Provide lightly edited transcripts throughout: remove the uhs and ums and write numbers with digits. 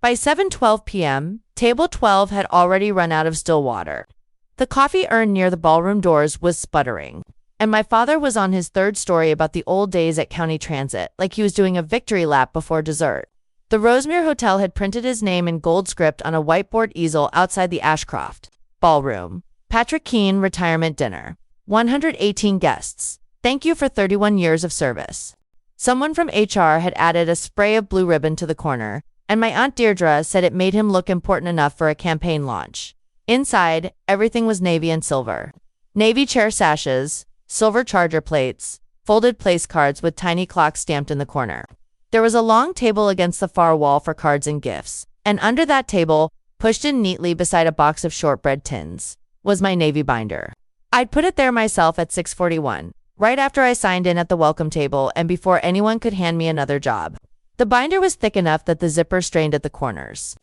By 7:12 p.m., table 12 had already run out of still water. The coffee urn near the ballroom doors was sputtering, and my father was on his third story about the old days at County Transit, like he was doing a victory lap before dessert. The Rosemere Hotel had printed his name in gold script on a whiteboard easel outside the Ashcroft Ballroom. Patrick Keene Retirement Dinner. 118 guests. Thank you for 31 years of service. Someone from HR had added a spray of blue ribbon to the corner, and my Aunt Deirdre said it made him look important enough for a campaign launch. Inside, everything was navy and silver. Navy chair sashes, silver charger plates, folded place cards with tiny clocks stamped in the corner. There was a long table against the far wall for cards and gifts, and under that table, pushed in neatly beside a box of shortbread tins, was my navy binder. I'd put it there myself at 6:41, right after I signed in at the welcome table and before anyone could hand me another job. The binder was thick enough that the zipper strained at the corners.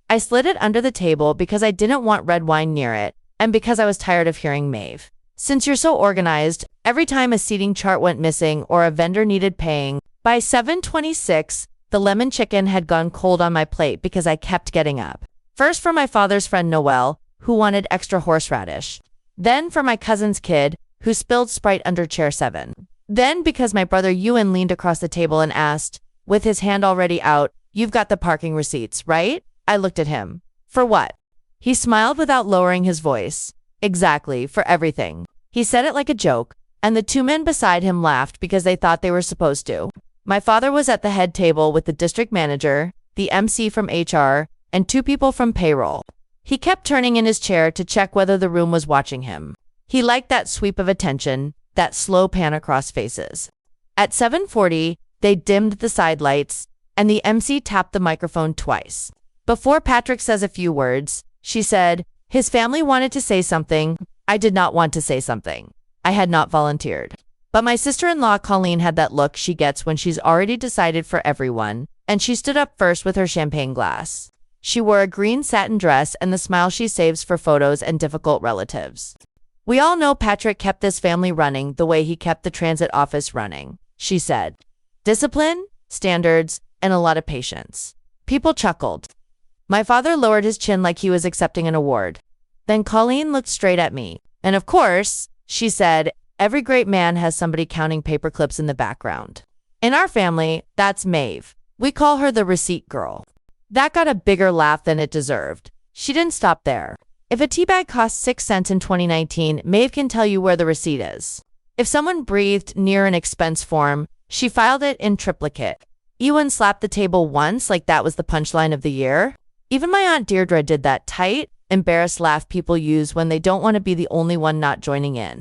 I slid it under the table because I didn't want red wine near it, and because I was tired of hearing Maeve. Since you're so organized, every time a seating chart went missing or a vendor needed paying, by 7:26, the lemon chicken had gone cold on my plate because I kept getting up. First for my father's friend Noelle, who wanted extra horseradish. Then for my cousin's kid, who spilled Sprite under chair 7. Then because my brother Ewan leaned across the table and asked, with his hand already out, "You've got the parking receipts, right?" I looked at him. "For what?" He smiled without lowering his voice. "Exactly, for everything." He said it like a joke, and the two men beside him laughed because they thought they were supposed to. My father was at the head table with the district manager, the MC from HR, and 2 people from payroll. He kept turning in his chair to check whether the room was watching him. He liked that sweep of attention, that slow pan across faces. At 7:40, they dimmed the side lights, and the MC tapped the microphone twice. Before Patrick says a few words, she said, "His family wanted to say something. I did not want to say something. I had not volunteered." But my sister-in-law Colleen had that look she gets when she's already decided for everyone, and she stood up first with her champagne glass. She wore a green satin dress and the smile she saves for photos and difficult relatives. "We all know Patrick kept this family running the way he kept the transit office running," she said. "Discipline, standards, and a lot of patience." People chuckled. My father lowered his chin like he was accepting an award. Then Colleen looked straight at me. "And of course," she said, "every great man has somebody counting paper clips in the background. In our family, that's Maeve. We call her the receipt girl." That got a bigger laugh than it deserved. She didn't stop there. If a tea bag cost 6 cents in 2019, Maeve can tell you where the receipt is. If someone breathed near an expense form, she filed it in triplicate. Ewan slapped the table once like that was the punchline of the year. Even my Aunt Deirdre did that tight, embarrassed laugh people use when they don't want to be the only one not joining in.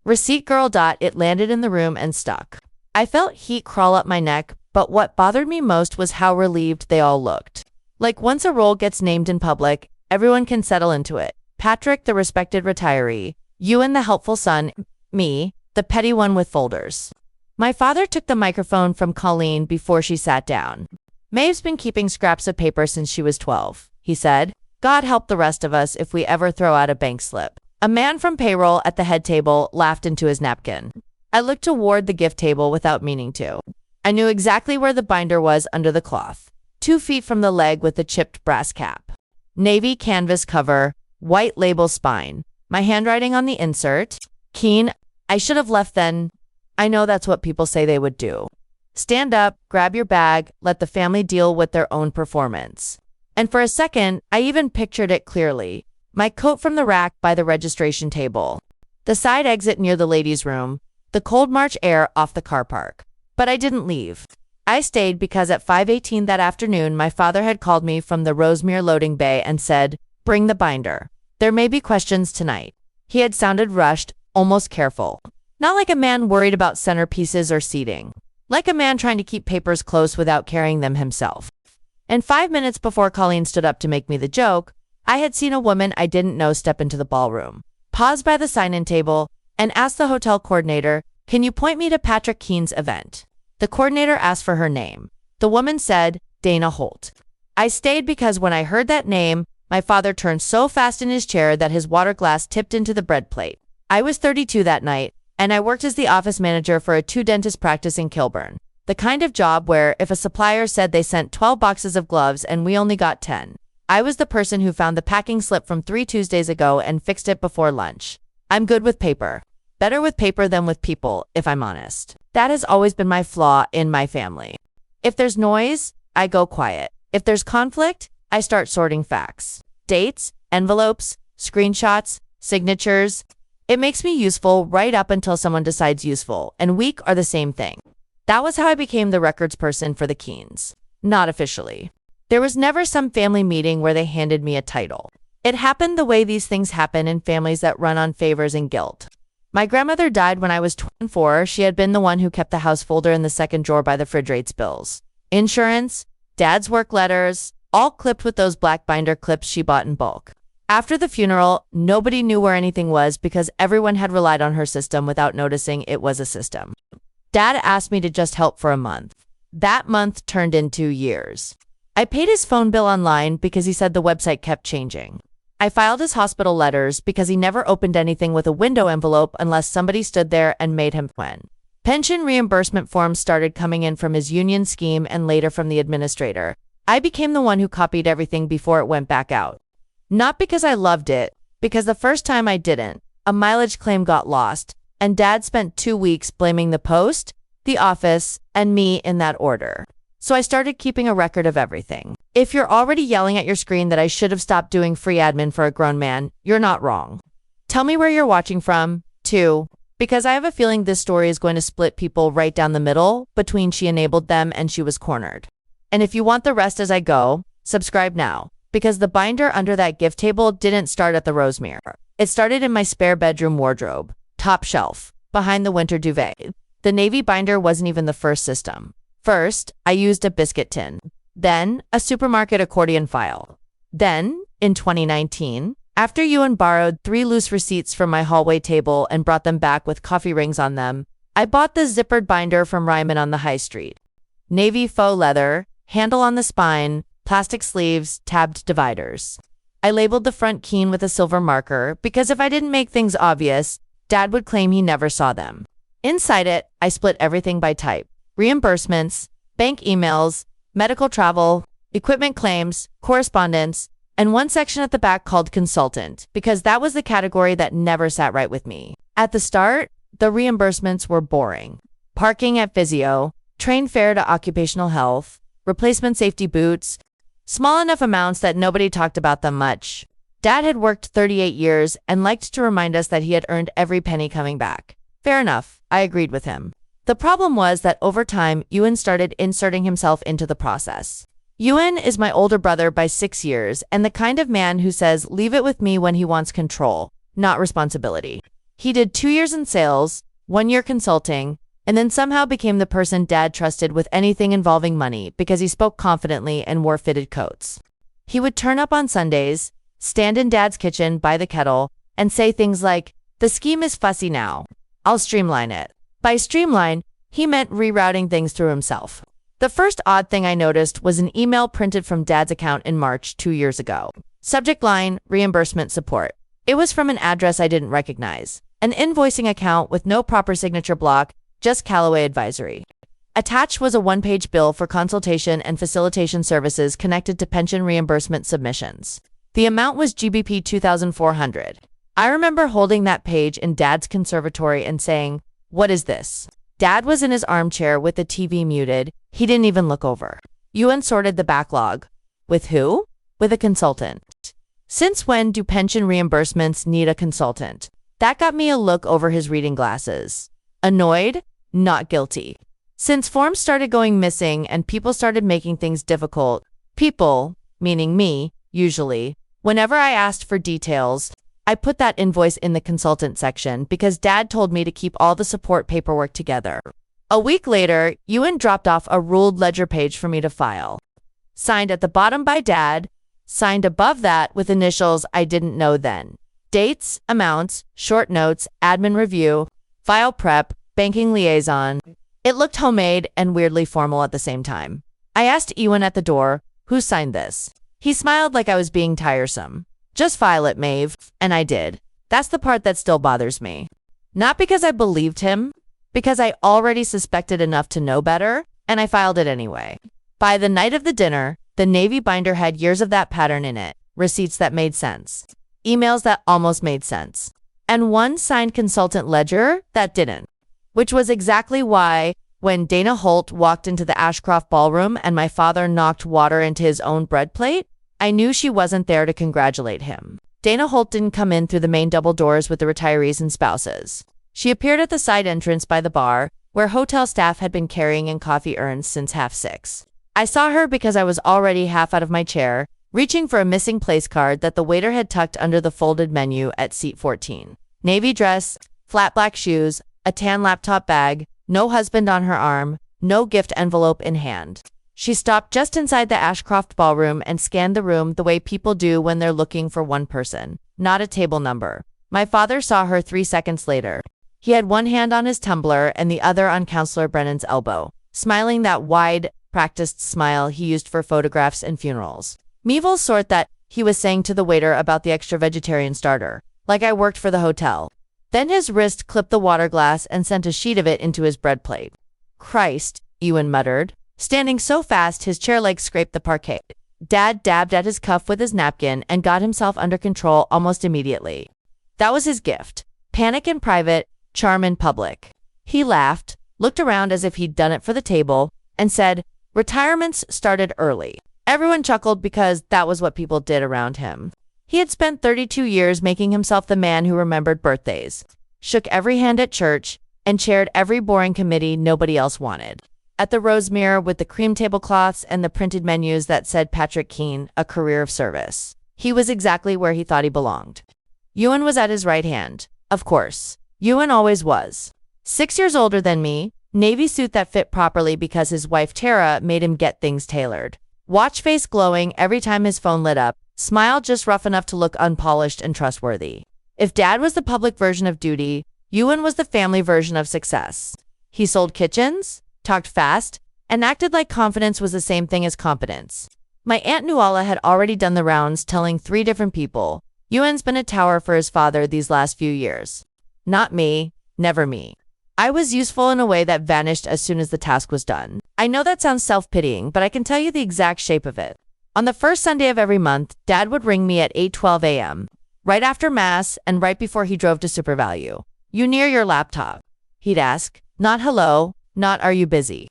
Receipt girl. It landed in the room and stuck. I felt heat crawl up my neck, but what bothered me most was how relieved they all looked. Like once a role gets named in public, everyone can settle into it. Patrick, the respected retiree. Ewan, the helpful son. Me, the petty one with folders. My father took the microphone from Colleen before she sat down. "Maeve's been keeping scraps of paper since she was 12, he said. "God help the rest of us if we ever throw out a bank slip." A man from payroll at the head table laughed into his napkin. I looked toward the gift table without meaning to. I knew exactly where the binder was under the cloth, 2 feet from the leg with the chipped brass cap. Navy canvas cover, white label spine. My handwriting on the insert. Keene, I should have left then. I know that's what people say they would do. Stand up, grab your bag, let the family deal with their own performance. And for a second, I even pictured it clearly. My coat from the rack by the registration table. The side exit near the ladies' room. The cold March air off the car park. But I didn't leave. I stayed because at 5:18 that afternoon, my father had called me from the Rosemere loading bay and said, "Bring the binder. There may be questions tonight." He had sounded rushed, almost careful. Not like a man worried about centerpieces or seating. Like a man trying to keep papers close without carrying them himself. And 5 minutes before Colleen stood up to make me the joke, I had seen a woman I didn't know step into the ballroom, pause by the sign-in table, and ask the hotel coordinator, "Can you point me to Patrick Keene's event?" The coordinator asked for her name. The woman said, "Dana Holt." I stayed because when I heard that name, my father turned so fast in his chair that his water glass tipped into the bread plate. I was 32 that night, and I worked as the office manager for a 2-dentist practice in Kilburn. The kind of job where if a supplier said they sent 12 boxes of gloves and we only got 10, I was the person who found the packing slip from 3 Tuesdays ago and fixed it before lunch. I'm good with paper. Better with paper than with people, if I'm honest. That has always been my flaw in my family. If there's noise, I go quiet. If there's conflict, I start sorting facts. Dates, envelopes, screenshots, signatures. It makes me useful right up until someone decides useful, and weak are the same thing. That was how I became the records person for the Keens. Not officially. There was never some family meeting where they handed me a title. It happened the way these things happen in families that run on favors and guilt. My grandmother died when I was 24. She had been the one who kept the house folder in the second drawer by the fridge rates bills. Insurance, dad's work letters, all clipped with those black binder clips she bought in bulk. After the funeral, nobody knew where anything was because everyone had relied on her system without noticing it was a system. Dad asked me to just help for a month. That month turned into years. I paid his phone bill online because he said the website kept changing. I filed his hospital letters because he never opened anything with a window envelope unless somebody stood there and made him when. Pension reimbursement forms started coming in from his union scheme and later from the administrator. I became the one who copied everything before it went back out. Not because I loved it, because the first time I didn't, a mileage claim got lost, and Dad spent 2 weeks blaming the post, the office, and me in that order. So I started keeping a record of everything. If you're already yelling at your screen that I should have stopped doing free admin for a grown man, you're not wrong. Tell me where you're watching from, too, because I have a feeling this story is going to split people right down the middle between she enabled them and she was cornered. And if you want the rest as I go, subscribe now, because the binder under that gift table didn't start at the Rosemere. It started in my spare bedroom wardrobe, top shelf, behind the winter duvet. The navy binder wasn't even the first system. First, I used a biscuit tin, then a supermarket accordion file. Then, in 2019, after Ewan borrowed 3 loose receipts from my hallway table and brought them back with coffee rings on them, I bought the zippered binder from Ryman on the high street. Navy faux leather, handle on the spine, plastic sleeves, tabbed dividers. I labeled the front keen with a silver marker because if I didn't make things obvious, Dad would claim he never saw them. Inside it, I split everything by type. Reimbursements, bank emails, medical travel, equipment claims, correspondence, and one section at the back called consultant, because that was the category that never sat right with me. At the start, the reimbursements were boring. Parking at physio, train fare to occupational health, replacement safety boots, small enough amounts that nobody talked about them much. Dad had worked 38 years and liked to remind us that he had earned every penny coming back. Fair enough, I agreed with him. The problem was that over time, Ewan started inserting himself into the process. Ewan is my older brother by 6 years and the kind of man who says, leave it with me when he wants control, not responsibility. He did 2 years in sales, 1 year consulting, and then somehow became the person Dad trusted with anything involving money because he spoke confidently and wore fitted coats. He would turn up on Sundays, stand in Dad's kitchen by the kettle, and say things like, the scheme is fussy now. I'll streamline it. By streamline, he meant rerouting things through himself. The first odd thing I noticed was an email printed from Dad's account in March 2 years ago. Subject line, reimbursement support. It was from an address I didn't recognize. An invoicing account with no proper signature block, just Callaway Advisory. Attached was a 1-page bill for consultation and facilitation services connected to pension reimbursement submissions. The amount was GBP 2,400. I remember holding that page in Dad's conservatory and saying, what is this? Dad was in his armchair with the TV muted. He didn't even look over. Ewan sorted the backlog. With who? With a consultant. Since when do pension reimbursements need a consultant? That got me a look over his reading glasses. Annoyed? Not guilty. Since forms started going missing and people started making things difficult, people, meaning me, usually, whenever I asked for details, I put that invoice in the consultant section because Dad told me to keep all the support paperwork together. A week later, Ewan dropped off a ruled ledger page for me to file. Signed at the bottom by Dad, signed above that with initials I didn't know then. Dates, amounts, short notes, admin review, file prep, banking liaison. It looked homemade and weirdly formal at the same time. I asked Ewan at the door, who signed this? He smiled like I was being tiresome. Just file it, Maeve. And I did. That's the part that still bothers me. Not because I believed him, because I already suspected enough to know better. and I filed it anyway. By the night of the dinner, the Navy binder had years of that pattern in it, receipts that made sense, emails that almost made sense, and one signed consultant ledger that didn't, which was exactly why when Dana Holt walked into the Ashcroft ballroom and my father knocked water into his own bread plate, I knew she wasn't there to congratulate him. Dana Holt didn't come in through the main double doors with the retirees and spouses. She appeared at the side entrance by the bar, where hotel staff had been carrying in coffee urns since 5:30. I saw her because I was already half out of my chair, reaching for a missing place card that the waiter had tucked under the folded menu at seat 14. Navy dress, flat black shoes, a tan laptop bag, no husband on her arm, no gift envelope in hand. She stopped just inside the Ashcroft ballroom and scanned the room the way people do when they're looking for one person, not a table number. My father saw her 3 seconds later. He had one hand on his tumbler and the other on Counselor Brennan's elbow, smiling that wide, practiced smile he used for photographs and funerals. Meevil sort that he was saying to the waiter about the extra vegetarian starter, like I worked for the hotel. Then his wrist clipped the water glass and sent a sheet of it into his bread plate. Christ, Ewan muttered, standing so fast his chair legs scraped the parquet. Dad dabbed at his cuff with his napkin and got himself under control almost immediately. That was his gift. Panic in private, charm in public. He laughed, looked around as if he'd done it for the table, and said, "Retirements started early." Everyone chuckled because that was what people did around him. He had spent 32 years making himself the man who remembered birthdays, shook every hand at church, and chaired every boring committee nobody else wanted. At the Rosemere with the cream tablecloths and the printed menus that said Patrick Keane, a career of service. He was exactly where he thought he belonged. Ewan was at his right hand. Of course. Ewan always was. 6 years older than me, navy suit that fit properly because his wife Tara made him get things tailored. Watch face glowing every time his phone lit up, smile just rough enough to look unpolished and trustworthy. If Dad was the public version of duty, Ewan was the family version of success. He sold kitchens, talked fast, and acted like confidence was the same thing as competence. My Aunt Nuala had already done the rounds telling 3 different people, Ewan's been a tower for his father these last few years. Not me, never me. I was useful in a way that vanished as soon as the task was done. I know that sounds self-pitying, but I can tell you the exact shape of it. On the first Sunday of every month, Dad would ring me at 8:12 a.m., right after Mass and right before he drove to SuperValue. "You near your laptop?" he'd ask. Not hello, not are you busy.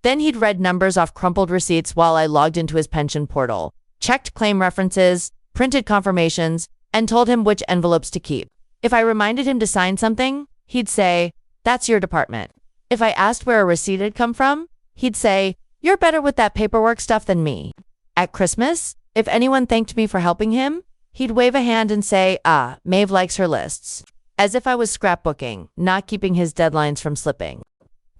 Then he'd read numbers off crumpled receipts while I logged into his pension portal, checked claim references, printed confirmations, and told him which envelopes to keep. If I reminded him to sign something, he'd say, "That's your department." If I asked where a receipt had come from, he'd say, "You're better with that paperwork stuff than me." At Christmas, if anyone thanked me for helping him, he'd wave a hand and say, Maeve likes her lists. As if I was scrapbooking, not keeping his deadlines from slipping.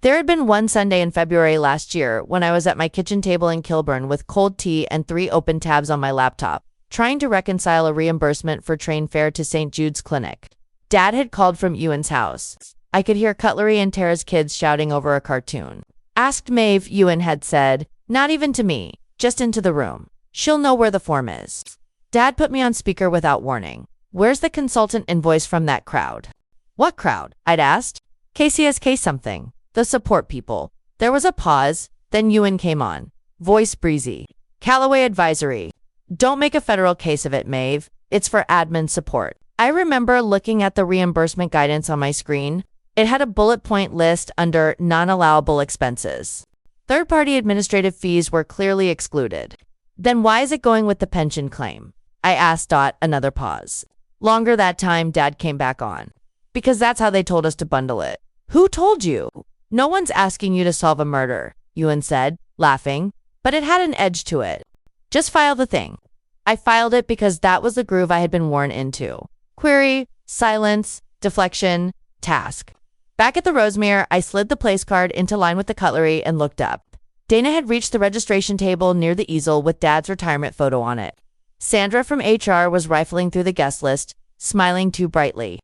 There had been one Sunday in February last year when I was at my kitchen table in Kilburn with cold tea and 3 open tabs on my laptop, trying to reconcile a reimbursement for train fare to St. Jude's Clinic. Dad had called from Ewan's house. I could hear Cutlery and Tara's kids shouting over a cartoon. "Asked Maeve," Ewan had said, not even to me, just into the room. "She'll know where the form is." Dad put me on speaker without warning. "Where's the consultant invoice from that crowd?" "What crowd?" I'd asked. "KCSK something. The support people." There was a pause, then Ewan came on. Voice breezy. "Callaway Advisory. Don't make a federal case of it, Maeve. It's for admin support." I remember looking at the reimbursement guidance on my screen. It had a bullet point list under non-allowable expenses. Third-party administrative fees were clearly excluded. Then why is it going with the pension claim? I asked. Another pause. Longer that time, Dad came back on. "Because that's how they told us to bundle it." "Who told you?" "No one's asking you to solve a murder," Ewan said, laughing, but it had an edge to it. "Just file the thing." I filed it because that was the groove I had been worn into. Query, silence, deflection, task. Back at the Rosemere, I slid the place card into line with the cutlery and looked up. Dana had reached the registration table near the easel with Dad's retirement photo on it. Sandra from HR was rifling through the guest list, smiling too brightly.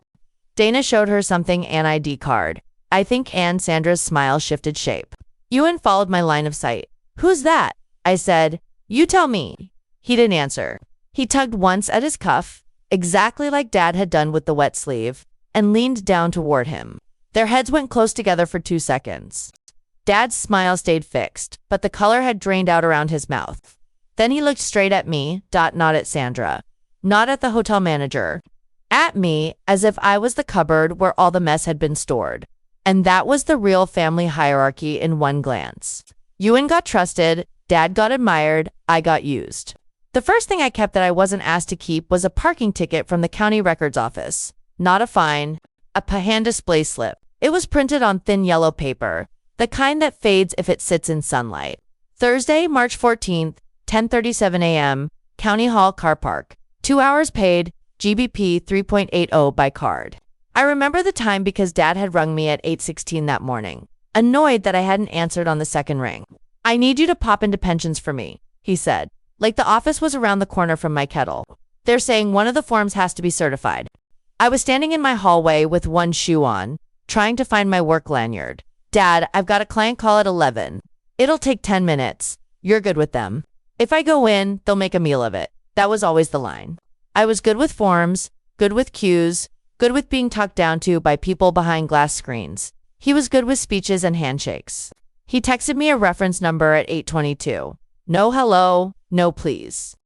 Dana showed her something, an ID card. I think Sandra's smile shifted shape. Ewan followed my line of sight. "Who's that?" I said. "You tell me." He didn't answer. He tugged once at his cuff, exactly like Dad had done with the wet sleeve, and leaned down toward him. Their heads went close together for 2 seconds. Dad's smile stayed fixed, but the color had drained out around his mouth. Then he looked straight at me, not at Sandra, not at the hotel manager, at me as if I was the cupboard where all the mess had been stored. And that was the real family hierarchy in one glance. Ewan got trusted, Dad got admired, I got used. The first thing I kept that I wasn't asked to keep was a parking ticket from the county records office. Not a fine, a hand display slip. It was printed on thin yellow paper, the kind that fades if it sits in sunlight. Thursday, March 14th, 10:37 a.m., County Hall Car Park. 2 hours paid, GBP 3.80 by card. I remember the time because Dad had rung me at 8:16 that morning, annoyed that I hadn't answered on the second ring. I need you to pop into pensions for me, he said, like the office was around the corner from my kettle. They're saying one of the forms has to be certified. I was standing in my hallway with one shoe on, trying to find my work lanyard. Dad, I've got a client call at 11. It'll take 10 minutes. You're good with them. If I go in, they'll make a meal of it. That was always the line. I was good with forms, good with cues, good with being talked down to by people behind glass screens. He was good with speeches and handshakes. He texted me a reference number at 8:22. No hello, no please.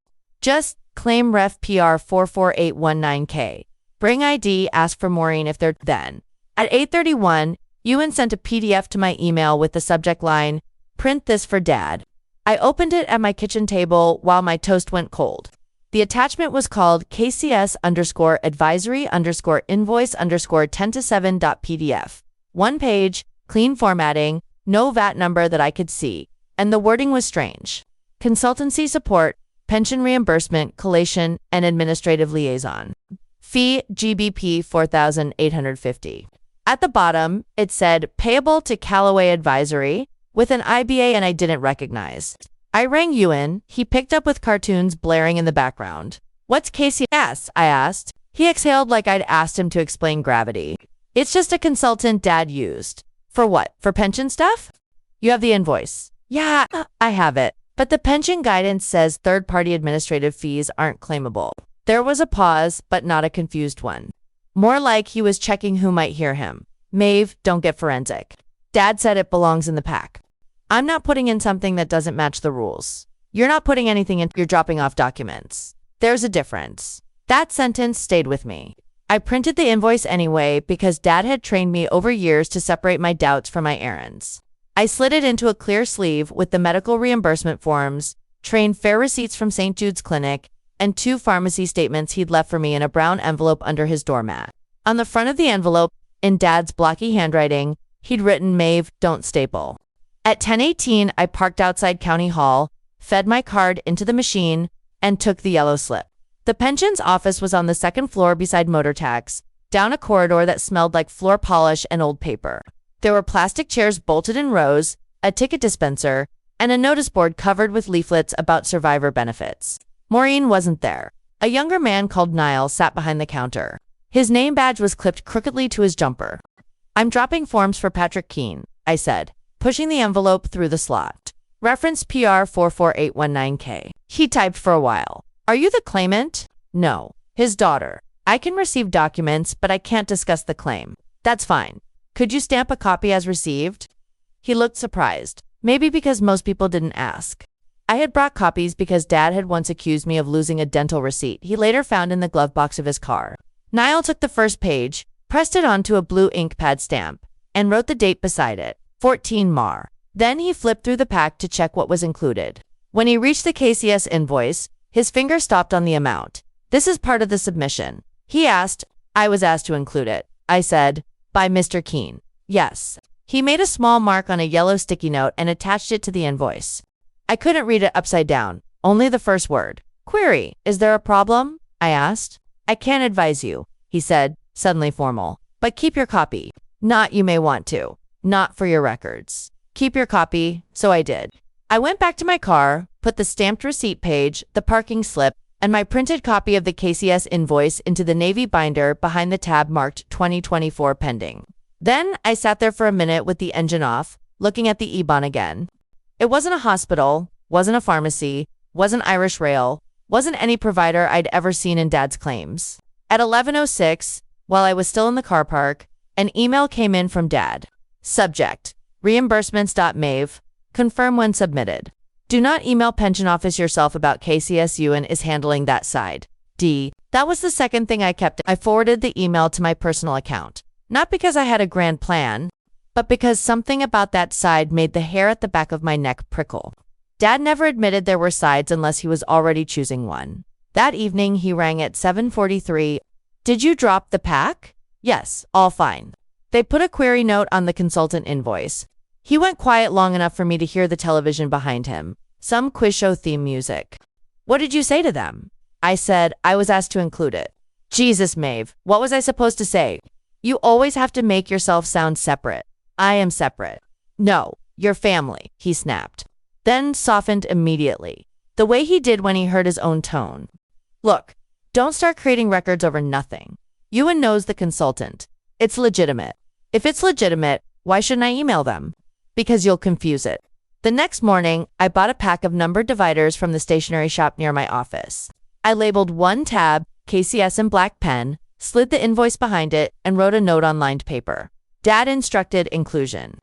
Just claim ref PR 44819K. Bring ID, ask for Maureen if they're then. At 8:31, Ewan sent a PDF to my email with the subject line, "Print this for Dad." I opened it at my kitchen table while my toast went cold. The attachment was called KCS_advisory_invoice_10to7.pdf. One page, clean formatting, no VAT number that I could see, and the wording was strange. Consultancy support, pension reimbursement, collation, and administrative liaison. Fee GBP 4,850. At the bottom, it said payable to Callaway Advisory with an IBA and I didn't recognize. I rang Ewan. He picked up with cartoons blaring in the background. What's KCS? I asked. He exhaled like I'd asked him to explain gravity. It's just a consultant Dad used. For what? For pension stuff? You have the invoice. Yeah, I have it. But the pension guidance says third-party administrative fees aren't claimable. There was a pause, but not a confused one. More like he was checking who might hear him. Maeve, don't get forensic. Dad said it belongs in the pack. I'm not putting in something that doesn't match the rules. You're not putting anything in, you're dropping off documents. There's a difference. That sentence stayed with me. I printed the invoice anyway because Dad had trained me over years to separate my doubts from my errands. I slid it into a clear sleeve with the medical reimbursement forms, train fare receipts from St. Jude's Clinic, and 2 pharmacy statements he'd left for me in a brown envelope under his doormat. On the front of the envelope, in Dad's blocky handwriting, he'd written, Maeve, don't staple. At 10:18, I parked outside County Hall, fed my card into the machine, and took the yellow slip. The pensions office was on the second floor beside motor tax, down a corridor that smelled like floor polish and old paper. There were plastic chairs bolted in rows, a ticket dispenser, and a notice board covered with leaflets about survivor benefits. Maureen wasn't there. A younger man called Niall sat behind the counter. His name badge was clipped crookedly to his jumper. I'm dropping forms for Patrick Keane, I said, pushing the envelope through the slot. Reference PR 44819K. He typed for a while. Are you the claimant? No. His daughter. I can receive documents, but I can't discuss the claim. That's fine. Could you stamp a copy as received? He looked surprised. Maybe because most people didn't ask. I had brought copies because Dad had once accused me of losing a dental receipt he later found in the glove box of his car. Niall took the first page, pressed it onto a blue ink pad stamp, and wrote the date beside it, 14 Mar. Then he flipped through the pack to check what was included. When he reached the KCS invoice, his finger stopped on the amount. This is part of the submission. He asked. I was asked to include it. I said, by Mr. Keane. Yes. He made a small mark on a yellow sticky note and attached it to the invoice. I couldn't read it upside down, only the first word. Query, is there a problem? I asked. I can't advise you, he said, suddenly formal. But keep your copy. Not you may want to. Not for your records. Keep your copy, so I did. I went back to my car, put the stamped receipt page, the parking slip, and my printed copy of the KCS invoice into the navy binder behind the tab marked 2024 pending. Then I sat there for a minute with the engine off, looking at the e-bon again. It wasn't a hospital, wasn't a pharmacy, wasn't Irish Rail, wasn't any provider I'd ever seen in Dad's claims. At 11:06, while I was still in the car park, an email came in from Dad. Subject, Reimbursements.mave. Confirm when submitted. Do not email pension office yourself about KCS Ewan is handling that side. D. That was the second thing I kept. I forwarded the email to my personal account. Not because I had a grand plan, but because something about that side made the hair at the back of my neck prickle. Dad never admitted there were sides unless he was already choosing one. That evening, he rang at 7:43. Did you drop the pack? Yes, all fine. They put a query note on the consultant invoice. He went quiet long enough for me to hear the television behind him. Some quiz show theme music. What did you say to them? I said I was asked to include it. Jesus, Maeve, what was I supposed to say? You always have to make yourself sound separate. I am separate. No, you're family, he snapped. Then softened immediately, the way he did when he heard his own tone. Look, don't start creating records over nothing. Ewan knows the consultant. It's legitimate. If it's legitimate, why shouldn't I email them? Because you'll confuse it. The next morning, I bought a pack of numbered dividers from the stationery shop near my office. I labeled one tab, KCS in black pen, slid the invoice behind it, and wrote a note on lined paper. Dad instructed inclusion.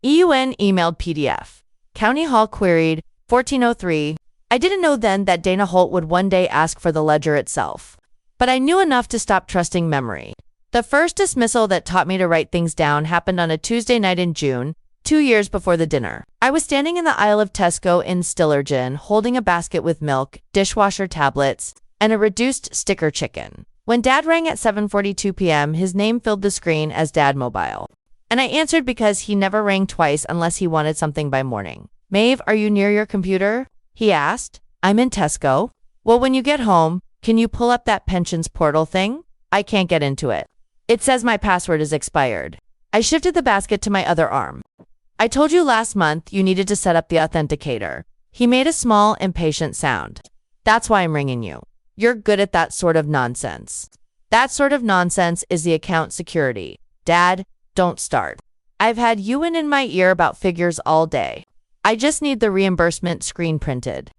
EUN emailed PDF. County Hall queried, 1403. I didn't know then that Dana Holt would one day ask for the ledger itself. But I knew enough to stop trusting memory. The first dismissal that taught me to write things down happened on a Tuesday night in June, 2 years before the dinner. I was standing in the aisle of Tesco in Stillergen, holding a basket with milk, dishwasher tablets, and a reduced sticker chicken. When Dad rang at 7:42 p.m., his name filled the screen as Dad Mobile. And I answered because he never rang twice unless he wanted something by morning. Maeve, are you near your computer? He asked. I'm in Tesco. Well, when you get home, can you pull up that pensions portal thing? I can't get into it. It says my password is expired. I shifted the basket to my other arm. I told you last month you needed to set up the authenticator. He made a small, impatient sound. That's why I'm ringing you. You're good at that sort of nonsense. That sort of nonsense is the account security. Dad, don't start. I've had Ewan in my ear about figures all day. I just need the reimbursement screen printed.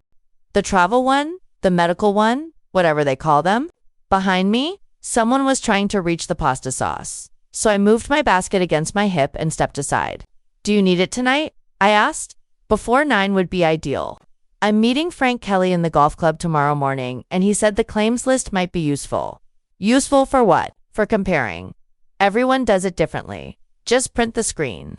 The travel one, the medical one, whatever they call them. Behind me, someone was trying to reach the pasta sauce. So I moved my basket against my hip and stepped aside. Do you need it tonight? I asked. Before 9 would be ideal. I'm meeting Frank Kelly in the golf club tomorrow morning, and he said the claims list might be useful. Useful for what? For comparing. Everyone does it differently. Just print the screen.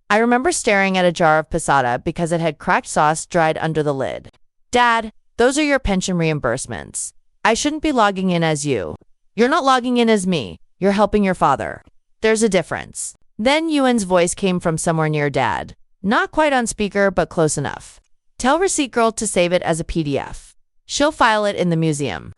I remember staring at a jar of passata because it had cracked sauce dried under the lid. Dad, those are your pension reimbursements. I shouldn't be logging in as you. You're not logging in as me. You're helping your father. There's a difference. Then Ewan's voice came from somewhere near Dad. Not quite on speaker, but close enough. Tell receipt girl to save it as a PDF. She'll file it in the museum.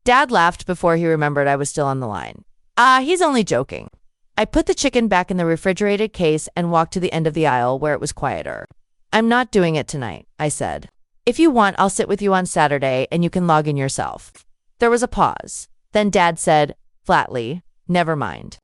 Dad laughed before he remembered I was still on the line. He's only joking. I put the chicken back in the refrigerated case and walked to the end of the aisle where it was quieter. I'm not doing it tonight, I said. If you want, I'll sit with you on Saturday and you can log in yourself. There was a pause. Then Dad said, flatly, never mind.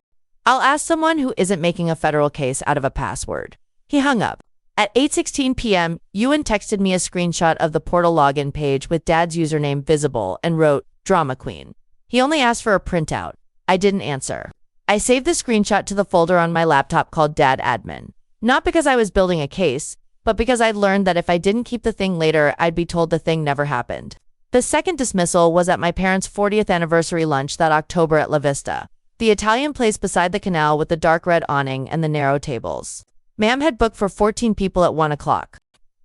I'll ask someone who isn't making a federal case out of a password. He hung up. At 8:16 p.m., Ewan texted me a screenshot of the portal login page with Dad's username visible and wrote, Drama Queen. He only asked for a printout. I didn't answer. I saved the screenshot to the folder on my laptop called Dad Admin. Not because I was building a case, but because I'd learned that if I didn't keep the thing later, I'd be told the thing never happened. The second dismissal was at my parents' 40th anniversary lunch that October at La Vista, the Italian place beside the canal with the dark red awning and the narrow tables. Ma'am had booked for 14 people at 1 o'clock.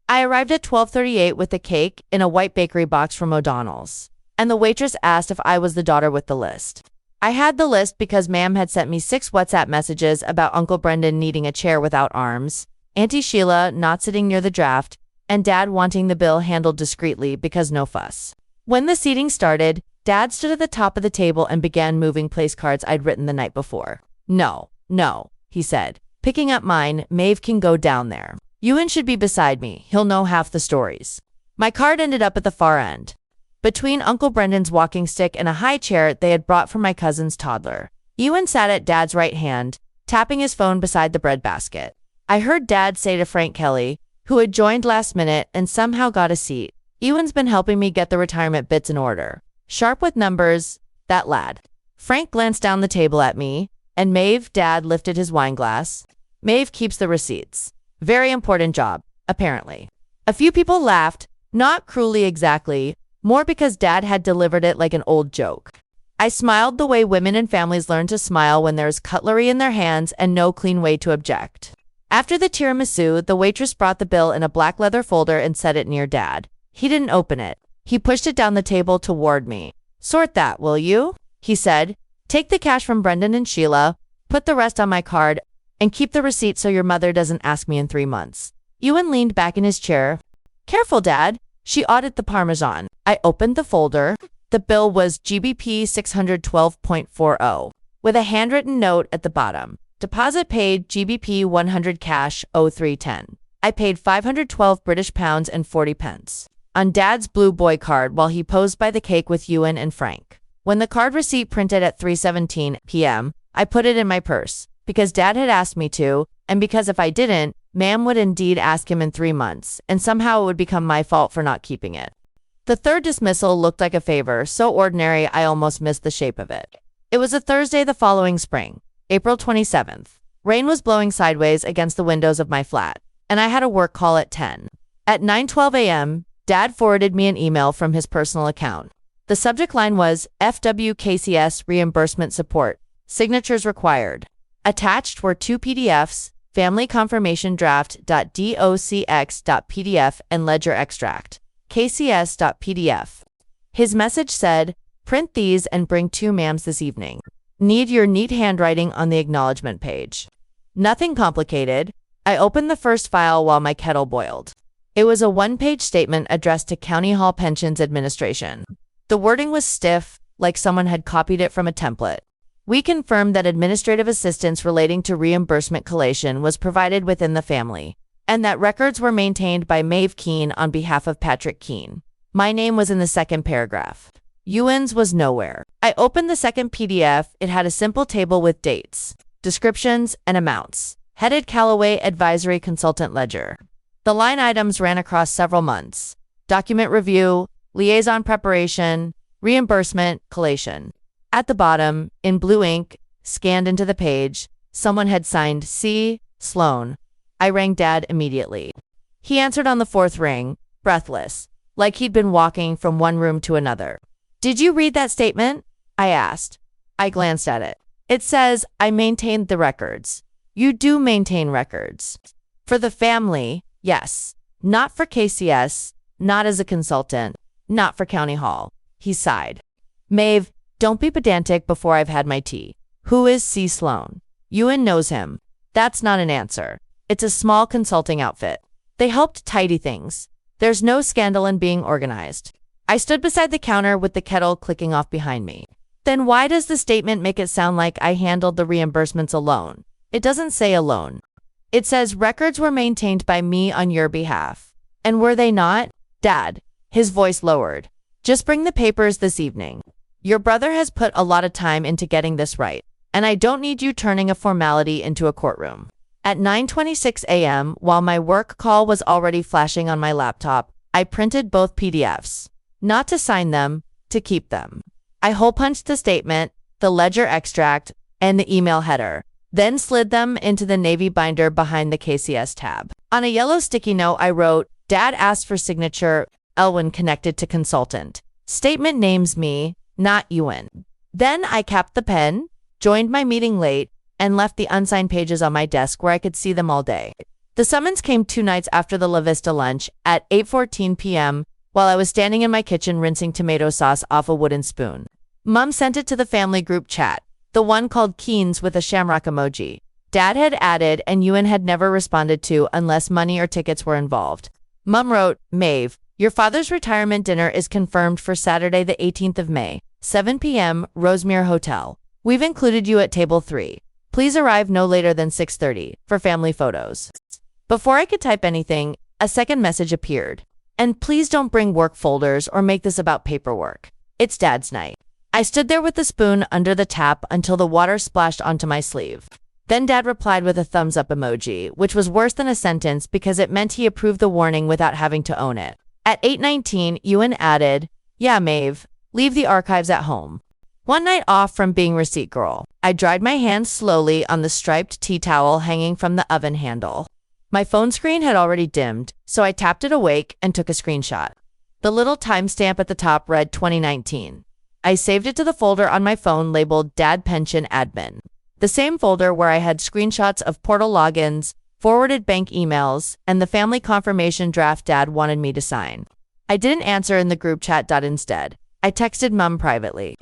I arrived at 12:38 with a cake in a white bakery box from O'Donnell's, and the waitress asked if I was the daughter with the list. I had the list because Ma'am had sent me 6 WhatsApp messages about Uncle Brendan needing a chair without arms, Auntie Sheila not sitting near the draft, and Dad wanting the bill handled discreetly because no fuss. When the seating started, Dad stood at the top of the table and began moving place cards I'd written the night before. No, he said. Picking up mine, Maeve can go down there. Ewan should be beside me. He'll know half the stories. My card ended up at the far end, between Uncle Brendan's walking stick and a high chair they had brought for my cousin's toddler. Ewan sat at Dad's right hand, tapping his phone beside the bread basket. I heard Dad say to Frank Kelly, who had joined last minute and somehow got a seat, Ewan's been helping me get the retirement bits in order. Sharp with numbers, that lad. Frank glanced down the table at me, and Maeve, Dad lifted his wine glass. Maeve keeps the receipts. Very important job, apparently. A few people laughed, not cruelly exactly, more because Dad had delivered it like an old joke. I smiled the way women and families learn to smile when there's cutlery in their hands and no clean way to object. After the tiramisu, the waitress brought the bill in a black leather folder and set it near Dad. He didn't open it. He pushed it down the table toward me. "Sort that, will you?" he said. "Take the cash from Brendan and Sheila, put the rest on my card, and keep the receipt so your mother doesn't ask me in 3 months." Ewan leaned back in his chair. "Careful, Dad." She audited the Parmesan. I opened the folder. The bill was GBP 612.40, with a handwritten note at the bottom. Deposit paid GBP 100 cash 0310. I paid 512 British pounds and 40 pence on Dad's blue boy card while he posed by the cake with Ewan and Frank. When the card receipt printed at 3:17 p.m., I put it in my purse because Dad had asked me to, and because if I didn't, Ma'am would indeed ask him in 3 months, and somehow it would become my fault for not keeping it. The third dismissal looked like a favor, so ordinary I almost missed the shape of it. It was a Thursday the following spring, April 27th. Rain was blowing sideways against the windows of my flat, and I had a work call at 10. At 9:12 a.m., Dad forwarded me an email from his personal account. The subject line was FWKCS reimbursement support, signatures required. Attached were 2 PDFs, family confirmation draft.docx.pdf and ledger extract, kcs.pdf. His message said, "Print these and bring 2 ma'ams this evening. Need your neat handwriting on the acknowledgement page." Nothing complicated. I opened the first file while my kettle boiled. It was a 1-page statement addressed to County Hall Pensions Administration. The wording was stiff, like someone had copied it from a template. We confirmed that administrative assistance relating to reimbursement collation was provided within the family, and that records were maintained by Maeve Keane on behalf of Patrick Keane. My name was in the second paragraph. Ewan's was nowhere. I opened the second PDF. It had a simple table with dates, descriptions, and amounts, headed Callaway Advisory Consultant Ledger. The line items ran across several months: document review, liaison preparation, reimbursement, collation. At the bottom, in blue ink, scanned into the page, someone had signed C. Sloan. I rang Dad immediately. He answered on the 4th ring, breathless, like he'd been walking from one room to another. "Did you read that statement?" I asked. I glanced at it. "It says I maintained the records." "You do maintain records." "For the family, yes. Not for KCS, not as a consultant, not for County Hall." He sighed. "Maeve, don't be pedantic before I've had my tea. Who is C. Sloan?" "Ewan knows him." "That's not an answer. It's a small consulting outfit. They helped tidy things. There's no scandal in being organized." I stood beside the counter with the kettle clicking off behind me. "Then why does the statement make it sound like I handled the reimbursements alone? It doesn't say alone. It says records were maintained by me on your behalf." "And were they not?" "Dad," his voice lowered, "just bring the papers this evening. Your brother has put a lot of time into getting this right, and I don't need you turning a formality into a courtroom." At 9:26 a.m., while my work call was already flashing on my laptop, I printed both PDFs. Not to sign them, to keep them. I hole-punched the statement, the ledger extract, and the email header, then slid them into the navy binder behind the KCS tab. On a yellow sticky note, I wrote, "Dad asked for signature, Elwin connected to consultant. Statement names me, not Ewan." Then I capped the pen, joined my meeting late, and left the unsigned pages on my desk where I could see them all day. The summons came 2 nights after the La Vista lunch at 8:14 p.m. while I was standing in my kitchen rinsing tomato sauce off a wooden spoon. Mom sent it to the family group chat, the one called Keen's with a shamrock emoji. Dad had added and Ewan had never responded to unless money or tickets were involved. Mom wrote, "Maeve, your father's retirement dinner is confirmed for Saturday the 18th of May, 7 p.m., Rosemere Hotel. We've included you at table 3. Please arrive no later than 6:30 for family photos." Before I could type anything, a second message appeared. "And please don't bring work folders or make this about paperwork. It's Dad's night." I stood there with the spoon under the tap until the water splashed onto my sleeve. Then Dad replied with a thumbs up emoji, which was worse than a sentence because it meant he approved the warning without having to own it. At 8:19, Ewan added, "Yeah, Maeve, leave the archives at home." One night off from being receipt girl, I dried my hands slowly on the striped tea towel hanging from the oven handle. My phone screen had already dimmed, so I tapped it awake and took a screenshot. The little timestamp at the top read 2019. I saved it to the folder on my phone labeled Dad Pension Admin, the same folder where I had screenshots of portal logins, forwarded bank emails, and the family confirmation draft Dad wanted me to sign. I didn't answer in the group chat. Instead, I texted Mom privately.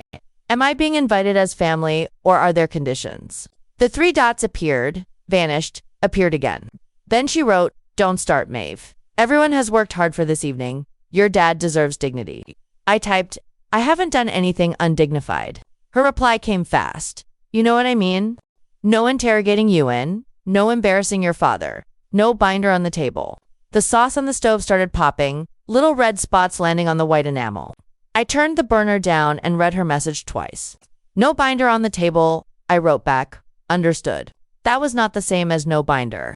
Am I being invited as family, or are there conditions? The three dots appeared, vanished, appeared again. Then she wrote, "Don't start, Maeve. Everyone has worked hard for this evening. Your dad deserves dignity." I typed, "I haven't done anything undignified." Her reply came fast. "You know what I mean? No interrogating you in, no embarrassing your father, no binder on the table." The sauce on the stove started popping, little red spots landing on the white enamel. I turned the burner down and read her message twice. "No binder on the table," I wrote back. "Understood." That was not the same as no binder.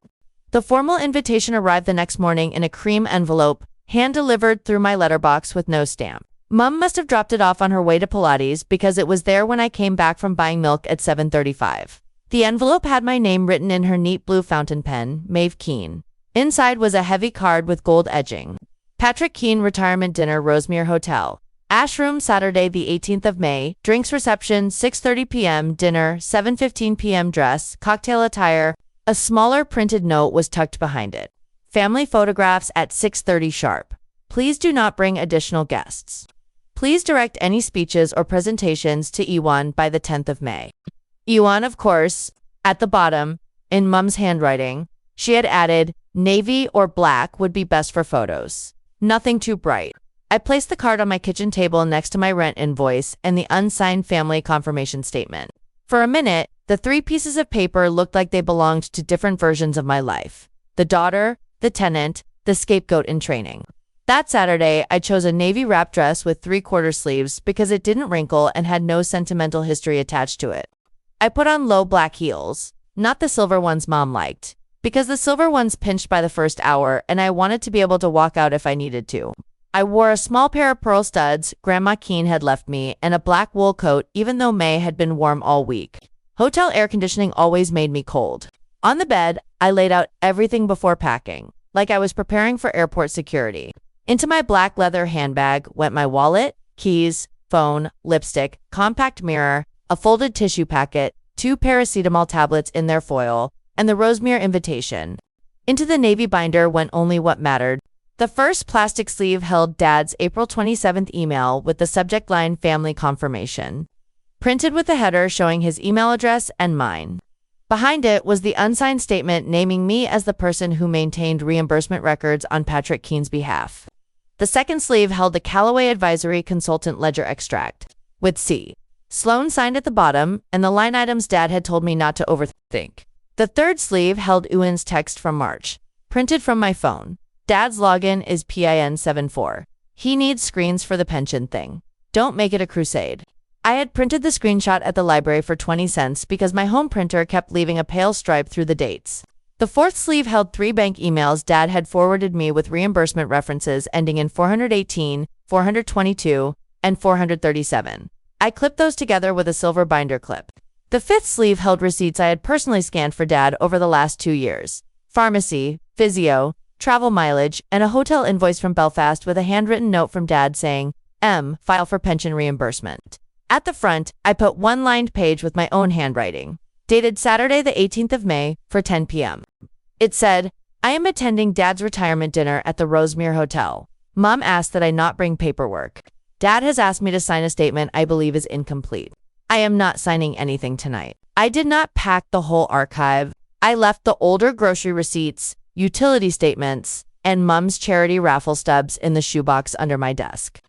The formal invitation arrived the next morning in a cream envelope, hand-delivered through my letterbox with no stamp. Mom must have dropped it off on her way to Pilates because it was there when I came back from buying milk at 7:35. The envelope had my name written in her neat blue fountain pen, Maeve Keene. Inside was a heavy card with gold edging. Patrick Keene Retirement Dinner, Rosemere Hotel. Ash Room, Saturday the 18th of May. Drinks reception, 6:30 p.m. Dinner, 7:15 p.m. Dress, cocktail attire. A smaller printed note was tucked behind it. Family photographs at 6:30 sharp. Please do not bring additional guests. Please direct any speeches or presentations to Ewan by the 10th of May. Ewan, of course. At the bottom, in Mom's handwriting, she had added, "Navy or black would be best for photos. Nothing too bright." I placed the card on my kitchen table next to my rent invoice and the unsigned family confirmation statement. For a minute, the three pieces of paper looked like they belonged to different versions of my life. The daughter, the tenant, the scapegoat in training. That Saturday, I chose a navy wrap dress with 3/4 sleeves because it didn't wrinkle and had no sentimental history attached to it. I put on low black heels, not the silver ones Mom liked, because the silver ones pinched by the first hour and I wanted to be able to walk out if I needed to. I wore a small pair of pearl studs Grandma Keene had left me and a black wool coat even though May had been warm all week. Hotel air conditioning always made me cold. On the bed, I laid out everything before packing, like I was preparing for airport security. Into my black leather handbag went my wallet, keys, phone, lipstick, compact mirror, a folded tissue packet, 2 paracetamol tablets in their foil, and the Rosemere invitation. Into the navy binder went only what mattered. The first plastic sleeve held Dad's April 27th email with the subject line "Family Confirmation," printed with a header showing his email address and mine. Behind it was the unsigned statement naming me as the person who maintained reimbursement records on Patrick Keene's behalf. The second sleeve held the Callaway Advisory Consultant Ledger Extract, with C. Sloan signed at the bottom, and the line items Dad had told me not to overthink. The third sleeve held Ewan's text from March, printed from my phone. Dad's login is PIN74. He needs screens for the pension thing. Don't make it a crusade. I had printed the screenshot at the library for 20 cents because my home printer kept leaving a pale stripe through the dates. The fourth sleeve held 3 bank emails Dad had forwarded me with reimbursement references ending in 418, 422, and 437. I clipped those together with a silver binder clip. The fifth sleeve held receipts I had personally scanned for Dad over the last 2 years. Pharmacy, physio, travel mileage, and a hotel invoice from Belfast with a handwritten note from Dad saying, "File for pension reimbursement." At the front, I put one lined page with my own handwriting, dated Saturday the 18th of May for 10 p.m. It said, "I am attending Dad's retirement dinner at the Rosemere Hotel. Mom asked that I not bring paperwork. Dad has asked me to sign a statement I believe is incomplete. I am not signing anything tonight." I did not pack the whole archive. I left the older grocery receipts, utility statements, and Mom's charity raffle stubs in the shoebox under my desk.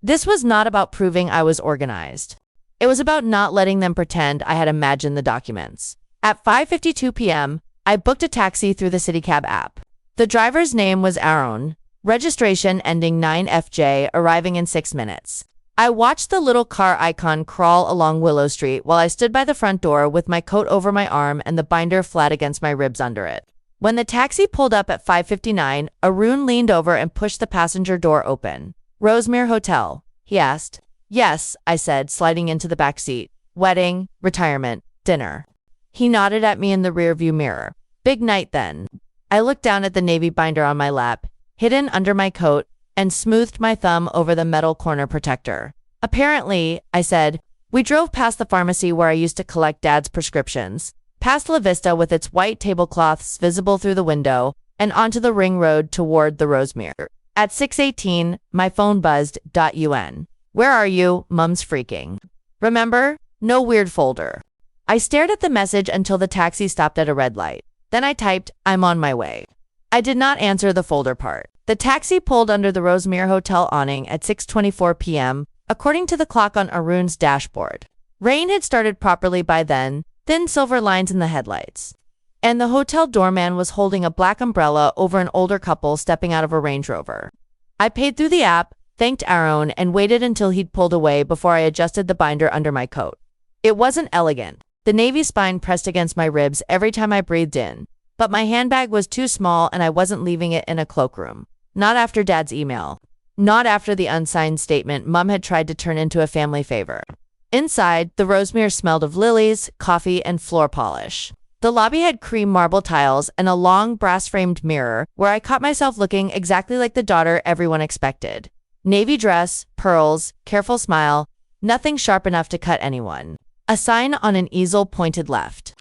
This was not about proving I was organized. It was about not letting them pretend I had imagined the documents. At 5:52 p.m., I booked a taxi through the CityCab app. The driver's name was Aaron, registration ending 9FJ, arriving in 6 minutes. I watched the little car icon crawl along Willow Street while I stood by the front door with my coat over my arm and the binder flat against my ribs under it. When the taxi pulled up at 5:59, Arun leaned over and pushed the passenger door open. "Rosemere Hotel?" he asked. "Yes," I said, sliding into the back seat. "Wedding, retirement, dinner." He nodded at me in the rearview mirror. "Big night then." I looked down at the navy binder on my lap, hidden under my coat, and smoothed my thumb over the metal corner protector. Apparently, I said, we drove past the pharmacy where I used to collect Dad's prescriptions, past La Vista with its white tablecloths visible through the window, and onto the ring road toward the Rosemere. At 6:18, my phone buzzed. UN. Where are you? Mum's freaking. Remember? No weird folder. I stared at the message until the taxi stopped at a red light. Then I typed, I'm on my way. I did not answer the folder part. The taxi pulled under the Rosemere Hotel awning at 6:24 p.m., according to the clock on Arun's dashboard. Rain had started properly by then, thin silver lines in the headlights. And the hotel doorman was holding a black umbrella over an older couple stepping out of a Range Rover. I paid through the app, thanked Arun, and waited until he'd pulled away before I adjusted the binder under my coat. It wasn't elegant. The navy spine pressed against my ribs every time I breathed in, but my handbag was too small and I wasn't leaving it in a cloakroom. Not after Dad's email. Not after the unsigned statement Mum had tried to turn into a family favor. Inside, the Rosemere smelled of lilies, coffee, and floor polish. The lobby had cream marble tiles and a long brass-framed mirror where I caught myself looking exactly like the daughter everyone expected. Navy dress, pearls, careful smile, nothing sharp enough to cut anyone. A sign on an easel pointed left.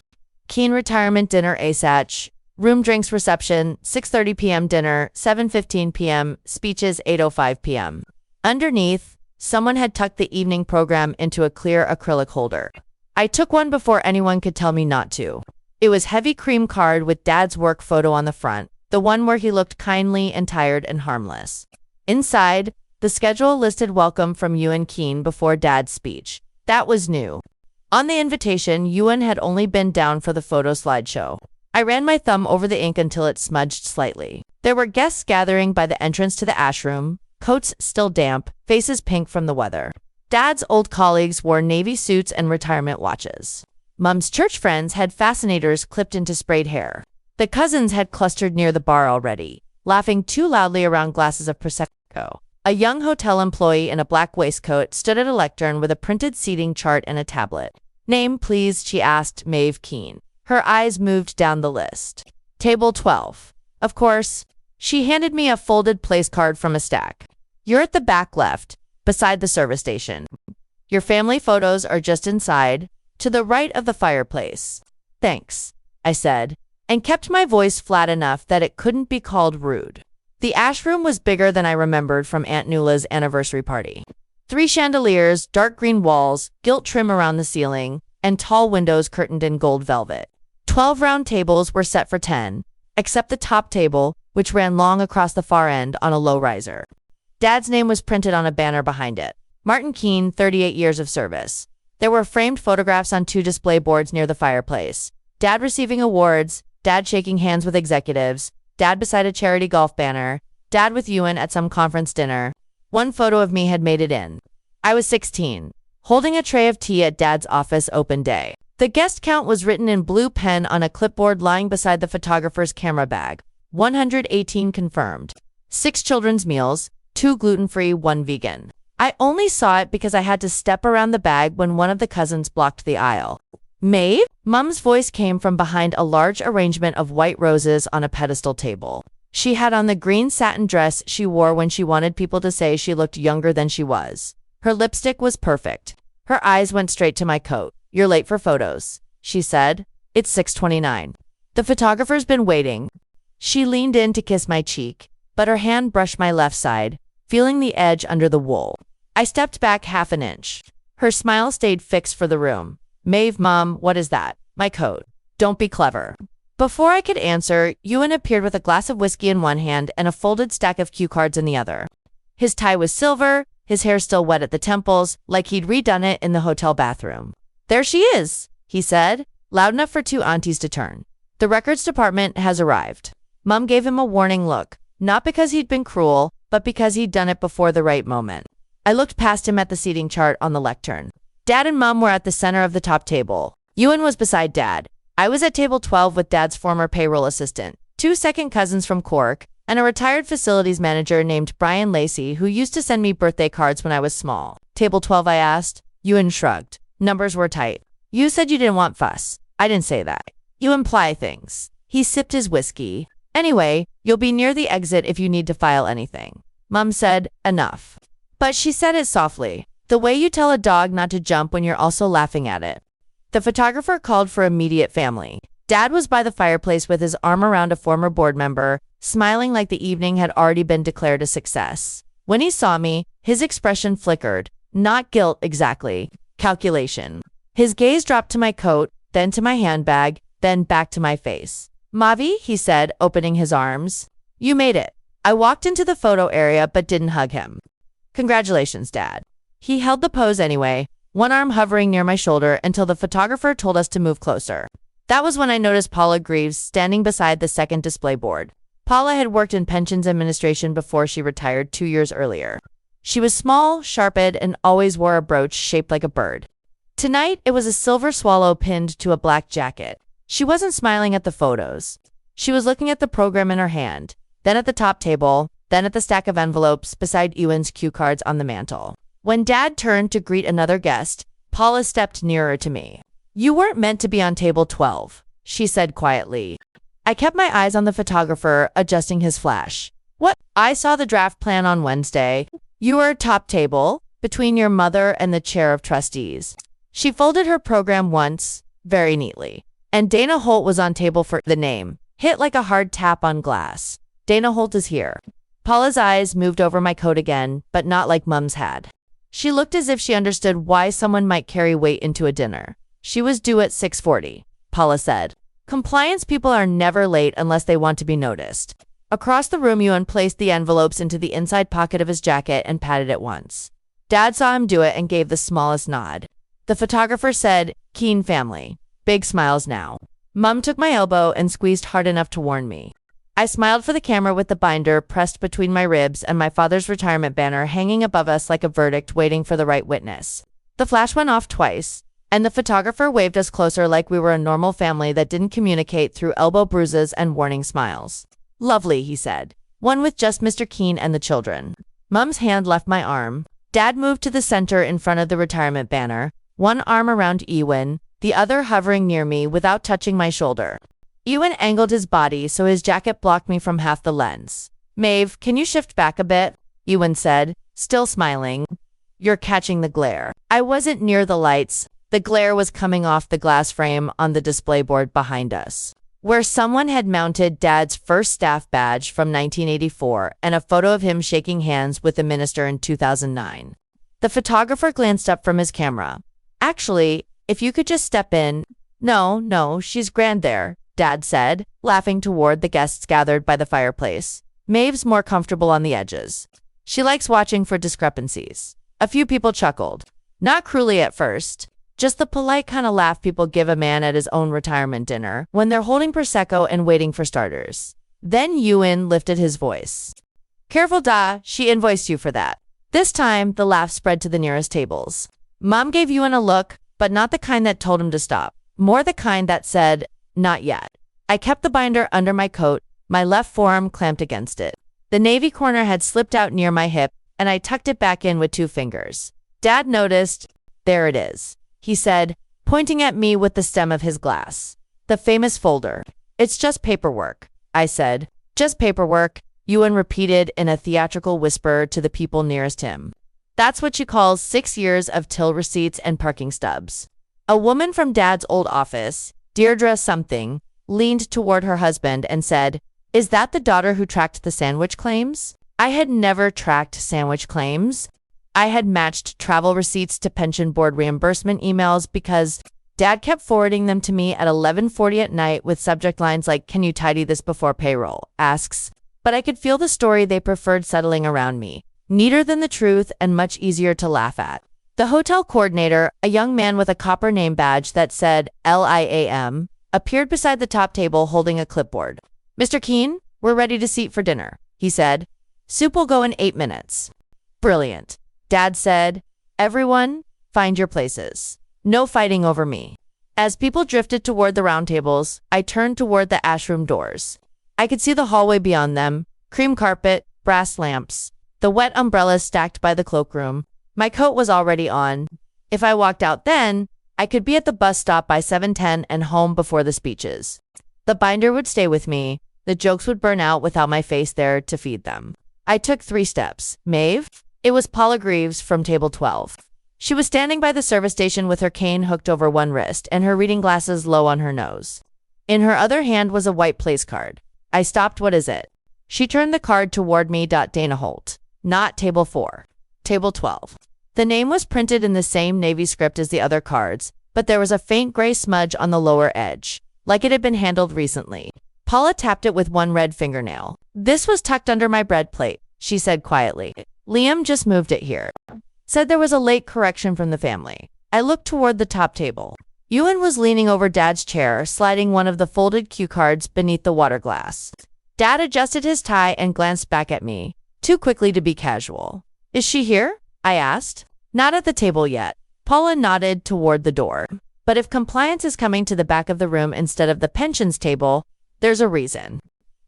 Keen retirement dinner ASAC. Room drinks reception, 6:30 p.m. dinner, 7:15 p.m., speeches 8:05 p.m. Underneath, someone had tucked the evening program into a clear acrylic holder. I took one before anyone could tell me not to. It was heavy cream card with Dad's work photo on the front, the one where he looked kindly and tired and harmless. Inside, the schedule listed welcome from Ewan Keen before Dad's speech. That was new. On the invitation, Ewan had only been down for the photo slideshow. I ran my thumb over the ink until it smudged slightly. There were guests gathering by the entrance to the ash room, coats still damp, faces pink from the weather. Dad's old colleagues wore navy suits and retirement watches. Mum's church friends had fascinators clipped into sprayed hair. The cousins had clustered near the bar already, laughing too loudly around glasses of Prosecco. A young hotel employee in a black waistcoat stood at a lectern with a printed seating chart and a tablet. Name, please, she asked Maeve Keen. Her eyes moved down the list. Table 12. Of course. She handed me a folded place card from a stack. You're at the back left, beside the service station. Your family photos are just inside, to the right of the fireplace. Thanks, I said, and kept my voice flat enough that it couldn't be called rude. The ash room was bigger than I remembered from Aunt Nula's anniversary party. 3 chandeliers, dark green walls, gilt trim around the ceiling, and tall windows curtained in gold velvet. 12 round tables were set for 10, except the top table, which ran long across the far end on a low riser. Dad's name was printed on a banner behind it. Martin Keen, 38 years of service. There were framed photographs on 2 display boards near the fireplace. Dad receiving awards, Dad shaking hands with executives, Dad beside a charity golf banner, Dad with Ewan at some conference dinner. One photo of me had made it in. I was 16, holding a tray of tea at Dad's office open day. The guest count was written in blue pen on a clipboard lying beside the photographer's camera bag. 118 confirmed. 6 children's meals, 2 gluten-free, 1 vegan. I only saw it because I had to step around the bag when one of the cousins blocked the aisle. Maeve? Mum's voice came from behind a large arrangement of white roses on a pedestal table. She had on the green satin dress she wore when she wanted people to say she looked younger than she was. Her lipstick was perfect. Her eyes went straight to my coat. You're late for photos, she said. It's 6:29. The photographer's been waiting. She leaned in to kiss my cheek, but her hand brushed my left side, feeling the edge under the wool. I stepped back half an inch. Her smile stayed fixed for the room. Maeve, Mom, what is that? My coat. Don't be clever. Before I could answer, Ewan appeared with a glass of whiskey in one hand and a folded stack of cue cards in the other. His tie was silver, his hair still wet at the temples, like he'd redone it in the hotel bathroom. There she is, he said, loud enough for 2 aunties to turn. The records department has arrived. Mum gave him a warning look, not because he'd been cruel, but because he'd done it before the right moment. I looked past him at the seating chart on the lectern. Dad and Mum were at the center of the top table. Ewan was beside Dad. I was at table 12 with Dad's former payroll assistant, 2 second cousins from Cork, and a retired facilities manager named Brian Lacey who used to send me birthday cards when I was small. Table 12, I asked. Ewan shrugged. Numbers were tight. You said you didn't want fuss. I didn't say that. You imply things. He sipped his whiskey. Anyway, you'll be near the exit if you need to file anything. Mom said, enough. But she said it softly, the way you tell a dog not to jump when you're also laughing at it. The photographer called for immediate family. Dad was by the fireplace with his arm around a former board member, smiling like the evening had already been declared a success. When he saw me, his expression flickered. Not guilt exactly. Calculation. His gaze dropped to my coat, then to my handbag, then back to my face. Mavi, he said, opening his arms. You made it. I walked into the photo area but didn't hug him. Congratulations, Dad. He held the pose anyway, one arm hovering near my shoulder until the photographer told us to move closer. That was when I noticed Paula Greaves standing beside the second display board. Paula had worked in pensions administration before she retired 2 years earlier. She was small, sharp-eyed, and always wore a brooch shaped like a bird. Tonight, it was a silver swallow pinned to a black jacket. She wasn't smiling at the photos. She was looking at the program in her hand, then at the top table, then at the stack of envelopes beside Ewan's cue cards on the mantel. When Dad turned to greet another guest, Paula stepped nearer to me. You weren't meant to be on table 12, she said quietly. I kept my eyes on the photographer, adjusting his flash. What? I saw the draft plan on Wednesday. You were top table, between your mother and the chair of trustees. She folded her program once, very neatly. And Dana Holt was on table for the name, hit like a hard tap on glass. Dana Holt is here. Paula's eyes moved over my coat again, but not like Mum's had. She looked as if she understood why someone might carry weight into a dinner. She was due at 6:40, Paula said. Compliance people are never late unless they want to be noticed. Across the room, Ewan placed the envelopes into the inside pocket of his jacket and patted it once. Dad saw him do it and gave the smallest nod. The photographer said, Keen family. Big smiles now. Mum took my elbow and squeezed hard enough to warn me. I smiled for the camera with the binder pressed between my ribs and my father's retirement banner hanging above us like a verdict waiting for the right witness. The flash went off twice, and the photographer waved us closer like we were a normal family that didn't communicate through elbow bruises and warning smiles. Lovely, he said. One with just Mr. Keen and the children. Mum's hand left my arm. Dad moved to the center in front of the retirement banner, one arm around Ewan, the other hovering near me without touching my shoulder. Ewan angled his body so his jacket blocked me from half the lens. Maeve, can you shift back a bit? Ewan said, still smiling. You're catching the glare. I wasn't near the lights. The glare was coming off the glass frame on the display board behind us, where someone had mounted Dad's first staff badge from 1984 and a photo of him shaking hands with the minister in 2009. The photographer glanced up from his camera. Actually, if you could just step in. No, she's grand there, Dad said, laughing toward the guests gathered by the fireplace. Maeve's more comfortable on the edges. She likes watching for discrepancies. A few people chuckled. Not cruelly at first. Just the polite kind of laugh people give a man at his own retirement dinner when they're holding Prosecco and waiting for starters. Then Ewan lifted his voice. Careful, Da, she invoiced you for that. This time, the laugh spread to the nearest tables. Mom gave Ewan a look, but not the kind that told him to stop. More the kind that said, not yet. I kept the binder under my coat, my left forearm clamped against it. The navy corner had slipped out near my hip, and I tucked it back in with 2 fingers. Dad noticed. There it is, he said, pointing at me with the stem of his glass. The famous folder. It's just paperwork, I said. Just paperwork, Ewan repeated in a theatrical whisper to the people nearest him. That's what she calls 6 years of till receipts and parking stubs. A woman from Dad's old office, Deirdre something, leaned toward her husband and said, Is that the daughter who tracked the sandwich claims? I had never tracked sandwich claims. I had matched travel receipts to pension board reimbursement emails because Dad kept forwarding them to me at 11:40 at night with subject lines like, Can you tidy this before payroll? Asks. But I could feel the story they preferred settling around me. Neater than the truth and much easier to laugh at. The hotel coordinator, a young man with a copper name badge that said LIAM, appeared beside the top table holding a clipboard. Mr. Keen, we're ready to seat for dinner, he said. Soup will go in 8 minutes. Brilliant, Dad said. Everyone, find your places. No fighting over me. As people drifted toward the round tables, I turned toward the ashroom doors. I could see the hallway beyond them, cream carpet, brass lamps, the wet umbrellas stacked by the cloakroom. My coat was already on. If I walked out then, I could be at the bus stop by 7:10 and home before the speeches. The binder would stay with me. The jokes would burn out without my face there to feed them. I took 3 steps. Maeve? It was Paula Greaves from table 12. She was standing by the service station with her cane hooked over one wrist and her reading glasses low on her nose. In her other hand was a white place card. I stopped. What is it? She turned the card toward me. Dana Holt. Not table 4. Table 12. The name was printed in the same navy script as the other cards, but there was a faint gray smudge on the lower edge, like it had been handled recently. Paula tapped it with one red fingernail. This was tucked under my bread plate, she said quietly. Liam just moved it here. Said there was a late correction from the family. I looked toward the top table. Ewan was leaning over Dad's chair, sliding one of the folded cue cards beneath the water glass. Dad adjusted his tie and glanced back at me, too quickly to be casual. Is she here? I asked. Not at the table yet. Paula nodded toward the door. But if compliance is coming to the back of the room instead of the pensions table, there's a reason.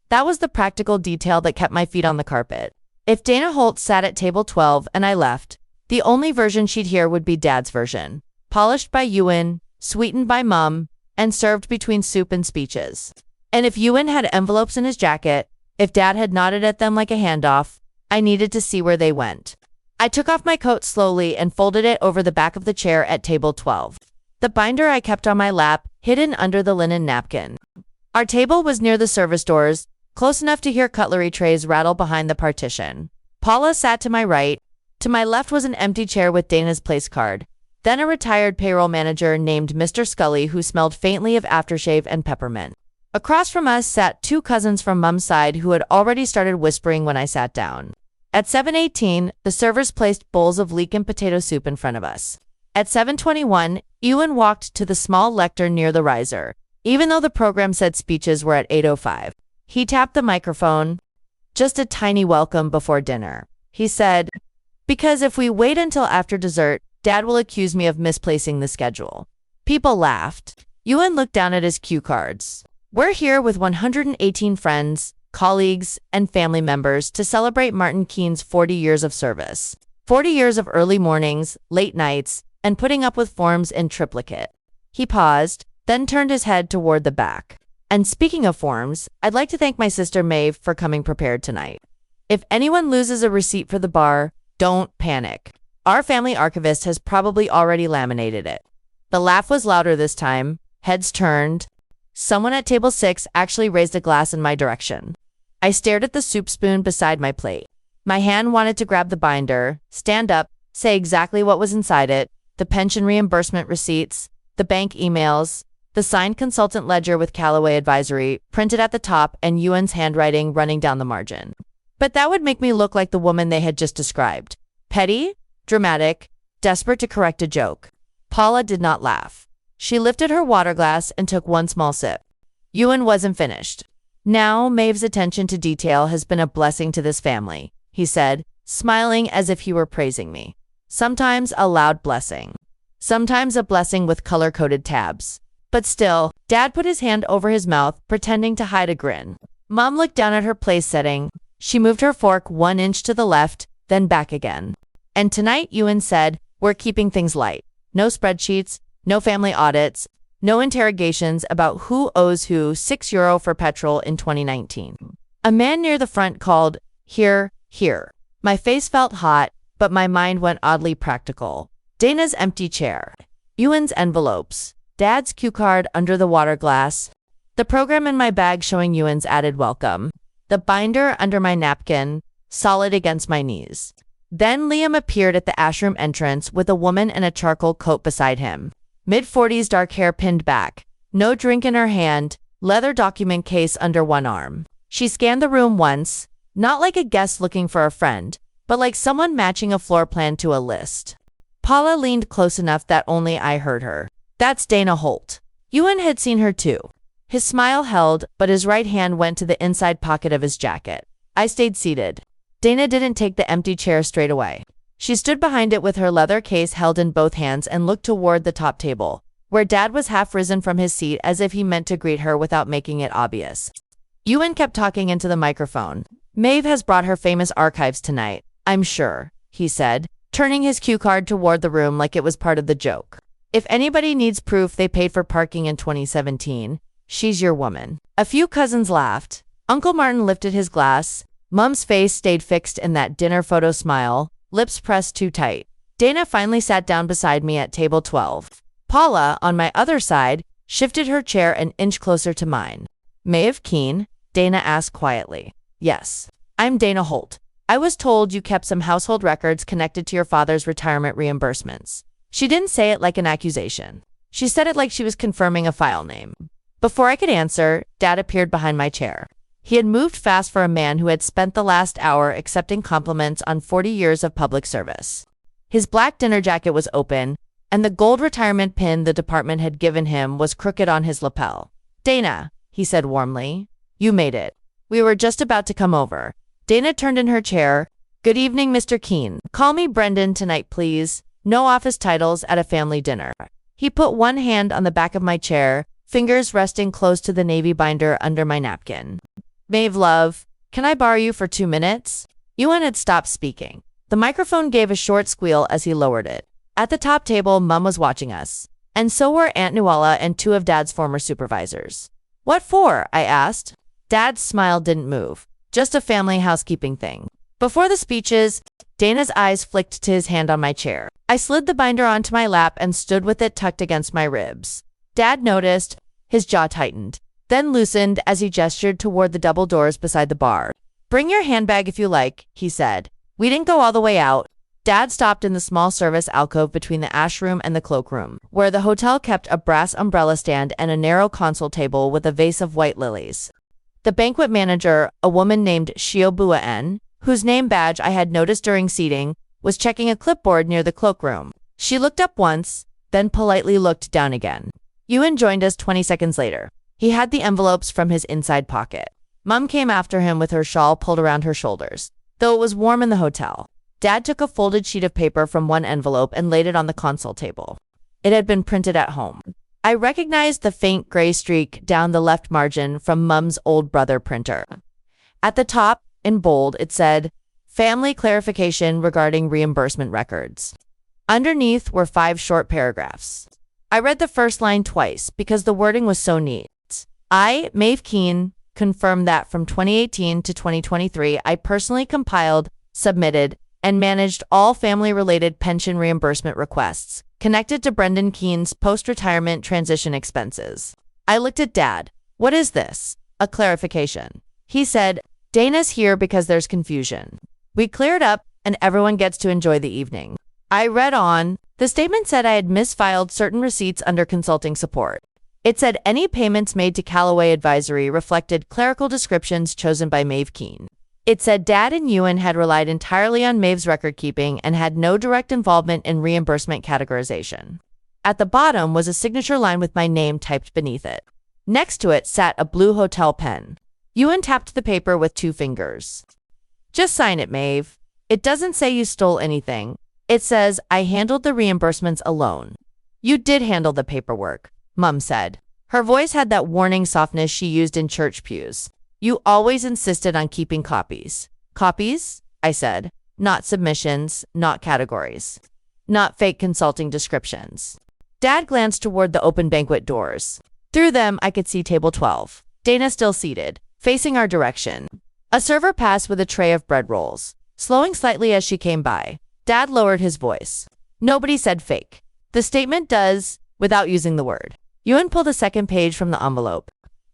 That was the practical detail that kept my feet on the carpet. If Dana Holt sat at table 12 and I left, the only version she'd hear would be Dad's version. Polished by Ewan, sweetened by Mum, and served between soup and speeches. And if Ewan had envelopes in his jacket, if Dad had nodded at them like a handoff, I needed to see where they went. I took off my coat slowly and folded it over the back of the chair at table 12. The binder I kept on my lap, hidden under the linen napkin. Our table was near the service doors, close enough to hear cutlery trays rattle behind the partition. Paula sat to my right. To my left was an empty chair with Dana's place card. Then a retired payroll manager named Mr. Scully who smelled faintly of aftershave and peppermint. Across from us sat 2 cousins from Mum's side who had already started whispering when I sat down. At 7:18, the servers placed bowls of leek and potato soup in front of us. At 7:21, Ewan walked to the small lectern near the riser, even though the program said speeches were at 8:05. He tapped the microphone. Just a tiny welcome before dinner. He said, because if we wait until after dessert, Dad will accuse me of misplacing the schedule. People laughed. Ewan looked down at his cue cards. We're here with 118 friends, colleagues, and family members to celebrate Martin Keene's 40 years of service. 40 years of early mornings, late nights, and putting up with forms in triplicate. He paused, then turned his head toward the back. And speaking of forms, I'd like to thank my sister Maeve for coming prepared tonight. If anyone loses a receipt for the bar, don't panic. Our family archivist has probably already laminated it. The laugh was louder this time. Heads turned. Someone at table 6 actually raised a glass in my direction. I stared at the soup spoon beside my plate. My hand wanted to grab the binder, stand up, say exactly what was inside it, the pension reimbursement receipts, the bank emails, the signed consultant ledger with Callaway Advisory printed at the top and Ewan's handwriting running down the margin. But that would make me look like the woman they had just described. Petty, dramatic, desperate to correct a joke. Paula did not laugh. She lifted her water glass and took one small sip. Ewan wasn't finished. Now, Maeve's attention to detail has been a blessing to this family, he said, smiling as if he were praising me. Sometimes a loud blessing. Sometimes a blessing with color-coded tabs. But still, Dad put his hand over his mouth, pretending to hide a grin. Mom looked down at her place setting. She moved her fork 1 inch to the left, then back again. And tonight, Ewan said, we're keeping things light. No spreadsheets, no family audits, no interrogations about who owes who €6 for petrol in 2019. A man near the front called, here, here. My face felt hot, but my mind went oddly practical. Dana's empty chair. Ewan's envelopes. Dad's cue card under the water glass. The program in my bag showing Ewan's added welcome. The binder under my napkin, solid against my knees. Then Liam appeared at the ashroom entrance with a woman in a charcoal coat beside him. Mid-40s, dark hair pinned back. No drink in her hand, leather document case under one arm. She scanned the room once, not like a guest looking for a friend, but like someone matching a floor plan to a list. Paula leaned close enough that only I heard her. That's Dana Holt. Ewan had seen her too. His smile held, but his right hand went to the inside pocket of his jacket. I stayed seated. Dana didn't take the empty chair straight away. She stood behind it with her leather case held in both hands and looked toward the top table, where Dad was half risen from his seat as if he meant to greet her without making it obvious. Ewan kept talking into the microphone. Maeve has brought her famous archives tonight, I'm sure, he said, turning his cue card toward the room like it was part of the joke. If anybody needs proof they paid for parking in 2017, she's your woman. A few cousins laughed. Uncle Martin lifted his glass. Mum's face stayed fixed in that dinner photo smile, lips pressed too tight. Dana finally sat down beside me at table 12. Paula, on my other side, shifted her chair an inch closer to mine. Maeve Keene? Dana asked quietly. Yes. I'm Dana Holt. I was told you kept some household records connected to your father's retirement reimbursements. She didn't say it like an accusation. She said it like she was confirming a file name. Before I could answer, Dad appeared behind my chair. He had moved fast for a man who had spent the last hour accepting compliments on 40 years of public service. His black dinner jacket was open, and the gold retirement pin the department had given him was crooked on his lapel. Dana, he said warmly, you made it. We were just about to come over. Dana turned in her chair. Good evening, Mr. Keene. Call me Brendan tonight, please. No office titles at a family dinner. He put one hand on the back of my chair, fingers resting close to the navy binder under my napkin. Maeve, love, can I borrow you for 2 minutes? Ewan had stopped speaking. The microphone gave a short squeal as he lowered it. At the top table, Mum was watching us. And so were Aunt Nuala and 2 of Dad's former supervisors. What for? I asked. Dad's smile didn't move. Just a family housekeeping thing. Before the speeches, Dana's eyes flicked to his hand on my chair. I slid the binder onto my lap and stood with it tucked against my ribs. Dad noticed. His jaw tightened, then loosened as he gestured toward the double doors beside the bar. Bring your handbag if you like, he said. We didn't go all the way out. Dad stopped in the small service alcove between the ash room and the cloakroom, where the hotel kept a brass umbrella stand and a narrow console table with a vase of white lilies. The banquet manager, a woman named Shiobua N., whose name badge I had noticed during seating, was checking a clipboard near the cloakroom. She looked up once, then politely looked down again. Ewan joined us 20 seconds later. He had the envelopes from his inside pocket. Mum came after him with her shawl pulled around her shoulders, though it was warm in the hotel. Dad took a folded sheet of paper from one envelope and laid it on the console table. It had been printed at home. I recognized the faint gray streak down the left margin from Mum's old brother printer. At the top, in bold, it said, Family clarification regarding reimbursement records. Underneath were 5 short paragraphs. I read the first line twice because the wording was so neat. I, Maeve Keene, confirm that from 2018 to 2023, I personally compiled, submitted, and managed all family-related pension reimbursement requests connected to Brendan Keene's post-retirement transition expenses. I looked at Dad. What is this? A clarification. He said, Dana's here because there's confusion. We clear it up and everyone gets to enjoy the evening. I read on. The statement said I had misfiled certain receipts under consulting support. It said any payments made to Callaway Advisory reflected clerical descriptions chosen by Maeve Keene. It said Dad and Ewan had relied entirely on Maeve's record keeping and had no direct involvement in reimbursement categorization. At the bottom was a signature line with my name typed beneath it. Next to it sat a blue hotel pen. Ewan tapped the paper with 2 fingers. Just sign it, Maeve. It doesn't say you stole anything. It says I handled the reimbursements alone. You did handle the paperwork, Mum said. Her voice had that warning softness she used in church pews. You always insisted on keeping copies. Copies? I said. Not submissions, not categories. Not fake consulting descriptions. Dad glanced toward the open banquet doors. Through them, I could see table 12. Dana still seated, facing our direction. A server passed with a tray of bread rolls, slowing slightly as she came by. Dad lowered his voice. Nobody said fake. The statement does, without using the word. Ewan pulled a second page from the envelope.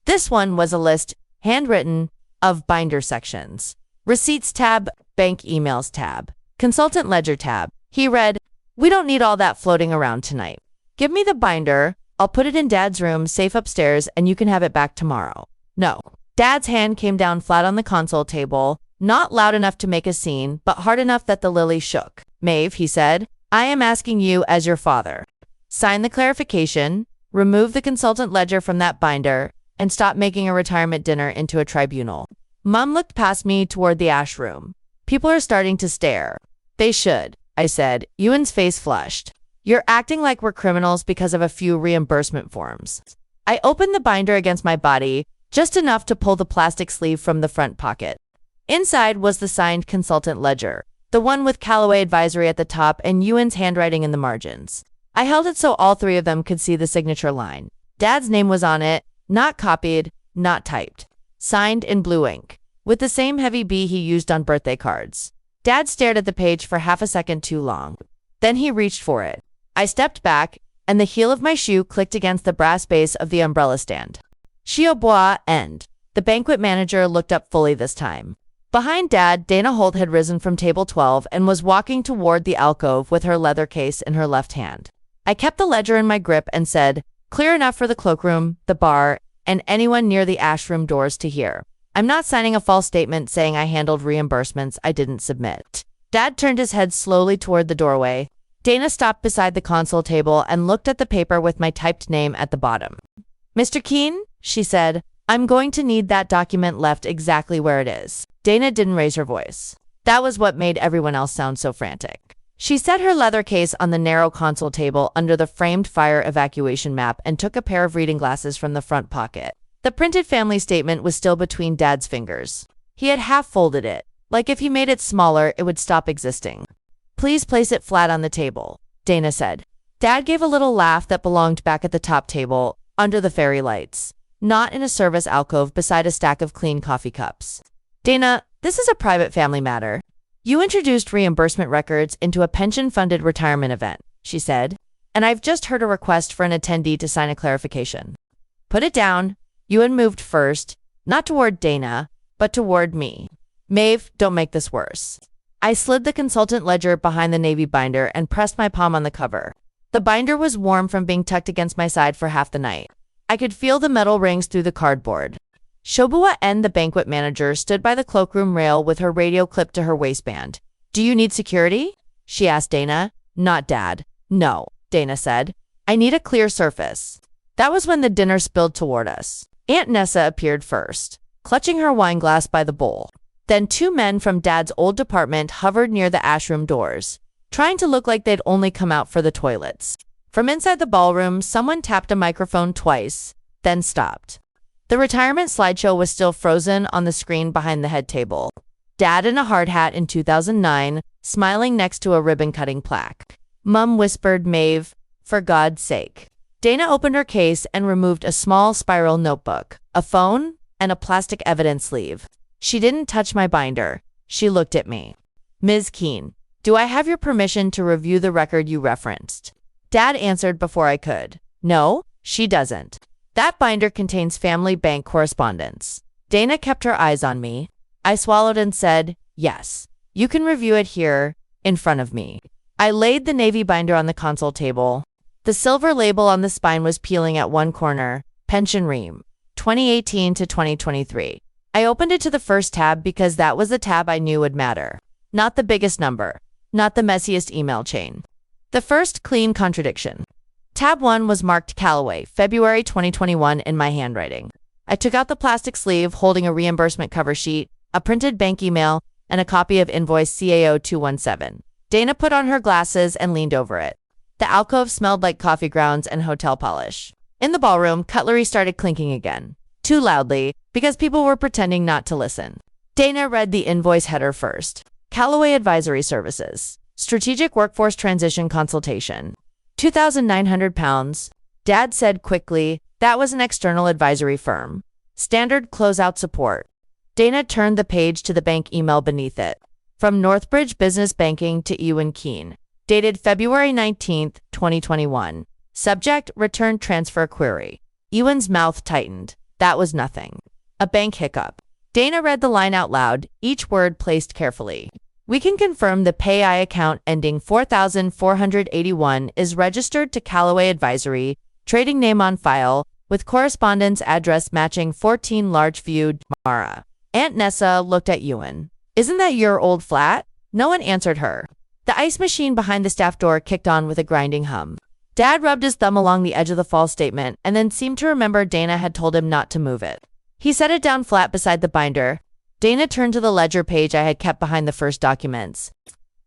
This one was a list, handwritten, of binder sections. Receipts tab, bank emails tab, consultant ledger tab. He read, We don't need all that floating around tonight. Give me the binder. I'll put it in Dad's room, safe upstairs, and you can have it back tomorrow. No. Dad's hand came down flat on the console table, not loud enough to make a scene, but hard enough that the lily shook. Maeve, he said, I am asking you as your father. Sign the clarification, remove the consultant ledger from that binder, and stop making a retirement dinner into a tribunal. Mum looked past me toward the ash room. People are starting to stare. They should, I said. Ewan's face flushed. You're acting like we're criminals because of a few reimbursement forms. I opened the binder against my body, just enough to pull the plastic sleeve from the front pocket. Inside was the signed consultant ledger, the one with Callaway Advisory at the top and Ewan's handwriting in the margins. I held it so all 3 of them could see the signature line. Dad's name was on it, not copied, not typed. signed in blue ink, with the same heavy B he used on birthday cards. Dad stared at the page for half a second too long. Then he reached for it. I stepped back, and the heel of my shoe clicked against the brass base of the umbrella stand. Chio bois end. The banquet manager looked up fully this time. Behind Dad, Dana Holt had risen from table 12 and was walking toward the alcove with her leather case in her left hand. I kept the ledger in my grip and said, "Clear enough for the cloakroom, the bar, and anyone near the ashroom doors to hear. I'm not signing a false statement saying I handled reimbursements I didn't submit." Dad turned his head slowly toward the doorway. Dana stopped beside the console table and looked at the paper with my typed name at the bottom. "Mr. Keene," she said, "I'm going to need that document left exactly where it is." Dana didn't raise her voice. That was what made everyone else sound so frantic. She set her leather case on the narrow console table under the framed fire evacuation map and took a pair of reading glasses from the front pocket. The printed family statement was still between Dad's fingers. He had half-folded it, like if he made it smaller, it would stop existing. "Please place it flat on the table," Dana said. Dad gave a little laugh that belonged back at the top table, under the fairy lights, not in a service alcove beside a stack of clean coffee cups. "Dana, this is a private family matter. You introduced reimbursement records into a pension-funded retirement event," she said, "and I've just heard a request for an attendee to sign a clarification." "Put it down." Ewan moved first, not toward Dana, but toward me. "Maeve, don't make this worse." I slid the consultant ledger behind the navy binder and pressed my palm on the cover. The binder was warm from being tucked against my side for half the night. I could feel the metal rings through the cardboard. Shobua N, the banquet manager, stood by the cloakroom rail with her radio clipped to her waistband. "Do you need security?" she asked Dana. "Not Dad." "No," Dana said. "I need a clear surface." That was when the dinner spilled toward us. Aunt Nessa appeared first, clutching her wine glass by the bowl. Then two men from Dad's old department hovered near the ashroom doors, trying to look like they'd only come out for the toilets. From inside the ballroom, someone tapped a microphone twice, then stopped. The retirement slideshow was still frozen on the screen behind the head table. Dad in a hard hat in 2009, smiling next to a ribbon-cutting plaque. Mum whispered, "Maeve, for God's sake." Dana opened her case and removed a small spiral notebook, a phone, and a plastic evidence sleeve. She didn't touch my binder. She looked at me. "Ms. Keene, do I have your permission to review the record you referenced?" Dad answered before I could. "No, she doesn't. That binder contains family bank correspondence." Dana kept her eyes on me. I swallowed and said, "Yes, you can review it here, in front of me." I laid the navy binder on the console table. The silver label on the spine was peeling at one corner, Pension Ream, 2018 to 2023. I opened it to the first tab because that was the tab I knew would matter. Not the biggest number, not the messiest email chain. The first clean contradiction. Tab 1 was marked Callaway, February 2021 in my handwriting. I took out the plastic sleeve holding a reimbursement cover sheet, a printed bank email, and a copy of invoice CAO 217. Dana put on her glasses and leaned over it. The alcove smelled like coffee grounds and hotel polish. In the ballroom, cutlery started clinking again. Too loudly, because people were pretending not to listen. Dana read the invoice header first. Callaway Advisory Services. Strategic Workforce Transition Consultation. £2,900. Dad said quickly, that was an external advisory firm. Standard closeout support. Dana turned the page to the bank email beneath it. From Northbridge Business Banking to Ewan Keene. Dated February 19, 2021. Subject, return transfer query. Ewan's mouth tightened. That was nothing. A bank hiccup. Dana read the line out loud, each word placed carefully. We can confirm the PayI account ending 4481 is registered to Callaway Advisory, trading name on file, with correspondence address matching 14 Larchview, Mara. Aunt Nessa looked at Ewan. Isn't that your old flat? No one answered her. The ice machine behind the staff door kicked on with a grinding hum. Dad rubbed his thumb along the edge of the false statement and then seemed to remember Dana had told him not to move it. He set it down flat beside the binder. Dana turned to the ledger page I had kept behind the first documents.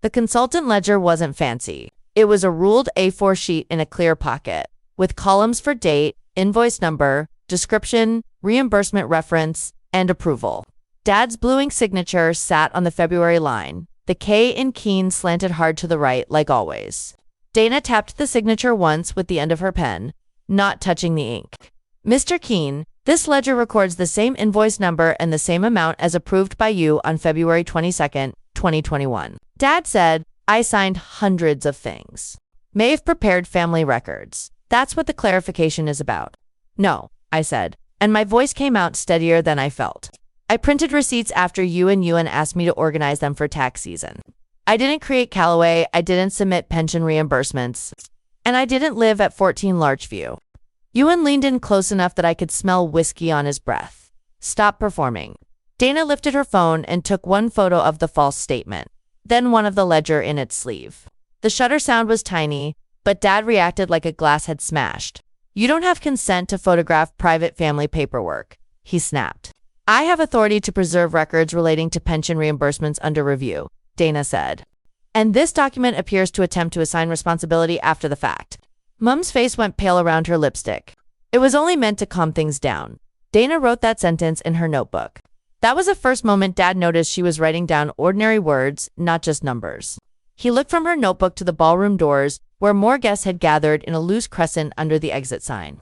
The consultant ledger wasn't fancy. It was a ruled A4 sheet in a clear pocket, with columns for date, invoice number, description, reimbursement reference, and approval. Dad's blue ink signature sat on the February line. The K in Keene slanted hard to the right, like always. Dana tapped the signature once with the end of her pen, not touching the ink. Mr. Keene, This ledger records the same invoice number and the same amount as approved by you on February 22nd, 2021. Dad said, I signed hundreds of things. Maeve prepared family records. That's what the clarification is about. No, I said, and my voice came out steadier than I felt. I printed receipts after you and Ewan asked me to organize them for tax season. I didn't create Callaway, I didn't submit pension reimbursements, and I didn't live at 14 Larchview. Ewan leaned in close enough that I could smell whiskey on his breath. Stop performing. Dana lifted her phone and took one photo of the false statement, then one of the ledger in its sleeve. The shutter sound was tiny, but Dad reacted like a glass had smashed. You don't have consent to photograph private family paperwork, he snapped. I have authority to preserve records relating to pension reimbursements under review, Dana said. And this document appears to attempt to assign responsibility after the fact. Mum's face went pale around her lipstick. It was only meant to calm things down. Dana wrote that sentence in her notebook. That was the first moment Dad noticed she was writing down ordinary words, not just numbers. He looked from her notebook to the ballroom doors, where more guests had gathered in a loose crescent under the exit sign.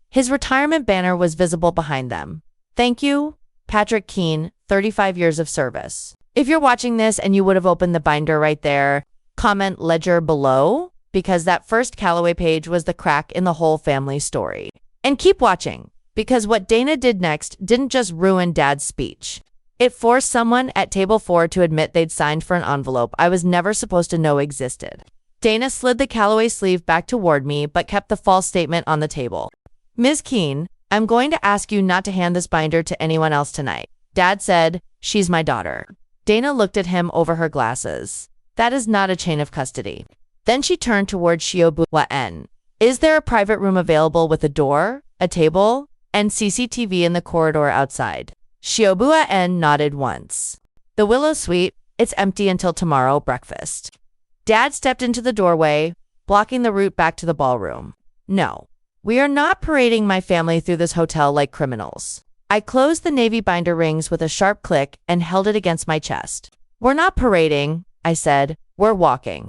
His retirement banner was visible behind them. Thank you, Patrick Keene, 35 years of service. If you're watching this and you would have opened the binder right there, comment ledger below, because that first Callaway page was the crack in the whole family story. And keep watching, because what Dana did next didn't just ruin Dad's speech. It forced someone at table 4 to admit they'd signed for an envelope I was never supposed to know existed. Dana slid the Callaway sleeve back toward me, but kept the false statement on the table. Ms. Keene, I'm going to ask you not to hand this binder to anyone else tonight. Dad said, she's my daughter. Dana looked at him over her glasses. That is not a chain of custody. Then she turned toward Shiobua-en. Is there a private room available with a door, a table, and CCTV in the corridor outside? Shiobua-en nodded once. The Willow Suite, it's empty until tomorrow breakfast. Dad stepped into the doorway, blocking the route back to the ballroom. No, we are not parading my family through this hotel like criminals. I closed the navy binder rings with a sharp click and held it against my chest. We're not parading, I said. We're walking.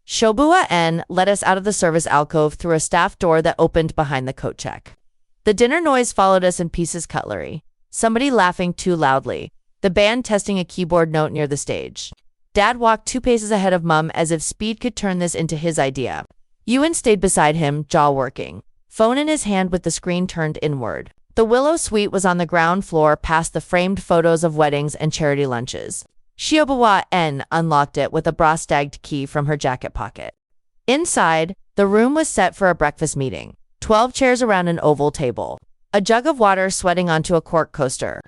Shiobua-en led us out of the service alcove through a staff door that opened behind the coat check. The dinner noise followed us in pieces cutlery. Somebody laughing too loudly. The band testing a keyboard note near the stage. Dad walked 2 paces ahead of Mum as if speed could turn this into his idea. Ewan stayed beside him, jaw working, phone in his hand with the screen turned inward. The Willow Suite was on the ground floor past the framed photos of weddings and charity lunches. Shiobua-en unlocked it with a brass-tagged key from her jacket pocket. Inside, the room was set for a breakfast meeting. 12 chairs around an oval table. A jug of water sweating onto a cork coaster.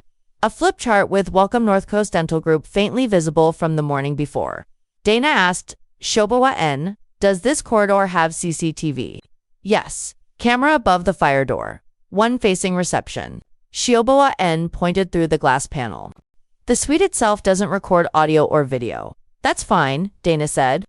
A flip chart with Welcome North Coast Dental Group faintly visible from the morning before. Dana asked, Shiobua-en, does this corridor have CCTV? Yes. Camera above the fire door. One facing reception. Shiobua-en pointed through the glass panel. The suite itself doesn't record audio or video. That's fine, Dana said.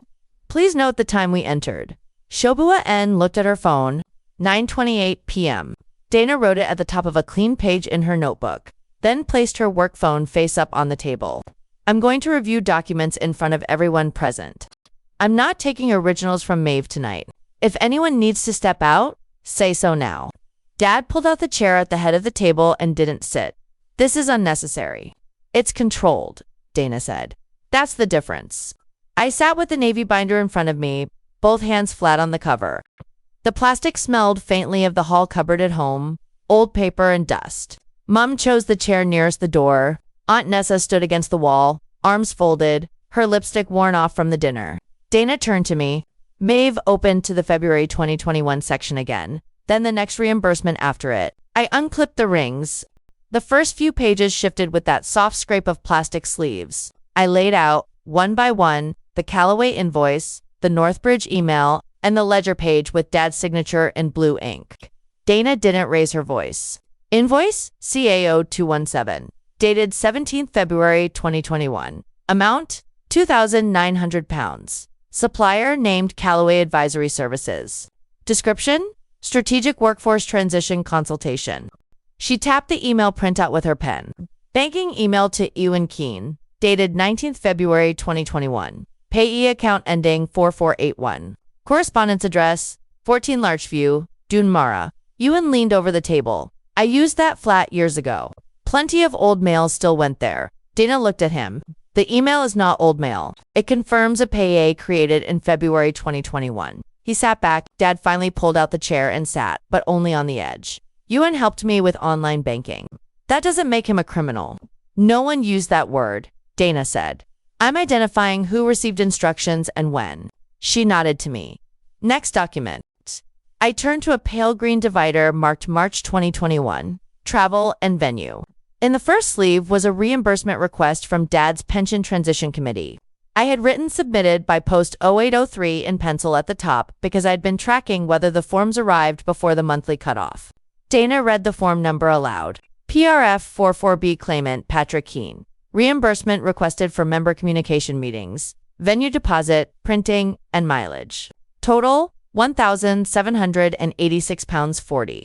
Please note the time we entered. Shiobua-en looked at her phone. 9:28 p.m. Dana wrote it at the top of a clean page in her notebook, then placed her work phone face up on the table. I'm going to review documents in front of everyone present. I'm not taking originals from Maeve tonight. If anyone needs to step out, say so now. Dad pulled out the chair at the head of the table and didn't sit. This is unnecessary. It's controlled, Dana said. That's the difference. I sat with the navy binder in front of me, both hands flat on the cover. The plastic smelled faintly of the hall cupboard at home, old paper and dust. Mum chose the chair nearest the door. Aunt Nessa stood against the wall, arms folded, her lipstick worn off from the dinner. Dana turned to me. Maeve opened to the February 2021 section again, then the next reimbursement after it. I unclipped the rings. The first few pages shifted with that soft scrape of plastic sleeves. I laid out, one by one, the Callaway invoice, the Northbridge email, and the ledger page with Dad's signature in blue ink. Dana didn't raise her voice. Invoice, CAO 217, dated 17th February 2021. Amount, £2,900. Supplier named Callaway Advisory Services. Description, Strategic Workforce Transition Consultation. She tapped the email printout with her pen. Banking email to Ewan Keene, dated 19th February 2021. Payee account ending 4481. Correspondence address, 14 Larchview, Dunmara. Ewan leaned over the table. I used that flat years ago. Plenty of old mail still went there. Dana looked at him. The email is not old mail. It confirms a payee created in February 2021. He sat back. Dad finally pulled out the chair and sat, but only on the edge. Yuan helped me with online banking. That doesn't make him a criminal. No one used that word, Dana said. I'm identifying who received instructions and when. She nodded to me. Next document. I turned to a pale green divider marked March 2021, travel and venue. In the first sleeve was a reimbursement request from Dad's Pension Transition Committee. I had written submitted by post 0803 in pencil at the top because I'd been tracking whether the forms arrived before the monthly cutoff. Dana read the form number aloud. PRF 44B claimant Patrick Keene. Reimbursement requested for member communication meetings, venue deposit, printing, and mileage. Total, £1,786.40.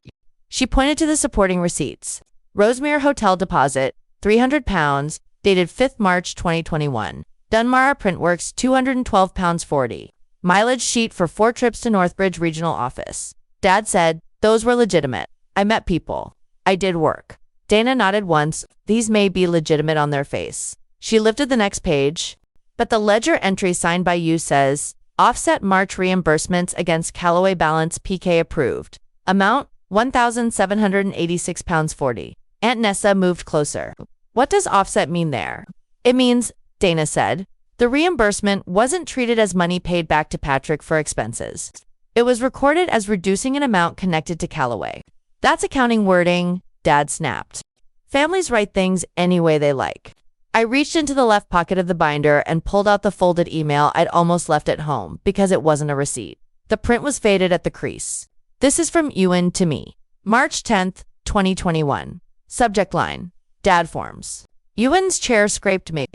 She pointed to the supporting receipts. Rosemere Hotel deposit, £300, dated 5th March 2021. Dunmara Printworks, £212.40. Mileage sheet for 4 trips to Northbridge Regional Office. Dad said, those were legitimate. I met people. I did work. Dana nodded once. These may be legitimate on their face. She lifted the next page. But the ledger entry signed by you says, offset March reimbursements against Callaway balance PK approved. Amount, £1,786.40. Aunt Nessa moved closer. What does offset mean there? It means, Dana said, the reimbursement wasn't treated as money paid back to Patrick for expenses. It was recorded as reducing an amount connected to Callaway. That's accounting wording, Dad snapped. Families write things any way they like. I reached into the left pocket of the binder and pulled out the folded email I'd almost left at home because it wasn't a receipt. The print was faded at the crease. This is from Ewan to me. March 10th, 2021. Subject line, Dad forms. Ewan's chair scraped me.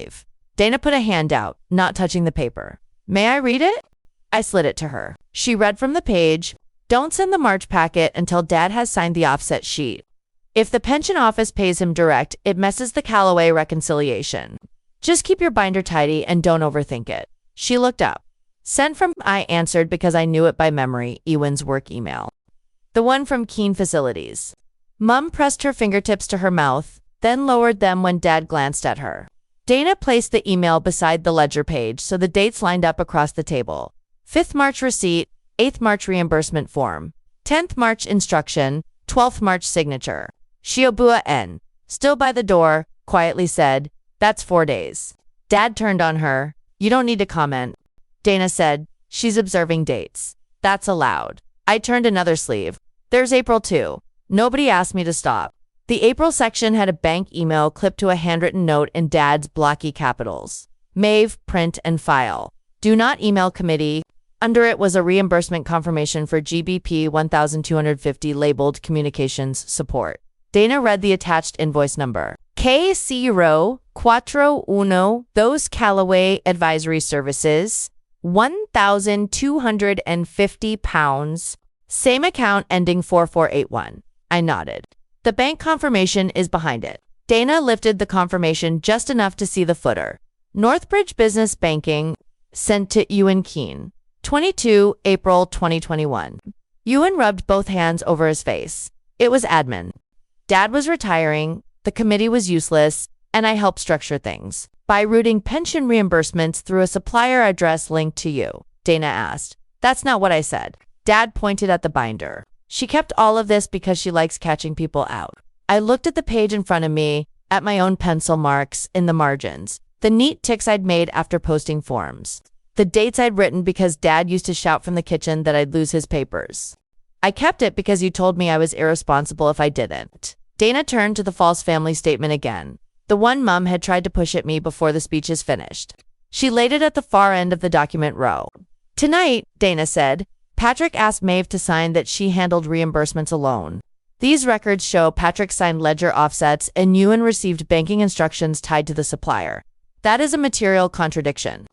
Dana put a hand out, not touching the paper. May I read it? I slid it to her. She read from the page, don't send the March packet until Dad has signed the offset sheet. If the pension office pays him direct, it messes the Callaway reconciliation. Just keep your binder tidy and don't overthink it. She looked up. Sent from, I answered because I knew it by memory, Ewan's work email. The one from Keene Facilities. Mum pressed her fingertips to her mouth, then lowered them when Dad glanced at her. Dana placed the email beside the ledger page so the dates lined up across the table. 5th March receipt, 8th March reimbursement form, 10th March instruction, 12th March signature. Shiobua N, still by the door, quietly said, that's 4 days. Dad turned on her. You don't need to comment. Dana said, she's observing dates. That's allowed. I turned another sleeve. There's April 2. Nobody asked me to stop. The April section had a bank email clipped to a handwritten note in Dad's blocky capitals. Maeve, print and file. Do not email committee. Under it was a reimbursement confirmation for GBP 1,250 labeled communications support. Dana read the attached invoice number. K041 those Callaway Advisory Services, £1,250. Same account ending 4481. I nodded. The bank confirmation is behind it. Dana lifted the confirmation just enough to see the footer. Northbridge Business Banking, sent to Ewan Keene. 22 April 2021. Ewan rubbed both hands over his face. It was admin. Dad was retiring, the committee was useless, and I helped structure things. By routing pension reimbursements through a supplier address linked to you, Dana asked. That's not what I said. Dad pointed at the binder. She kept all of this because she likes catching people out. I looked at the page in front of me, at my own pencil marks in the margins, the neat ticks I'd made after posting forms, the dates I'd written because Dad used to shout from the kitchen that I'd lose his papers. I kept it because you told me I was irresponsible if I didn't. Dana turned to the false family statement again, the one Mum had tried to push at me before the speech is finished. She laid it at the far end of the document row. Tonight, Dana said, Patrick asked Maeve to sign that she handled reimbursements alone. These records show Patrick signed ledger offsets and Ewan received banking instructions tied to the supplier. That is a material contradiction.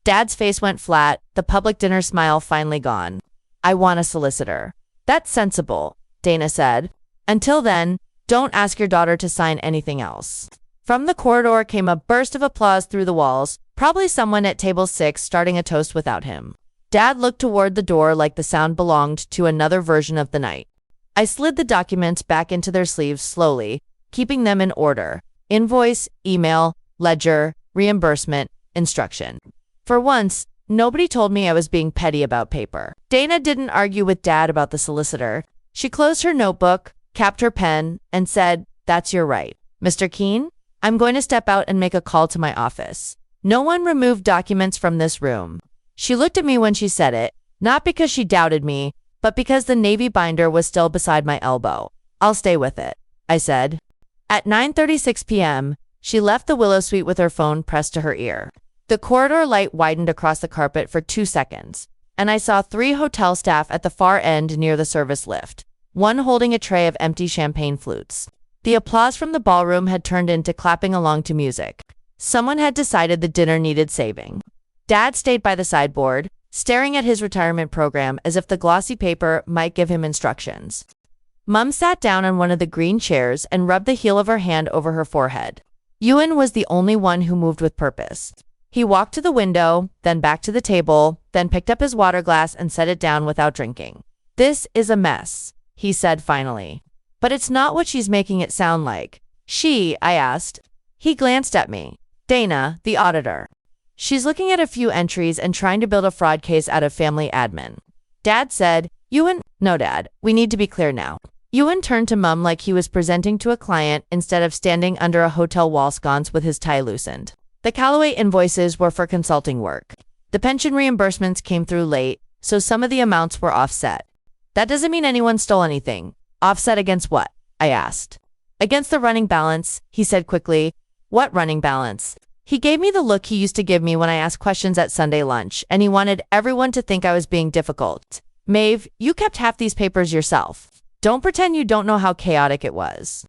Dad's face went flat, the public dinner smile finally gone. I want a solicitor. That's sensible, Dana said. Until then, don't ask your daughter to sign anything else. From the corridor came a burst of applause through the walls, probably someone at table 6 starting a toast without him. Dad looked toward the door like the sound belonged to another version of the night. I slid the documents back into their sleeves slowly, keeping them in order: invoice, email, ledger, reimbursement, instruction. For once, nobody told me I was being petty about paper. Dana didn't argue with Dad about the solicitor. She closed her notebook, capped her pen, and said, "That's your right. Mr. Keene, I'm going to step out and make a call to my office. No one removed documents from this room." She looked at me when she said it, not because she doubted me, but because the navy binder was still beside my elbow. "I'll stay with it," I said. At 9:36 p.m., she left the Willow Suite with her phone pressed to her ear. The corridor light widened across the carpet for 2 seconds, and I saw 3 hotel staff at the far end near the service lift, one holding a tray of empty champagne flutes. The applause from the ballroom had turned into clapping along to music. Someone had decided the dinner needed saving. Dad stayed by the sideboard, staring at his retirement program as if the glossy paper might give him instructions. Mom sat down on one of the green chairs and rubbed the heel of her hand over her forehead. Ewan was the only one who moved with purpose. He walked to the window, then back to the table, then picked up his water glass and set it down without drinking. "This is a mess," he said finally. "But it's not what she's making it sound like." "She?" I asked. He glanced at me. "Dana, the auditor. She's looking at a few entries and trying to build a fraud case out of family admin." Dad said, "Ewan." "No, Dad, we need to be clear now." Ewan turned to Mum like he was presenting to a client instead of standing under a hotel wall sconce with his tie loosened. "The Callaway invoices were for consulting work. The pension reimbursements came through late, so some of the amounts were offset. That doesn't mean anyone stole anything." "Offset against what?" I asked. "Against the running balance," he said quickly. "What running balance?" He gave me the look he used to give me when I asked questions at Sunday lunch, and he wanted everyone to think I was being difficult. "Maeve, you kept half these papers yourself. Don't pretend you don't know how chaotic it was."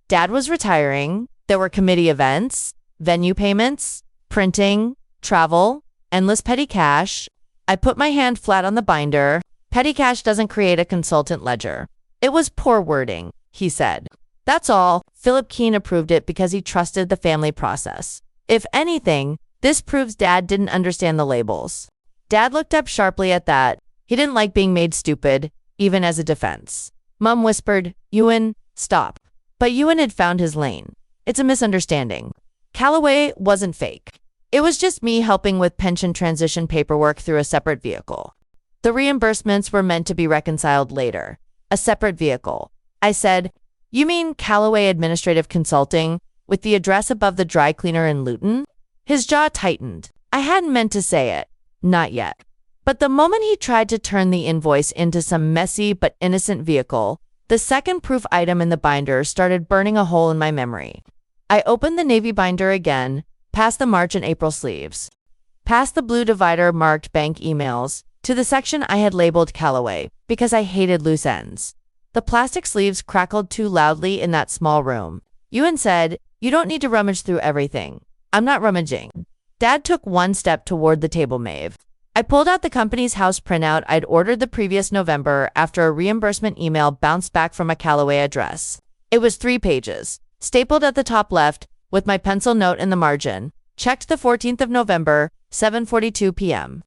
Dad was retiring. There were committee events, venue payments, printing, travel, endless petty cash. I put my hand flat on the binder. "Petty cash doesn't create a consultant ledger." "It was poor wording," he said. "That's all." Philip Keene approved it because he trusted the family process. If anything, this proves Dad didn't understand the labels. Dad looked up sharply at that. He didn't like being made stupid, even as a defense. Mum whispered, "Ewan, stop." But Ewan had found his lane. "It's a misunderstanding. Callaway wasn't fake. It was just me helping with pension transition paperwork through a separate vehicle. The reimbursements were meant to be reconciled later. A separate vehicle." I said, "You mean Callaway Administrative Consulting, with the address above the dry cleaner in Luton?" His jaw tightened. I hadn't meant to say it. Not yet. But the moment he tried to turn the invoice into some messy but innocent vehicle, the second proof item in the binder started burning a hole in my memory. I opened the navy binder again, past the March and April sleeves, past the blue divider marked bank emails, to the section I had labeled Callaway, because I hated loose ends. The plastic sleeves crackled too loudly in that small room. Ewan said, "You don't need to rummage through everything." "I'm not rummaging." Dad took one step toward the table, Maeve. I pulled out the company's house printout I'd ordered the previous November after a reimbursement email bounced back from a Callaway address. It was 3 pages, stapled at the top left, with my pencil note in the margin. Checked the 14th of November, 7:42 p.m.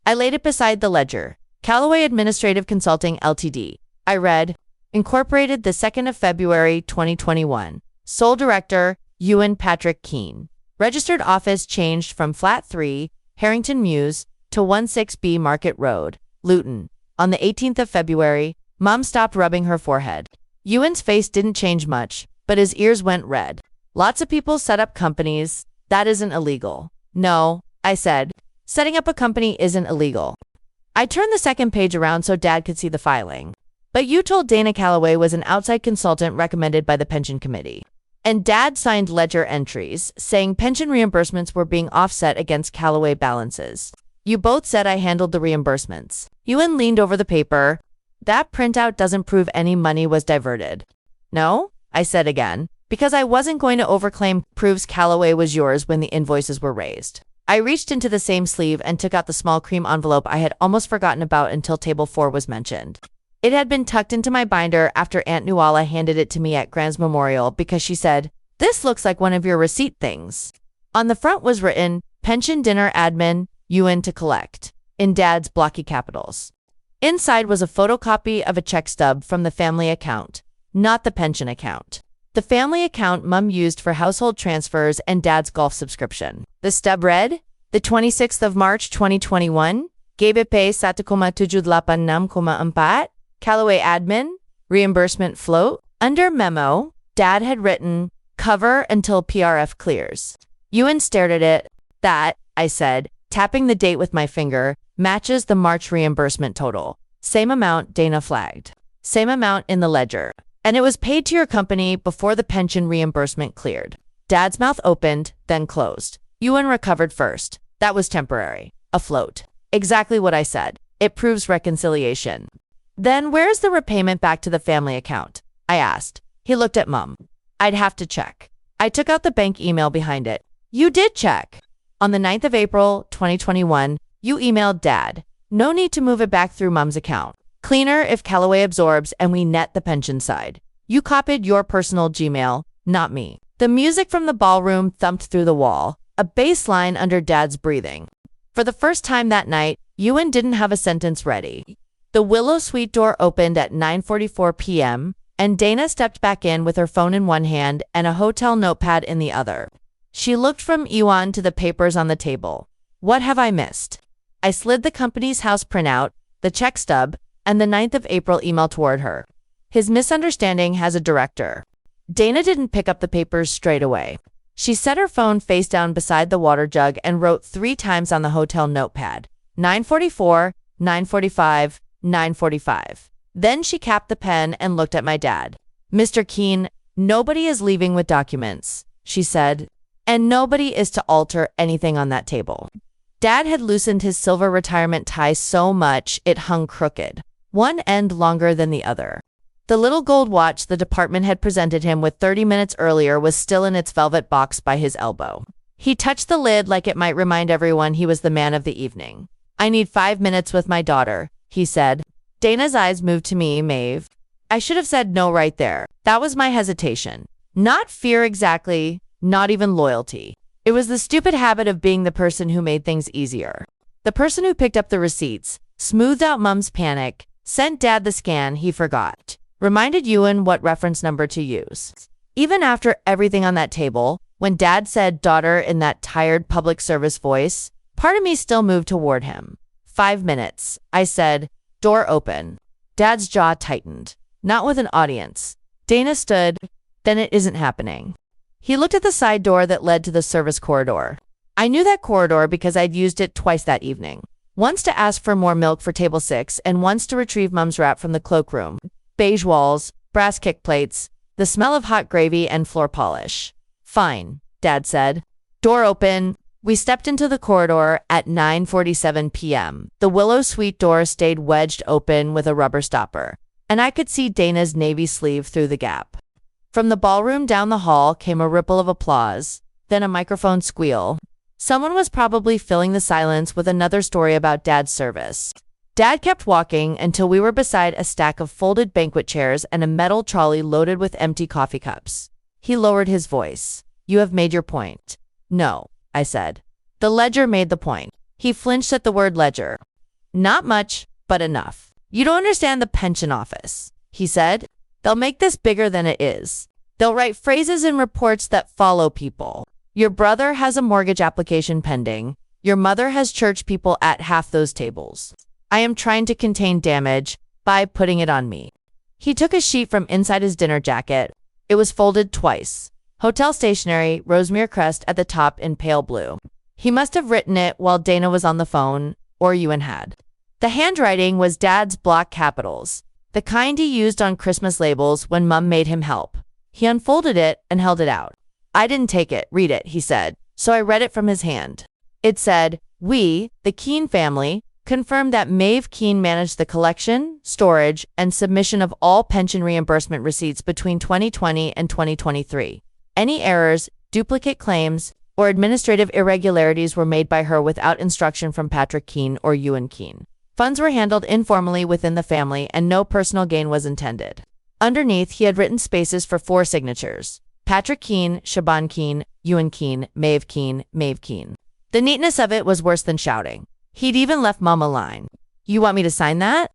I laid it beside the ledger. Callaway Administrative Consulting Ltd. I read, "Incorporated the 2nd of February, 2021. Sole Director, Ewan Patrick Keene. Registered office changed from Flat 3, Harrington Mews, to 16B Market Road, Luton. On the 18th of February, Mom stopped rubbing her forehead. Ewan's face didn't change much, but his ears went red. "Lots of people set up companies. That isn't illegal." "No," I said. "Setting up a company isn't illegal." I turned the second page around so Dad could see the filing. "But you told Dana Callaway was an outside consultant recommended by the pension committee." And Dad signed ledger entries, saying pension reimbursements were being offset against Callaway balances. "You both said I handled the reimbursements." Ewan leaned over the paper. "That printout doesn't prove any money was diverted." "No," I said again, because I wasn't going to overclaim proves Callaway was yours when the invoices were raised. I reached into the same sleeve and took out the small cream envelope I had almost forgotten about until Table 4 was mentioned. It had been tucked into my binder after Aunt Nuala handed it to me at Grand's memorial because she said, "This looks like one of your receipt things." On the front was written, "Pension Dinner Admin, Ewan to collect," in Dad's blocky capitals. Inside was a photocopy of a check stub from the family account, not the pension account. The family account Mom used for household transfers and Dad's golf subscription. The stub read, the 26th of March 2021, GBP 1,786,4, Callaway Admin, reimbursement float. Under memo, Dad had written, cover until PRF clears. Ewan stared at it. That, I said, tapping the date with my finger, matches the March reimbursement total. Same amount, Dana flagged. Same amount in the ledger. And it was paid to your company before the pension reimbursement cleared. Dad's mouth opened, then closed. Ewan recovered first. That was temporary. A float. Exactly what I said. It proves reconciliation. Then where's the repayment back to the family account? I asked. He looked at Mom. I'd have to check. I took out the bank email behind it. You did check. On the 9th of April, 2021, you emailed Dad. No need to move it back through Mom's account. Cleaner if Callaway absorbs and we net the pension side. You copied your personal Gmail, not me. The music from the ballroom thumped through the wall, a bass line under Dad's breathing. For the first time that night, Ewan didn't have a sentence ready. The Willow Suite door opened at 9:44 p.m., and Dana stepped back in with her phone in one hand and a hotel notepad in the other. She looked from Ewan to the papers on the table. What have I missed? I slid the company's house printout, the check stub, and the 9th of April email toward her. His misunderstanding has a director. Dana didn't pick up the papers straight away. She set her phone face down beside the water jug and wrote 3 times on the hotel notepad. 9:44, 9:45, 9:45. Then she capped the pen and looked at my dad. Mr. Keene, nobody is leaving with documents, she said, and nobody is to alter anything on that table. Dad had loosened his silver retirement tie so much it hung crooked, one end longer than the other. The little gold watch the department had presented him with 30 minutes earlier was still in its velvet box by his elbow. He touched the lid like it might remind everyone he was the man of the evening. I need 5 minutes with my daughter, he said. Dana's eyes moved to me, Maeve. I should have said no right there. That was my hesitation. Not fear exactly, not even loyalty. It was the stupid habit of being the person who made things easier. The person who picked up the receipts, smoothed out Mom's panic, sent Dad the scan he forgot, reminded Ewan what reference number to use. Even after everything on that table, when Dad said daughter in that tired public service voice, part of me still moved toward him. 5 minutes, I said, door open. Dad's jaw tightened. Not with an audience. Dana stood. Then it isn't happening. He looked at the side door that led to the service corridor. I knew that corridor because I'd used it twice that evening. Once to ask for more milk for table 6 and once to retrieve Mom's wrap from the cloakroom. Beige walls, brass kick plates, the smell of hot gravy and floor polish. Fine, Dad said. Door open. We stepped into the corridor at 9:47 p.m. The Willow Suite door stayed wedged open with a rubber stopper, and I could see Dana's navy sleeve through the gap. From the ballroom down the hall came a ripple of applause, then a microphone squeal. Someone was probably filling the silence with another story about Dad's service. Dad kept walking until we were beside a stack of folded banquet chairs and a metal trolley loaded with empty coffee cups. He lowered his voice. You have made your point. No, I said. The ledger made the point. He flinched at the word ledger. Not much, but enough. You don't understand the pension office, he said. They'll make this bigger than it is. They'll write phrases in reports that follow people. Your brother has a mortgage application pending. Your mother has church people at half those tables. I am trying to contain damage by putting it on me. He took a sheet from inside his dinner jacket. It was folded twice. Hotel stationery, Rosemere crest at the top in pale blue. He must have written it while Dana was on the phone, or Ewan had. The handwriting was Dad's block capitals, the kind he used on Christmas labels when Mom made him help. He unfolded it and held it out. I didn't take it, read it, he said, so I read it from his hand. It said, we, the Keene family, confirm that Maeve Keene managed the collection, storage, and submission of all pension reimbursement receipts between 2020 and 2023. Any errors, duplicate claims, or administrative irregularities were made by her without instruction from Patrick Keene or Ewan Keene. Funds were handled informally within the family and no personal gain was intended. Underneath, he had written spaces for 4 signatures. Patrick Keene, Shaban Keene, Ewan Keene, Maeve Keene, Maeve Keene. The neatness of it was worse than shouting. He'd even left Mom a line. You want me to sign that?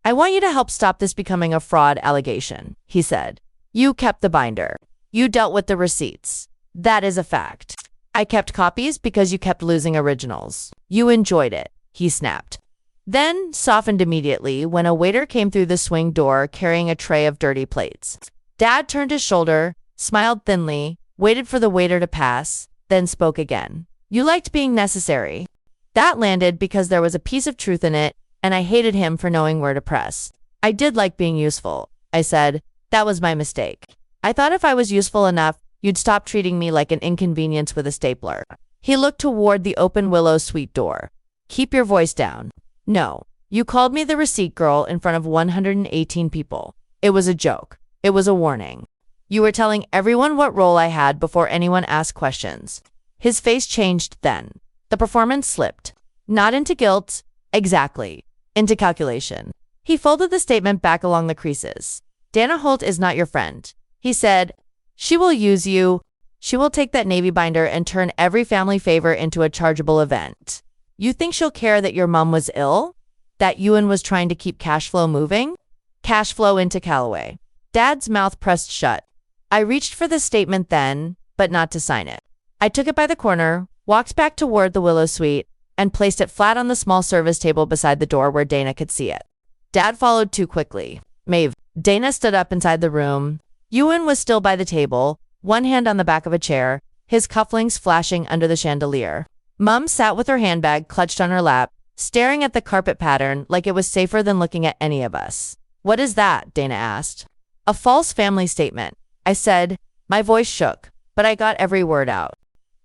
I want you to help stop this becoming a fraud allegation, he said. You kept the binder. You dealt with the receipts. That is a fact. I kept copies because you kept losing originals. You enjoyed it, he snapped. Then softened immediately when a waiter came through the swing door carrying a tray of dirty plates. Dad turned his shoulder, smiled thinly, waited for the waiter to pass, then spoke again. You liked being necessary. That landed because there was a piece of truth in it, and I hated him for knowing where to press. I did like being useful, I said. That was my mistake. I thought if I was useful enough, you'd stop treating me like an inconvenience with a stapler. He looked toward the open willow suite door. Keep your voice down. No, you called me the receipt girl in front of 118 people. It was a joke. It was a warning. You were telling everyone what role I had before anyone asked questions. His face changed then. The performance slipped. Not into guilt, exactly. Into calculation. He folded the statement back along the creases. Dana Holt is not your friend. He said, she will use you. She will take that Navy binder and turn every family favor into a chargeable event. You think she'll care that your mom was ill? That Ewan was trying to keep cash flow moving? Cash flow into Callaway. Dad's mouth pressed shut. I reached for the statement then, but not to sign it. I took it by the corner, walked back toward the Willow Suite, and placed it flat on the small service table beside the door where Dana could see it. Dad followed too quickly. Maeve. Dana stood up inside the room. Ewan was still by the table, one hand on the back of a chair, his cufflinks flashing under the chandelier. Mum sat with her handbag clutched on her lap, staring at the carpet pattern like it was safer than looking at any of us. What is that? Dana asked. A false family statement, I said. My voice shook, but I got every word out.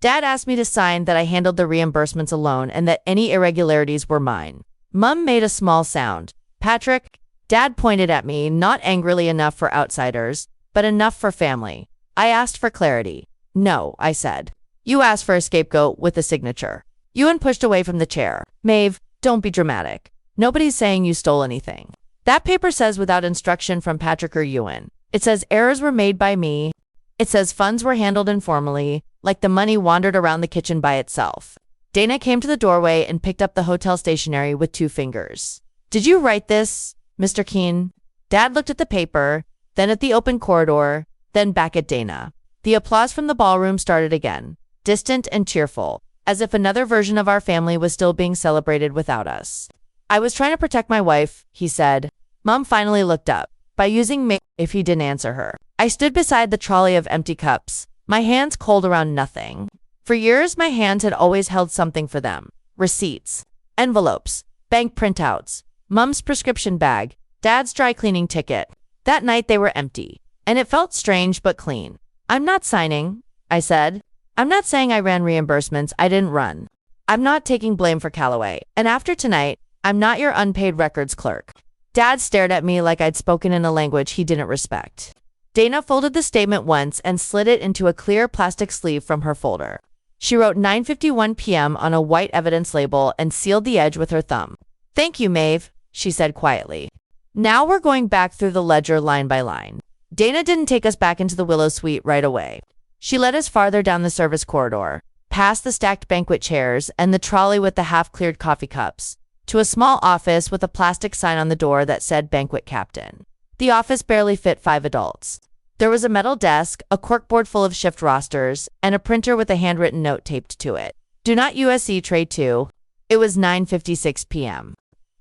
Dad asked me to sign that I handled the reimbursements alone and that any irregularities were mine. Mum made a small sound. Patrick, Dad pointed at me, not angrily enough for outsiders, but enough for family. I asked for clarity. No, I said. You asked for a scapegoat with a signature. Ewan pushed away from the chair. Maeve, don't be dramatic. Nobody's saying you stole anything. That paper says without instruction from Patrick or Ewan. It says errors were made by me. It says funds were handled informally, like the money wandered around the kitchen by itself. Dana came to the doorway and picked up the hotel stationery with 2 fingers. Did you write this, Mr. Keene? Dad looked at the paper, then at the open corridor, then back at Dana. The applause from the ballroom started again, distant and cheerful, as if another version of our family was still being celebrated without us. I was trying to protect my wife, he said. Mum finally looked up, by using me if he didn't answer her. I stood beside the trolley of empty cups, my hands cold around nothing. For years, my hands had always held something for them. Receipts, envelopes, bank printouts, Mum's prescription bag, Dad's dry cleaning ticket. That night they were empty, and it felt strange but clean. I'm not signing, I said. I'm not saying I ran reimbursements I didn't run. I'm not taking blame for Callaway, and after tonight, I'm not your unpaid records clerk. Dad stared at me like I'd spoken in a language he didn't respect. Dana folded the statement once and slid it into a clear plastic sleeve from her folder. She wrote 9:51 p.m. on a white evidence label and sealed the edge with her thumb. Thank you, Maeve, she said quietly. Now we're going back through the ledger line by line. Dana didn't take us back into the Willow Suite right away. She led us farther down the service corridor, past the stacked banquet chairs and the trolley with the half-cleared coffee cups, to a small office with a plastic sign on the door that said Banquet Captain. The office barely fit 5 adults. There was a metal desk, a corkboard full of shift rosters, and a printer with a handwritten note taped to it. Do not USC Tray 2. It was 9:56 p.m.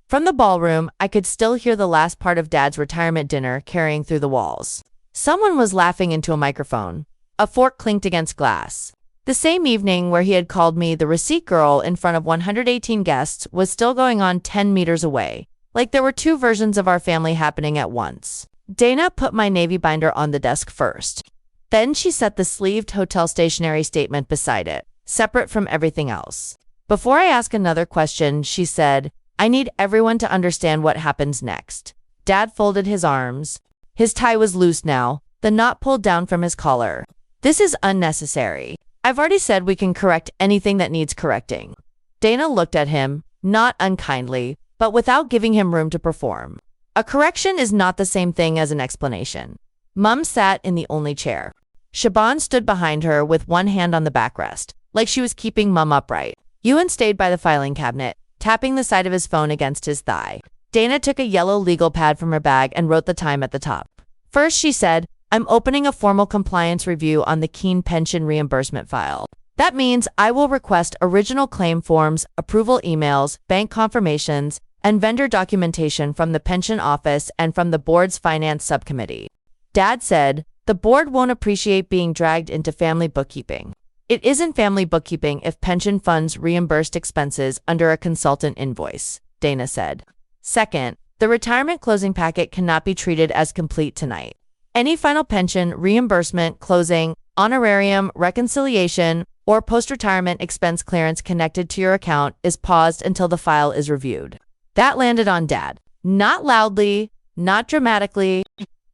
From the ballroom, I could still hear the last part of Dad's retirement dinner carrying through the walls. Someone was laughing into a microphone. A fork clinked against glass. The same evening where he had called me the receipt girl in front of 118 guests was still going on 10 meters away, like there were 2 versions of our family happening at once. Dana put my Navy binder on the desk first. Then she set the sleeved hotel stationery statement beside it, separate from everything else. Before I ask another question, she said, I need everyone to understand what happens next. Dad folded his arms. His tie was loose now, the knot pulled down from his collar. This is unnecessary. I've already said we can correct anything that needs correcting. Dana looked at him, not unkindly, but without giving him room to perform. A correction is not the same thing as an explanation. Mum sat in the only chair. Shaban stood behind her with one hand on the backrest, like she was keeping Mum upright. Ewan stayed by the filing cabinet, tapping the side of his phone against his thigh. Dana took a yellow legal pad from her bag and wrote the time at the top. First, she said, I'm opening a formal compliance review on the Keene pension reimbursement file. That means I will request original claim forms, approval emails, bank confirmations, and vendor documentation from the pension office and from the board's finance subcommittee. Dad said, the board won't appreciate being dragged into family bookkeeping. It isn't family bookkeeping if pension funds reimbursed expenses under a consultant invoice, Dana said. Second, the retirement closing packet cannot be treated as complete tonight. Any final pension, reimbursement, closing, honorarium, reconciliation, or post-retirement expense clearance connected to your account is paused until the file is reviewed. That landed on Dad. Not loudly, not dramatically,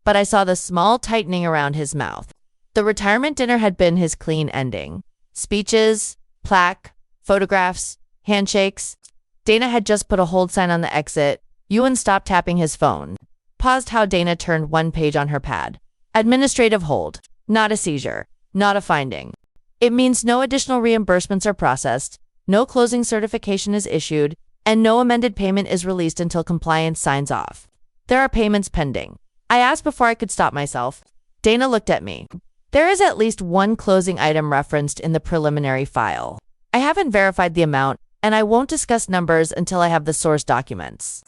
but I saw the small tightening around his mouth. The retirement dinner had been his clean ending. Speeches, plaque, photographs, handshakes. Dana had just put a hold sign on the exit. Ewan stopped tapping his phone. Paused how Dana turned one page on her pad. Administrative hold. Not a seizure. Not a finding. It means no additional reimbursements are processed, no closing certification is issued, and no amended payment is released until compliance signs off. There are payments pending. I asked before I could stop myself. Dana looked at me. There is at least one closing item referenced in the preliminary file. I haven't verified the amount, and I won't discuss numbers until I have the source documents.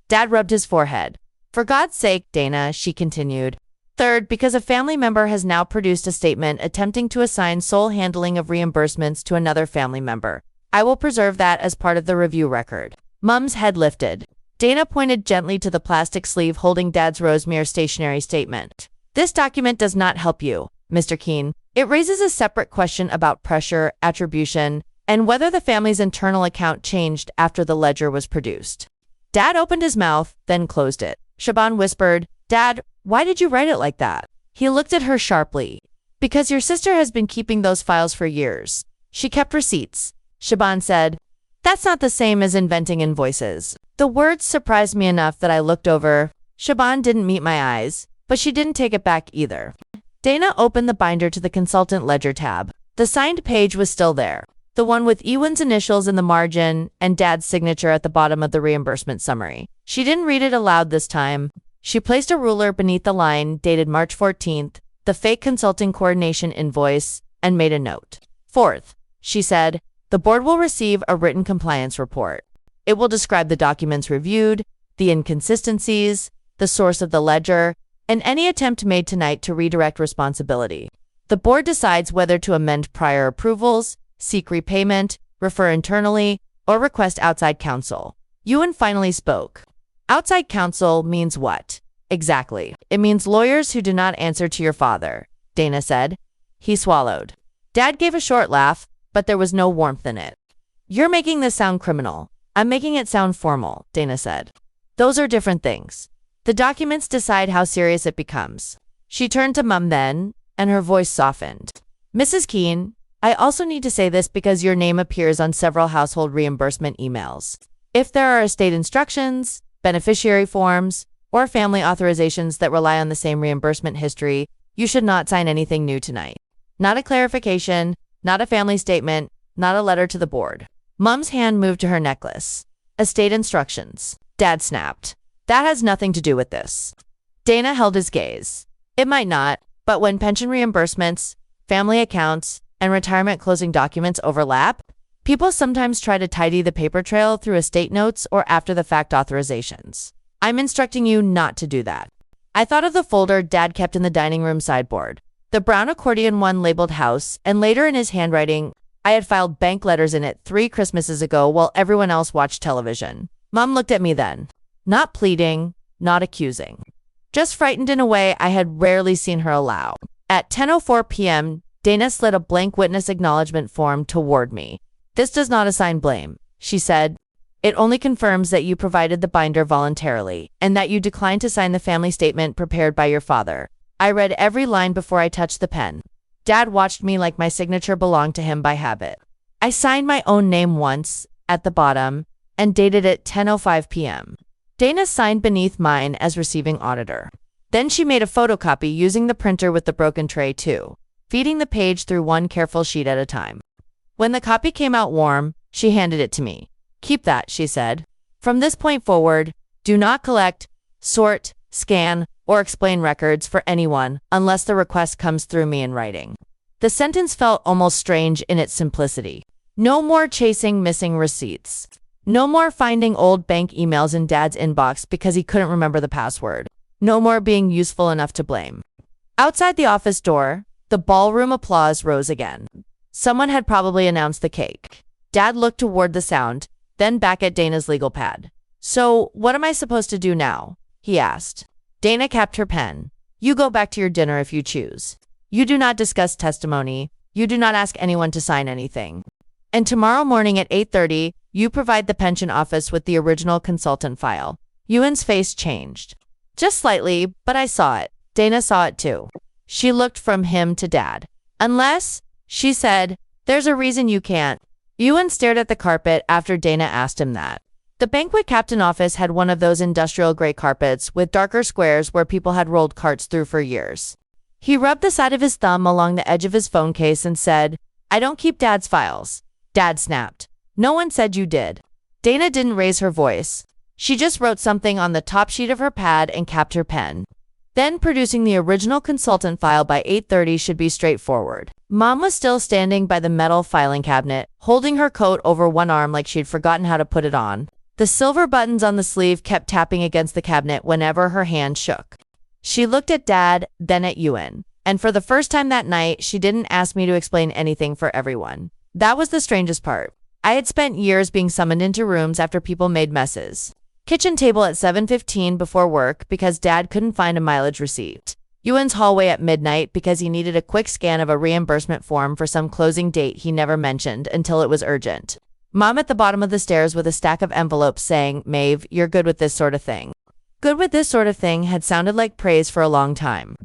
Dad rubbed his forehead. For God's sake, Dana, she continued. Third, because a family member has now produced a statement attempting to assign sole handling of reimbursements to another family member. I will preserve that as part of the review record. Mum's head lifted. Dana pointed gently to the plastic sleeve holding Dad's Rosemere stationery statement. This document does not help you, Mr. Keene. It raises a separate question about pressure, attribution, and whether the family's internal account changed after the ledger was produced. Dad opened his mouth, then closed it. Shaban whispered, Dad, why did you write it like that? He looked at her sharply. Because your sister has been keeping those files for years. She kept receipts. Shaban said, That's not the same as inventing invoices. The words surprised me enough that I looked over. Shaban didn't meet my eyes, but she didn't take it back either. Dana opened the binder to the consultant ledger tab. The signed page was still there. The one with Ewan's initials in the margin and Dad's signature at the bottom of the reimbursement summary. She didn't read it aloud this time. She placed a ruler beneath the line dated March 14th, the fake consulting coordination invoice, and made a note. Fourth, she said, the board will receive a written compliance report. It will describe the documents reviewed, the inconsistencies, the source of the ledger, and any attempt made tonight to redirect responsibility. The board decides whether to amend prior approvals, seek repayment, refer internally, or request outside counsel. Ewan finally spoke. Outside counsel means what? Exactly. It means lawyers who do not answer to your father, Dana said. He swallowed. Dad gave a short laugh, but there was no warmth in it. You're making this sound criminal. I'm making it sound formal, Dana said. Those are different things. The documents decide how serious it becomes. She turned to Mum then, and her voice softened. Mrs. Keene, I also need to say this because your name appears on several household reimbursement emails. If there are estate instructions, beneficiary forms, or family authorizations that rely on the same reimbursement history, you should not sign anything new tonight. Not a clarification, not a family statement, not a letter to the board. Mum's hand moved to her necklace. Estate instructions. Dad snapped. That has nothing to do with this. Dana held his gaze. It might not, but when pension reimbursements, family accounts, and retirement closing documents overlap, people sometimes try to tidy the paper trail through estate notes or after-the-fact authorizations. I'm instructing you not to do that. I thought of the folder Dad kept in the dining room sideboard. The brown accordion one labeled house, and later in his handwriting, I had filed bank letters in it 3 Christmases ago while everyone else watched television. Mom looked at me then. Not pleading, not accusing. Just frightened in a way I had rarely seen her allow. At 10:04 p.m., Dana slid a blank witness acknowledgement form toward me. This does not assign blame, she said. It only confirms that you provided the binder voluntarily and that you declined to sign the family statement prepared by your father. I read every line before I touched the pen. Dad watched me like my signature belonged to him by habit. I signed my own name once, at the bottom, and dated it 10:05 p.m. Dana signed beneath mine as receiving auditor. Then she made a photocopy using the printer with the broken tray too, feeding the page through one careful sheet at a time. When the copy came out warm, she handed it to me. Keep that, she said. From this point forward, Do not collect, sort, scan, or explain records for anyone unless the request comes through me in writing. The sentence felt almost strange in its simplicity. No more chasing missing receipts. No more finding old bank emails in Dad's inbox because he couldn't remember the password. No more being useful enough to blame. Outside the office door, the ballroom applause rose again. Someone had probably announced the cake. Dad looked toward the sound, then back at Dana's legal pad. "So, what am I supposed to do now?" he asked. Dana capped her pen. "You go back to your dinner if you choose. You do not discuss testimony. You do not ask anyone to sign anything. And tomorrow morning at 8:30, you provide the pension office with the original consultant file." Ewan's face changed. Just slightly, but I saw it. Dana saw it too. She looked from him to Dad. "Unless," she said, "there's a reason you can't." Ewan stared at the carpet after Dana asked him that. The banquet captain office had one of those industrial gray carpets with darker squares where people had rolled carts through for years. He rubbed the side of his thumb along the edge of his phone case and said, "I don't keep Dad's files." Dad snapped. "No one said you did." Dana didn't raise her voice. She just wrote something on the top sheet of her pad and capped her pen. Then producing the original consultant file by 8:30 should be straightforward. Mom was still standing by the metal filing cabinet, holding her coat over one arm like she'd forgotten how to put it on. The silver buttons on the sleeve kept tapping against the cabinet whenever her hand shook. She looked at Dad, then at Ewan. And for the first time that night, she didn't ask me to explain anything for everyone. That was the strangest part. I had spent years being summoned into rooms after people made messes. Kitchen table at 7:15 before work because Dad couldn't find a mileage receipt. Ewan's hallway at midnight because he needed a quick scan of a reimbursement form for some closing date he never mentioned until it was urgent. Mom at the bottom of the stairs with a stack of envelopes saying, "Maeve, you're good with this sort of thing." Good with this sort of thing had sounded like praise for a long time.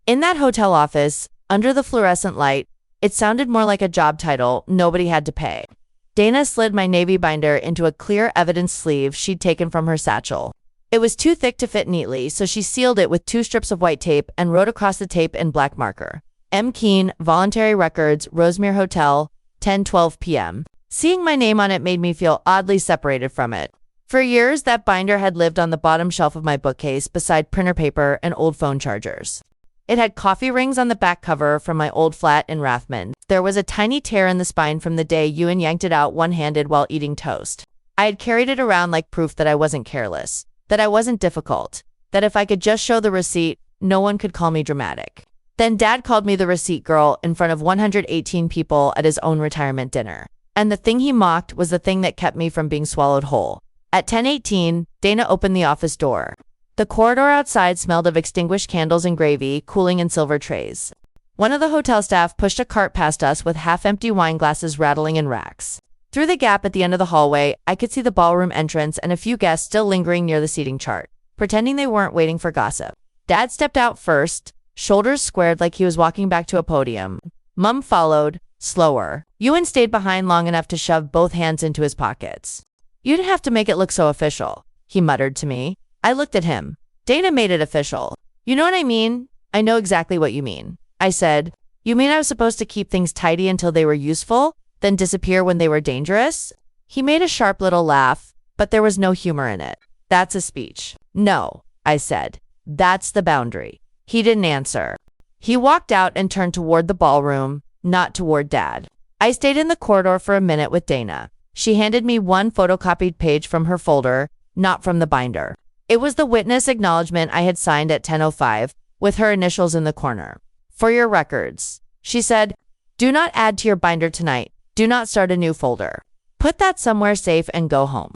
In that hotel office, under the fluorescent light, it sounded more like a job title nobody had to pay. Dana slid my navy binder into a clear evidence sleeve she'd taken from her satchel. It was too thick to fit neatly, so she sealed it with 2 strips of white tape and wrote across the tape in black marker. M. Keene, Voluntary Records, Rosemere Hotel, 10:12 p.m. Seeing my name on it made me feel oddly separated from it. For years, that binder had lived on the bottom shelf of my bookcase beside printer paper and old phone chargers. It had coffee rings on the back cover from my old flat in Rathmond. There was a tiny tear in the spine from the day Ewan yanked it out one-handed while eating toast. I had carried it around like proof that I wasn't careless, that I wasn't difficult, that if I could just show the receipt, no one could call me dramatic. Then Dad called me the receipt girl in front of 118 people at his own retirement dinner. And the thing he mocked was the thing that kept me from being swallowed whole. At 10:18, Dana opened the office door. The corridor outside smelled of extinguished candles and gravy, cooling in silver trays. One of the hotel staff pushed a cart past us with half-empty wine glasses rattling in racks. Through the gap at the end of the hallway, I could see the ballroom entrance and a few guests still lingering near the seating chart, pretending they weren't waiting for gossip. Dad stepped out first, shoulders squared like he was walking back to a podium. Mum followed, slower. Ewan stayed behind long enough to shove both hands into his pockets. "You didn't have to make it look so official," he muttered to me. I looked at him. "Dana made it official." "You know what I mean?" "I know exactly what you mean," I said. "You mean I was supposed to keep things tidy until they were useful, then disappear when they were dangerous?" He made a sharp little laugh, but there was no humor in it. "That's a speech." "No," I said. "That's the boundary." He didn't answer. He walked out and turned toward the ballroom, not toward Dad. I stayed in the corridor for a minute with Dana. She handed me one photocopied page from her folder, not from the binder. It was the witness acknowledgement I had signed at 10:05, with her initials in the corner. "For your records," she said. "Do not add to your binder tonight. Do not start a new folder. Put that somewhere safe and go home."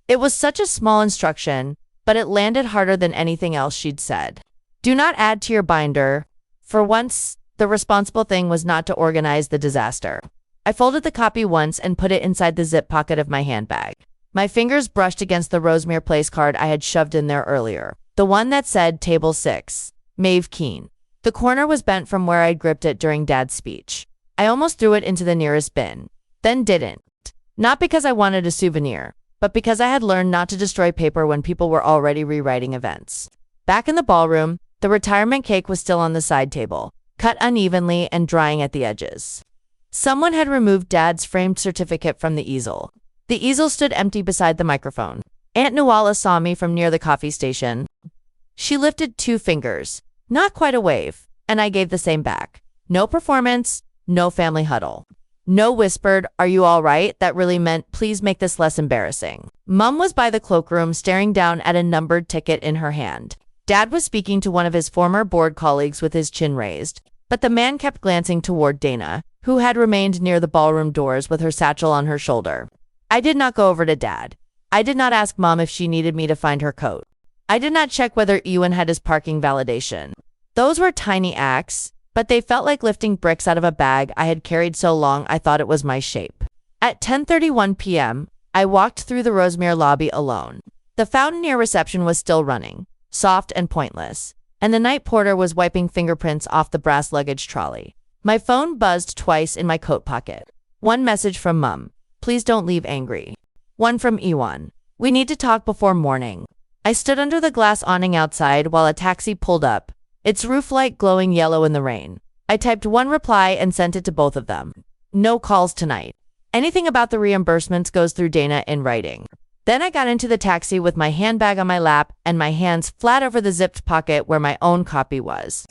It was such a small instruction, but it landed harder than anything else she'd said. Do not add to your binder. For once, the responsible thing was not to organize the disaster. I folded the copy once and put it inside the zip pocket of my handbag. My fingers brushed against the Rosemere Place card I had shoved in there earlier, the one that said Table 6, Maeve Keene. The corner was bent from where I'd gripped it during Dad's speech. I almost threw it into the nearest bin, then didn't. Not because I wanted a souvenir, but because I had learned not to destroy paper when people were already rewriting events. Back in the ballroom, the retirement cake was still on the side table, cut unevenly and drying at the edges. Someone had removed Dad's framed certificate from the easel. The easel stood empty beside the microphone. Aunt Nuala saw me from near the coffee station. She lifted 2 fingers, not quite a wave, and I gave the same back. No performance, no family huddle. No whispered, "Are you all right?" That really meant, "Please make this less embarrassing." Mom was by the cloakroom staring down at a numbered ticket in her hand. Dad was speaking to one of his former board colleagues with his chin raised, but the man kept glancing toward Dana, who had remained near the ballroom doors with her satchel on her shoulder. I did not go over to Dad. I did not ask Mom if she needed me to find her coat. I did not check whether Ewan had his parking validation. Those were tiny acts, but they felt like lifting bricks out of a bag I had carried so long I thought it was my shape. At 10:31 p.m., I walked through the Rosemere lobby alone. The fountain near reception was still running, soft and pointless, and the night porter was wiping fingerprints off the brass luggage trolley. My phone buzzed twice in my coat pocket. One message from Mum, "Please don't leave angry." One from Ewan, "We need to talk before morning." I stood under the glass awning outside while a taxi pulled up, its roof light glowing yellow in the rain. I typed one reply and sent it to both of them. "No calls tonight. Anything about the reimbursements goes through Dana in writing." Then I got into the taxi with my handbag on my lap and my hands flat over the zipped pocket where my own copy was.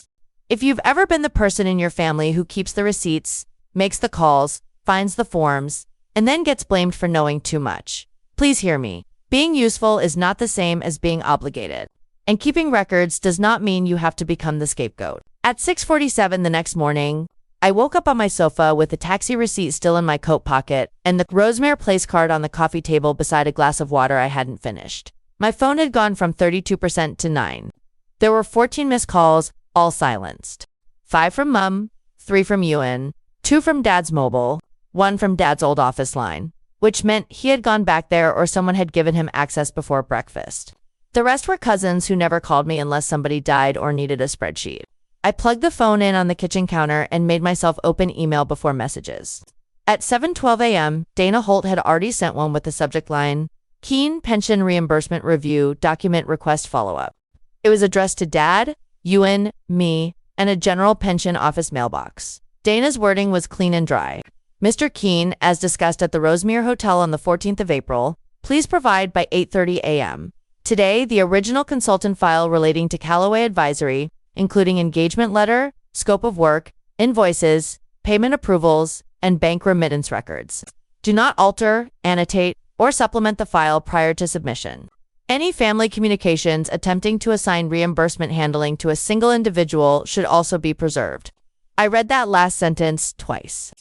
If you've ever been the person in your family who keeps the receipts, makes the calls, finds the forms, and then gets blamed for knowing too much, please hear me. Being useful is not the same as being obligated. And keeping records does not mean you have to become the scapegoat. At 6:47 the next morning, I woke up on my sofa with the taxi receipt still in my coat pocket and the Rosemere Place card on the coffee table beside a glass of water I hadn't finished. My phone had gone from 32% to 9. There were 14 missed calls, all silenced. 5 from Mum, 3 from Ewan, 2 from Dad's mobile, 1 from Dad's old office line, which meant he had gone back there or someone had given him access before breakfast. The rest were cousins who never called me unless somebody died or needed a spreadsheet. I plugged the phone in on the kitchen counter and made myself open email before messages. At 7:12 a.m., Dana Holt had already sent one with the subject line, "Keen Pension Reimbursement Review Document Request Follow-Up." It was addressed to Dad, Ewan, me, and a general pension office mailbox. Dana's wording was clean and dry. "Mr. Keen, as discussed at the Rosemere Hotel on the 14th of April, please provide by 8:30 a.m. Today, the original consultant file relating to Callaway Advisory, including engagement letter, scope of work, invoices, payment approvals, and bank remittance records. Do not alter, annotate, or supplement the file prior to submission. Any family communications attempting to assign reimbursement handling to a single individual should also be preserved." I read that last sentence twice.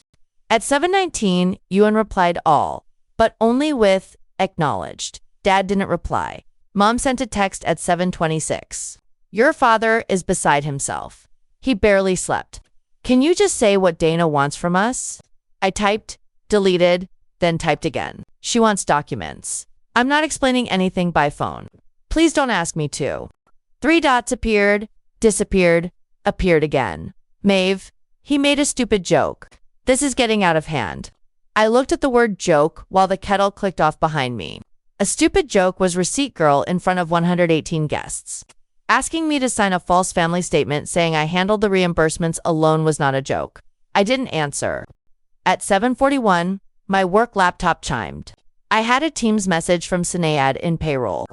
At 7:19, Ewan replied all, but only with "acknowledged." Dad didn't reply. Mom sent a text at 7:26. "Your father is beside himself. He barely slept. Can you just say what Dana wants from us?" I typed, deleted, then typed again. "She wants documents. I'm not explaining anything by phone. Please don't ask me to." 3 dots appeared, disappeared, appeared again. "Maeve, he made a stupid joke. This is getting out of hand." I looked at the word joke while the kettle clicked off behind me. A stupid joke was receipt girl in front of 118 guests. Asking me to sign a false family statement saying I handled the reimbursements alone was not a joke. I didn't answer. At 7:41, my work laptop chimed. I had a Teams message from Sinead in payroll.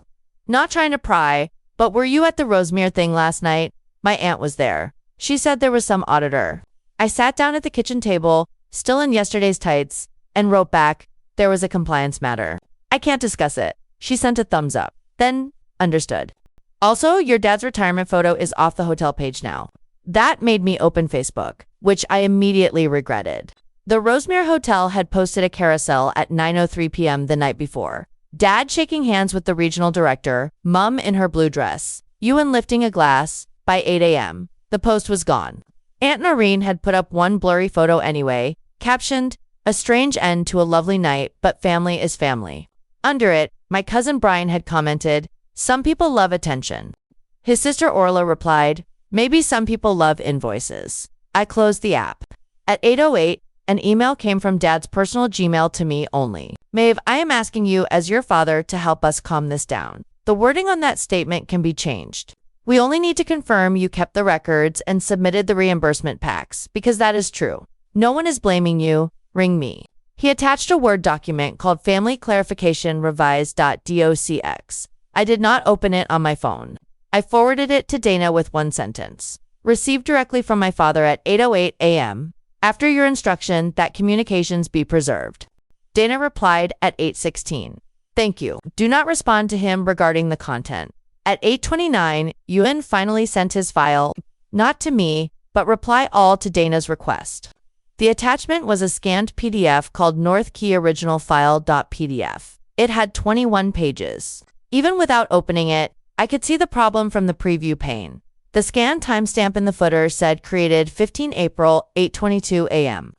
"Not trying to pry, but were you at the Rosemere thing last night? My aunt was there. She said there was some auditor." I sat down at the kitchen table, still in yesterday's tights, and wrote back, "There was a compliance matter. I can't discuss it." She sent a thumbs up. Then, "Understood. Also, your dad's retirement photo is off the hotel page now." That made me open Facebook, which I immediately regretted. The Rosemere Hotel had posted a carousel at 9:03 p.m. the night before. Dad shaking hands with the regional director, Mum in her blue dress, Ewan lifting a glass. By 8 a.m., the post was gone. Aunt Noreen had put up one blurry photo anyway, captioned, "A strange end to a lovely night, but family is family." Under it, my cousin Brian had commented, "Some people love attention." His sister Orla replied, "Maybe some people love invoices." I closed the app. At 8:08, an email came from Dad's personal Gmail to me only. "Maeve, I am asking you as your father to help us calm this down. The wording on that statement can be changed. We only need to confirm you kept the records and submitted the reimbursement packs, because that is true. No one is blaming you. Ring me." He attached a Word document called Family Clarification Revised.docx. I did not open it on my phone. I forwarded it to Dana with one sentence. Received directly from my father at 8:08 a.m. After your instruction that communications be preserved. Dana replied at 8:16. Thank you. Do not respond to him regarding the content. At 8:29, Ewan finally sent his file, not to me, but reply all to Dana's request. The attachment was a scanned PDF called North Key Original File.pdf. It had 21 pages. Even without opening it, I could see the problem from the preview pane. The scan timestamp in the footer said created 15 April, 8:22 a.m.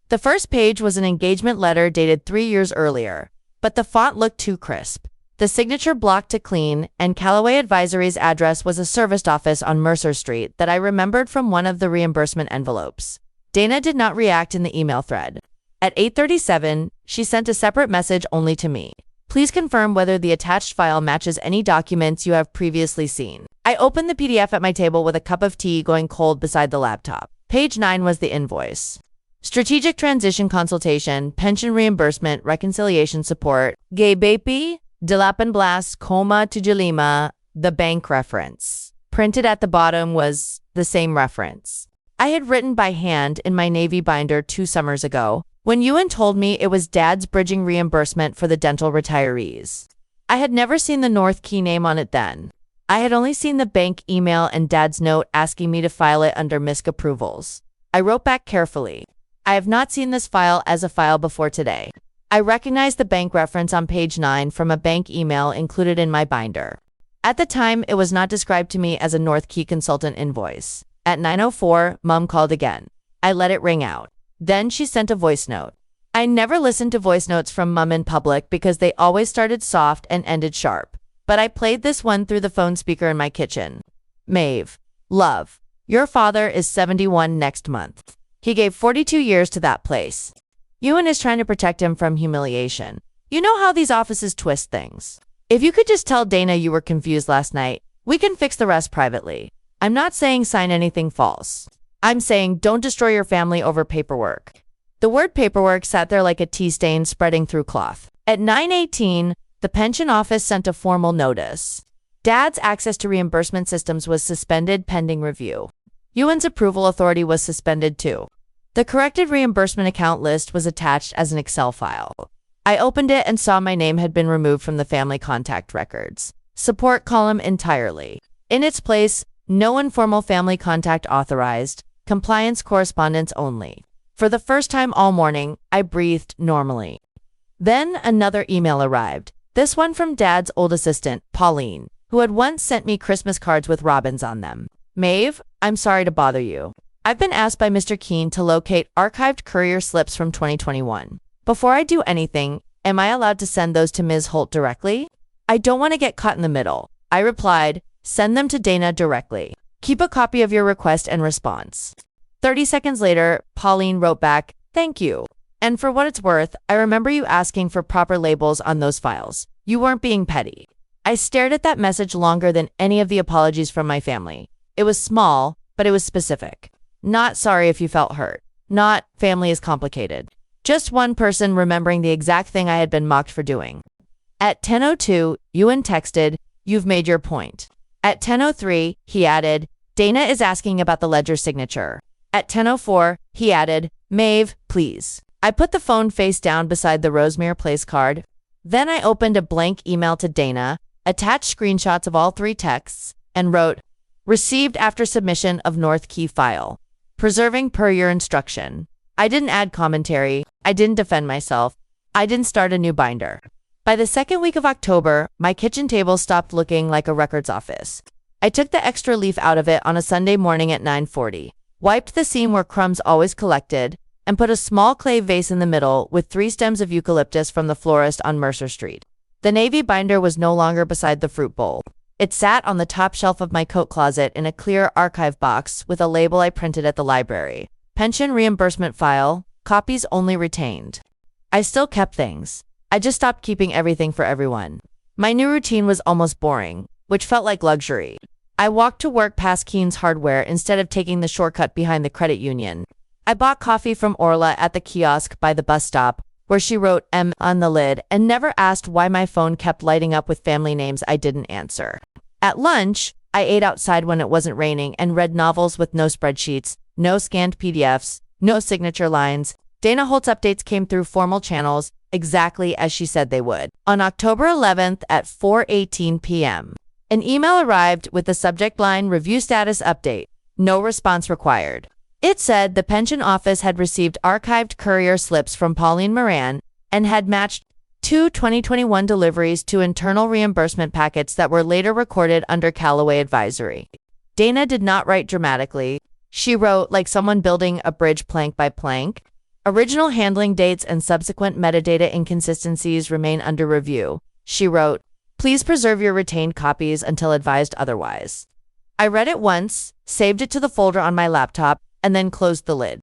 The first page was an engagement letter dated 3 years earlier, but the font looked too crisp. The signature block to clean, and Callaway Advisory's address was a serviced office on Mercer Street that I remembered from one of the reimbursement envelopes. Dana did not react in the email thread. At 8:37, she sent a separate message only to me. Please confirm whether the attached file matches any documents you have previously seen. I opened the PDF at my table with a cup of tea going cold beside the laptop. Page 9 was the invoice. Strategic Transition Consultation, Pension Reimbursement, Reconciliation Support, Gaybepi, Delapan Blas, Tujalima, the bank reference. Printed at the bottom was the same reference I had written by hand in my Navy binder 2 summers ago, when Ewan told me it was Dad's bridging reimbursement for the dental retirees. I had never seen the North Key name on it then. I had only seen the bank email and Dad's note asking me to file it under MISC approvals. I wrote back carefully. I have not seen this file as a file before today. I recognized the bank reference on page 9 from a bank email included in my binder. At the time, it was not described to me as a North Key consultant invoice. At 9:04, Mom called again. I let it ring out. Then she sent a voice note. I never listened to voice notes from Mom in public because they always started soft and ended sharp. But I played this one through the phone speaker in my kitchen. Maeve, love, your father is 71 next month. He gave 42 years to that place. Ewan is trying to protect him from humiliation. You know how these offices twist things. If you could just tell Dana you were confused last night, we can fix the rest privately. I'm not saying sign anything false. I'm saying don't destroy your family over paperwork. The word paperwork sat there like a tea stain spreading through cloth. At 9:18, the pension office sent a formal notice. Dad's access to reimbursement systems was suspended pending review. Ewan's approval authority was suspended too. The corrected reimbursement account list was attached as an Excel file. I opened it and saw my name had been removed from the family contact records. Support column entirely. In its place, no informal family contact authorized, compliance correspondence only. For the first time all morning, I breathed normally. Then another email arrived, this one from Dad's old assistant, Pauline, who had once sent me Christmas cards with robins on them. Maeve, I'm sorry to bother you. I've been asked by Mr. Keene to locate archived courier slips from 2021. Before I do anything, am I allowed to send those to Ms. Holt directly? I don't want to get caught in the middle. I replied, send them to Dana directly. Keep a copy of your request and response. 30 seconds later, Pauline wrote back, thank you. And for what it's worth, I remember you asking for proper labels on those files. You weren't being petty. I stared at that message longer than any of the apologies from my family. It was small, but it was specific. Not sorry if you felt hurt. Not family is complicated. Just one person remembering the exact thing I had been mocked for doing. At 10:02, Ewan texted, you've made your point. At 10:03, he added, Dana is asking about the ledger signature. At 10:04, he added, Maeve, please. I put the phone face down beside the Rosemere Place card. Then I opened a blank email to Dana, attached screenshots of all 3 texts, and wrote, received after submission of North Key file. Preserving per your instruction. I didn't add commentary. I didn't defend myself. I didn't start a new binder. By the second week of October, my kitchen table stopped looking like a records office. I took the extra leaf out of it on a Sunday morning at 9:40, wiped the seam where crumbs always collected, and put a small clay vase in the middle with 3 stems of eucalyptus from the florist on Mercer Street. The navy binder was no longer beside the fruit bowl. It sat on the top shelf of my coat closet in a clear archive box with a label I printed at the library. Pension reimbursement file, copies only retained. I still kept things. I just stopped keeping everything for everyone. My new routine was almost boring, which felt like luxury. I walked to work past Keen's Hardware instead of taking the shortcut behind the credit union. I bought coffee from Orla at the kiosk by the bus stop, where she wrote M on the lid and never asked why my phone kept lighting up with family names I didn't answer. At lunch, I ate outside when it wasn't raining and read novels with no spreadsheets, no scanned PDFs, no signature lines. Dana Holt's updates came through formal channels exactly as she said they would. On October 11th at 4:18 p.m., an email arrived with the subject line Review Status Update. No response required. It said the pension office had received archived courier slips from Pauline Moran and had matched 2021 deliveries to internal reimbursement packets that were later recorded under Callaway advisory. Dana did not write dramatically. She wrote like someone building a bridge plank by plank. Original handling dates and subsequent metadata inconsistencies remain under review. She wrote, please preserve your retained copies until advised otherwise. I read it once, saved it to the folder on my laptop, and then closed the lid.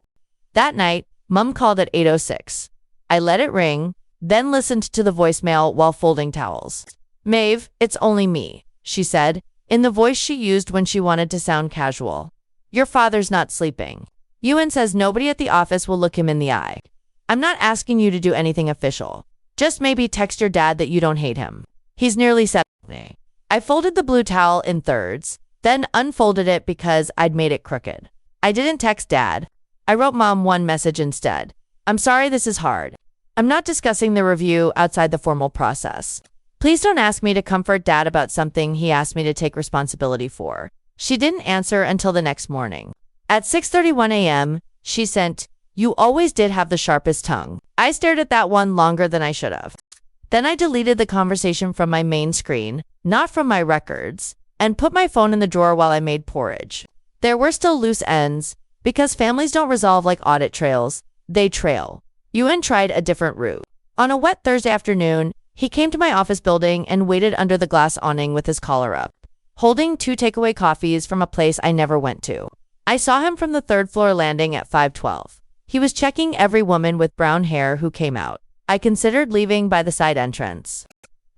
That night, Mom called at 8:06. I let it ring, then listened to the voicemail while folding towels. Maeve, it's only me, she said, in the voice she used when she wanted to sound casual. Your father's not sleeping. Ewan says nobody at the office will look him in the eye. I'm not asking you to do anything official. Just maybe text your dad that you don't hate him. He's nearly 70. I folded the blue towel in thirds, then unfolded it because I'd made it crooked. I didn't text Dad. I wrote Mom one message instead. I'm sorry this is hard. I'm not discussing the review outside the formal process. Please don't ask me to comfort Dad about something he asked me to take responsibility for. She didn't answer until the next morning. At 6:31 a.m., she sent, you always did have the sharpest tongue. I stared at that one longer than I should have. Then I deleted the conversation from my main screen, not from my records, and put my phone in the drawer while I made porridge. There were still loose ends, because families don't resolve like audit trails, they trail. Ewan tried a different route. On a wet Thursday afternoon, he came to my office building and waited under the glass awning with his collar up, holding 2 takeaway coffees from a place I never went to. I saw him from the 3rd floor landing at 5:12. He was checking every woman with brown hair who came out. I considered leaving by the side entrance.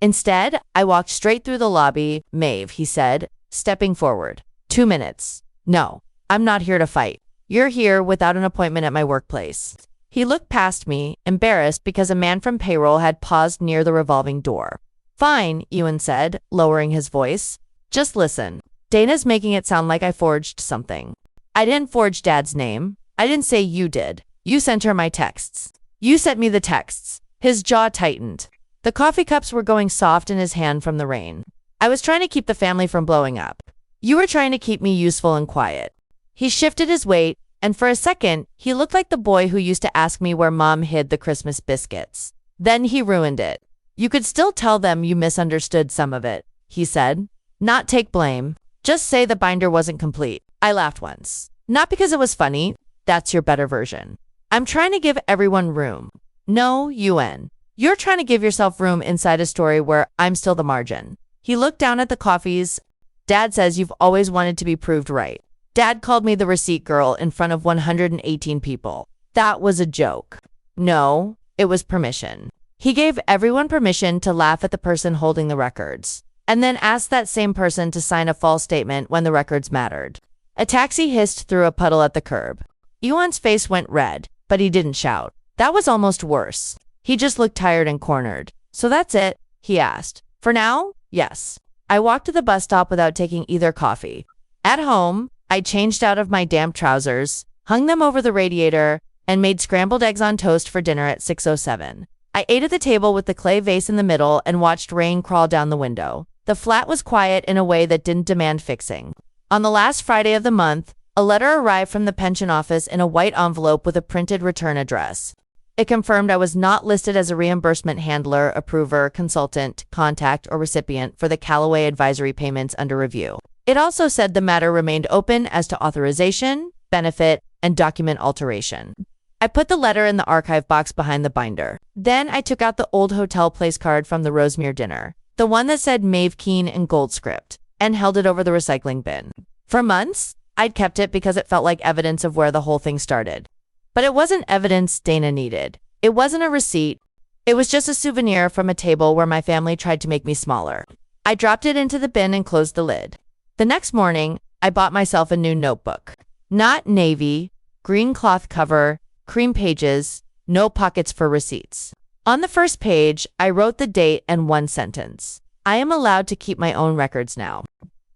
Instead, I walked straight through the lobby. Maeve, he said, stepping forward. 2 minutes. No, I'm not here to fight. You're here without an appointment at my workplace. He looked past me, embarrassed because a man from payroll had paused near the revolving door. Fine, Ewan said, lowering his voice. Just listen. Dana's making it sound like I forged something. I didn't forge Dad's name. I didn't say you did. You sent her my texts. You sent me the texts. His jaw tightened. The coffee cups were going soft in his hand from the rain. I was trying to keep the family from blowing up. You were trying to keep me useful and quiet. He shifted his weight, and for a second, he looked like the boy who used to ask me where Mom hid the Christmas biscuits. Then he ruined it. You could still tell them you misunderstood some of it, he said. Not take blame. Just say the binder wasn't complete. I laughed once. Not because it was funny. That's your better version. I'm trying to give everyone room. No, Ewan. You're trying to give yourself room inside a story where I'm still the margin. He looked down at the coffees. Dad says you've always wanted to be proved right. Dad called me the receipt girl in front of 118 people. That was a joke. No, it was permission. He gave everyone permission to laugh at the person holding the records, and then asked that same person to sign a false statement when the records mattered. A taxi hissed through a puddle at the curb. Ewan's face went red, but he didn't shout. That was almost worse. He just looked tired and cornered. So that's it? He asked. For now? Yes. I walked to the bus stop without taking either coffee. At home, I changed out of my damp trousers, hung them over the radiator, and made scrambled eggs on toast for dinner at 6:07. I ate at the table with the clay vase in the middle and watched rain crawl down the window. The flat was quiet in a way that didn't demand fixing. On the last Friday of the month, a letter arrived from the pension office in a white envelope with a printed return address. It confirmed I was not listed as a reimbursement handler, approver, consultant, contact, or recipient for the Callaway advisory payments under review. It also said the matter remained open as to authorization, benefit, and document alteration. I put the letter in the archive box behind the binder. Then I took out the old hotel place card from the Rosemere dinner, the one that said Maeve Keene in gold script, and held it over the recycling bin. For months, I'd kept it because it felt like evidence of where the whole thing started. But it wasn't evidence Dana needed. It wasn't a receipt. It was just a souvenir from a table where my family tried to make me smaller. I dropped it into the bin and closed the lid. The next morning, I bought myself a new notebook. Not navy, green cloth cover, cream pages, no pockets for receipts. On the first page, I wrote the date and one sentence. I am allowed to keep my own records now.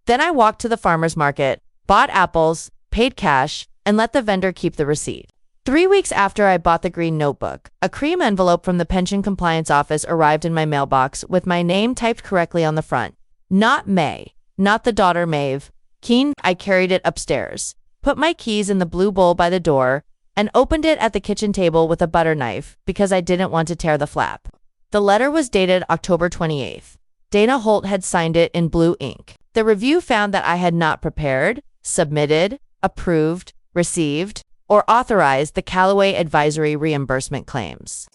Then I walked to the farmer's market, bought apples, paid cash, and let the vendor keep the receipt. 3 weeks after I bought the green notebook, a cream envelope from the pension compliance office arrived in my mailbox with my name typed correctly on the front. Not May, not the daughter Maeve. Keen, I carried it upstairs, put my keys in the blue bowl by the door, and opened it at the kitchen table with a butter knife because I didn't want to tear the flap. The letter was dated October 28th. Dana Holt had signed it in blue ink. The review found that I had not prepared, submitted, approved, received, or authorized the Callaway advisory reimbursement claims.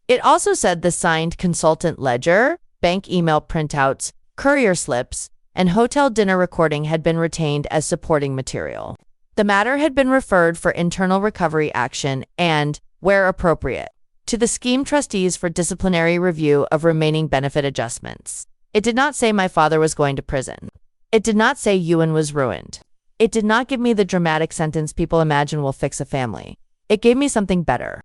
It also said the signed consultant ledger, bank email printouts, courier slips, and hotel dinner recording had been retained as supporting material. The matter had been referred for internal recovery action and, where appropriate, to the scheme trustees for disciplinary review of remaining benefit adjustments. It did not say my father was going to prison. It did not say Ewan was ruined. It did not give me the dramatic sentence people imagine will fix a family. It gave me something better.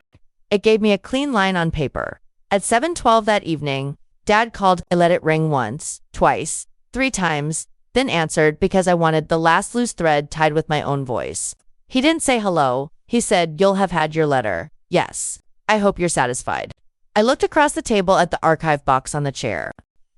It gave me a clean line on paper. At 7:12 that evening, Dad called. I let it ring once, twice, 3 times, then answered because I wanted the last loose thread tied with my own voice. He didn't say hello. He said, "You'll have had your letter. Yes. I hope you're satisfied." I looked across the table at the archive box on the chair.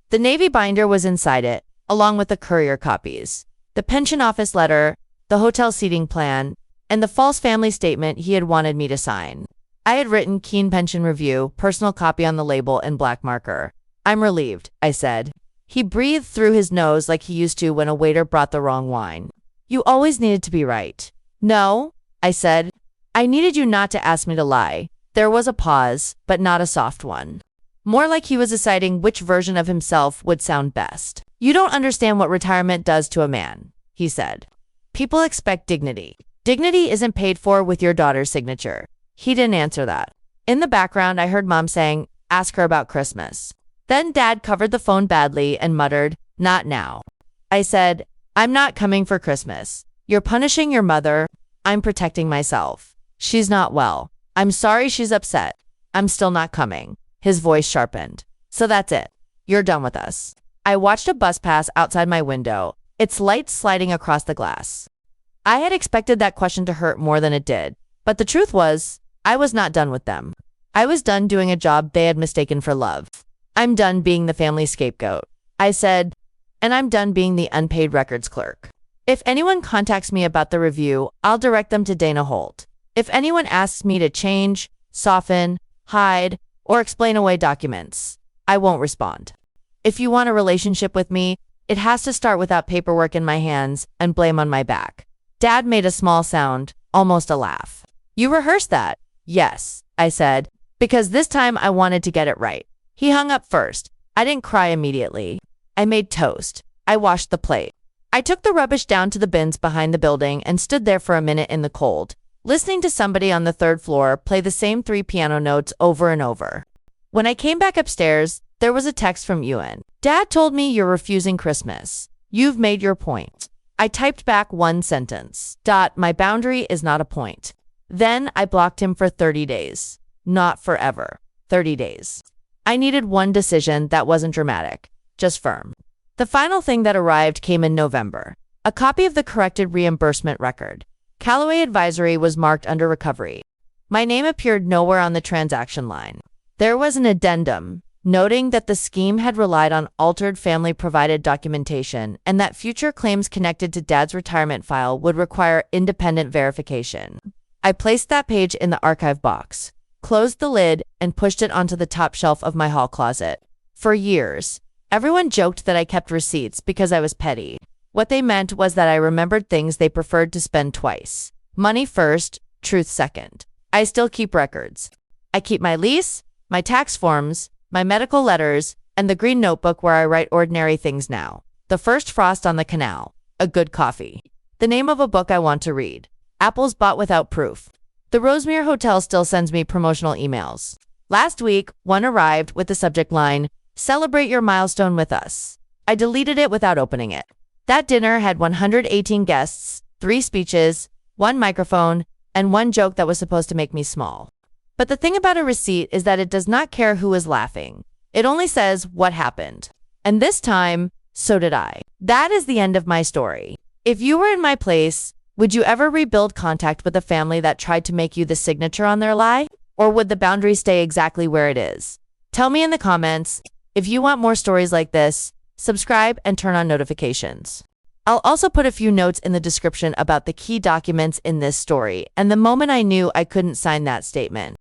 The Navy binder was inside it, along with the courier copies, the pension office letter, the hotel seating plan, and the false family statement he had wanted me to sign. I had written Keen Pension Review, personal copy on the label in black marker. "I'm relieved," I said. He breathed through his nose like he used to when a waiter brought the wrong wine. "You always needed to be right." "No," I said. "I needed you not to ask me to lie." There was a pause, but not a soft one. More like he was deciding which version of himself would sound best. "You don't understand what retirement does to a man," he said. "People expect dignity. Dignity isn't paid for with your daughter's signature." He didn't answer that. In the background, I heard Mom saying, "Ask her about Christmas." Then Dad covered the phone badly and muttered, "Not now." I said, "I'm not coming for Christmas. You're punishing your mother. I'm protecting myself. She's not well. I'm sorry she's upset. I'm still not coming." His voice sharpened. "So that's it. You're done with us." I watched a bus pass outside my window, its lights sliding across the glass. I had expected that question to hurt more than it did, but the truth was, I was not done with them. I was done doing a job they had mistaken for love. "I'm done being the family scapegoat," I said, "and I'm done being the unpaid records clerk. If anyone contacts me about the review, I'll direct them to Dana Holt. If anyone asks me to change, soften, hide, or explain away documents, I won't respond. If you want a relationship with me, it has to start without paperwork in my hands and blame on my back." Dad made a small sound, almost a laugh. "You rehearsed that?" "Yes," I said, "because this time I wanted to get it right." He hung up first. I didn't cry immediately. I made toast. I washed the plate. I took the rubbish down to the bins behind the building and stood there for a minute in the cold, listening to somebody on the 3rd floor play the same 3 piano notes over and over. When I came back upstairs, there was a text from Ewan. "Dad told me you're refusing Christmas. You've made your point." I typed back one sentence. "My boundary is not a point." Then I blocked him for 30 days. Not forever. 30 days. I needed one decision that wasn't dramatic, just firm. The final thing that arrived came in November. A copy of the corrected reimbursement record. Callaway Advisory was marked under recovery. My name appeared nowhere on the transaction line. There was an addendum, noting that the scheme had relied on altered family-provided documentation and that future claims connected to Dad's retirement file would require independent verification. I placed that page in the archive box, closed the lid, and pushed it onto the top shelf of my hall closet. For years, everyone joked that I kept receipts because I was petty. What they meant was that I remembered things they preferred to spend twice. Money first, truth second. I still keep records. I keep my lease, my tax forms, my medical letters, and the green notebook where I write ordinary things now. The first frost on the canal. A good coffee. The name of a book I want to read. Apples bought without proof. The Rosemere Hotel still sends me promotional emails. Last week, one arrived with the subject line, "Celebrate your milestone with us." I deleted it without opening it. That dinner had 118 guests, 3 speeches, 1 microphone, and 1 joke that was supposed to make me small. But the thing about a receipt is that it does not care who is laughing. It only says what happened. And this time, so did I. That is the end of my story. If you were in my place, would you ever rebuild contact with a family that tried to make you the signature on their lie? Or would the boundary stay exactly where it is? Tell me in the comments. If you want more stories like this, subscribe and turn on notifications. I'll also put a few notes in the description about the key documents in this story and the moment I knew I couldn't sign that statement.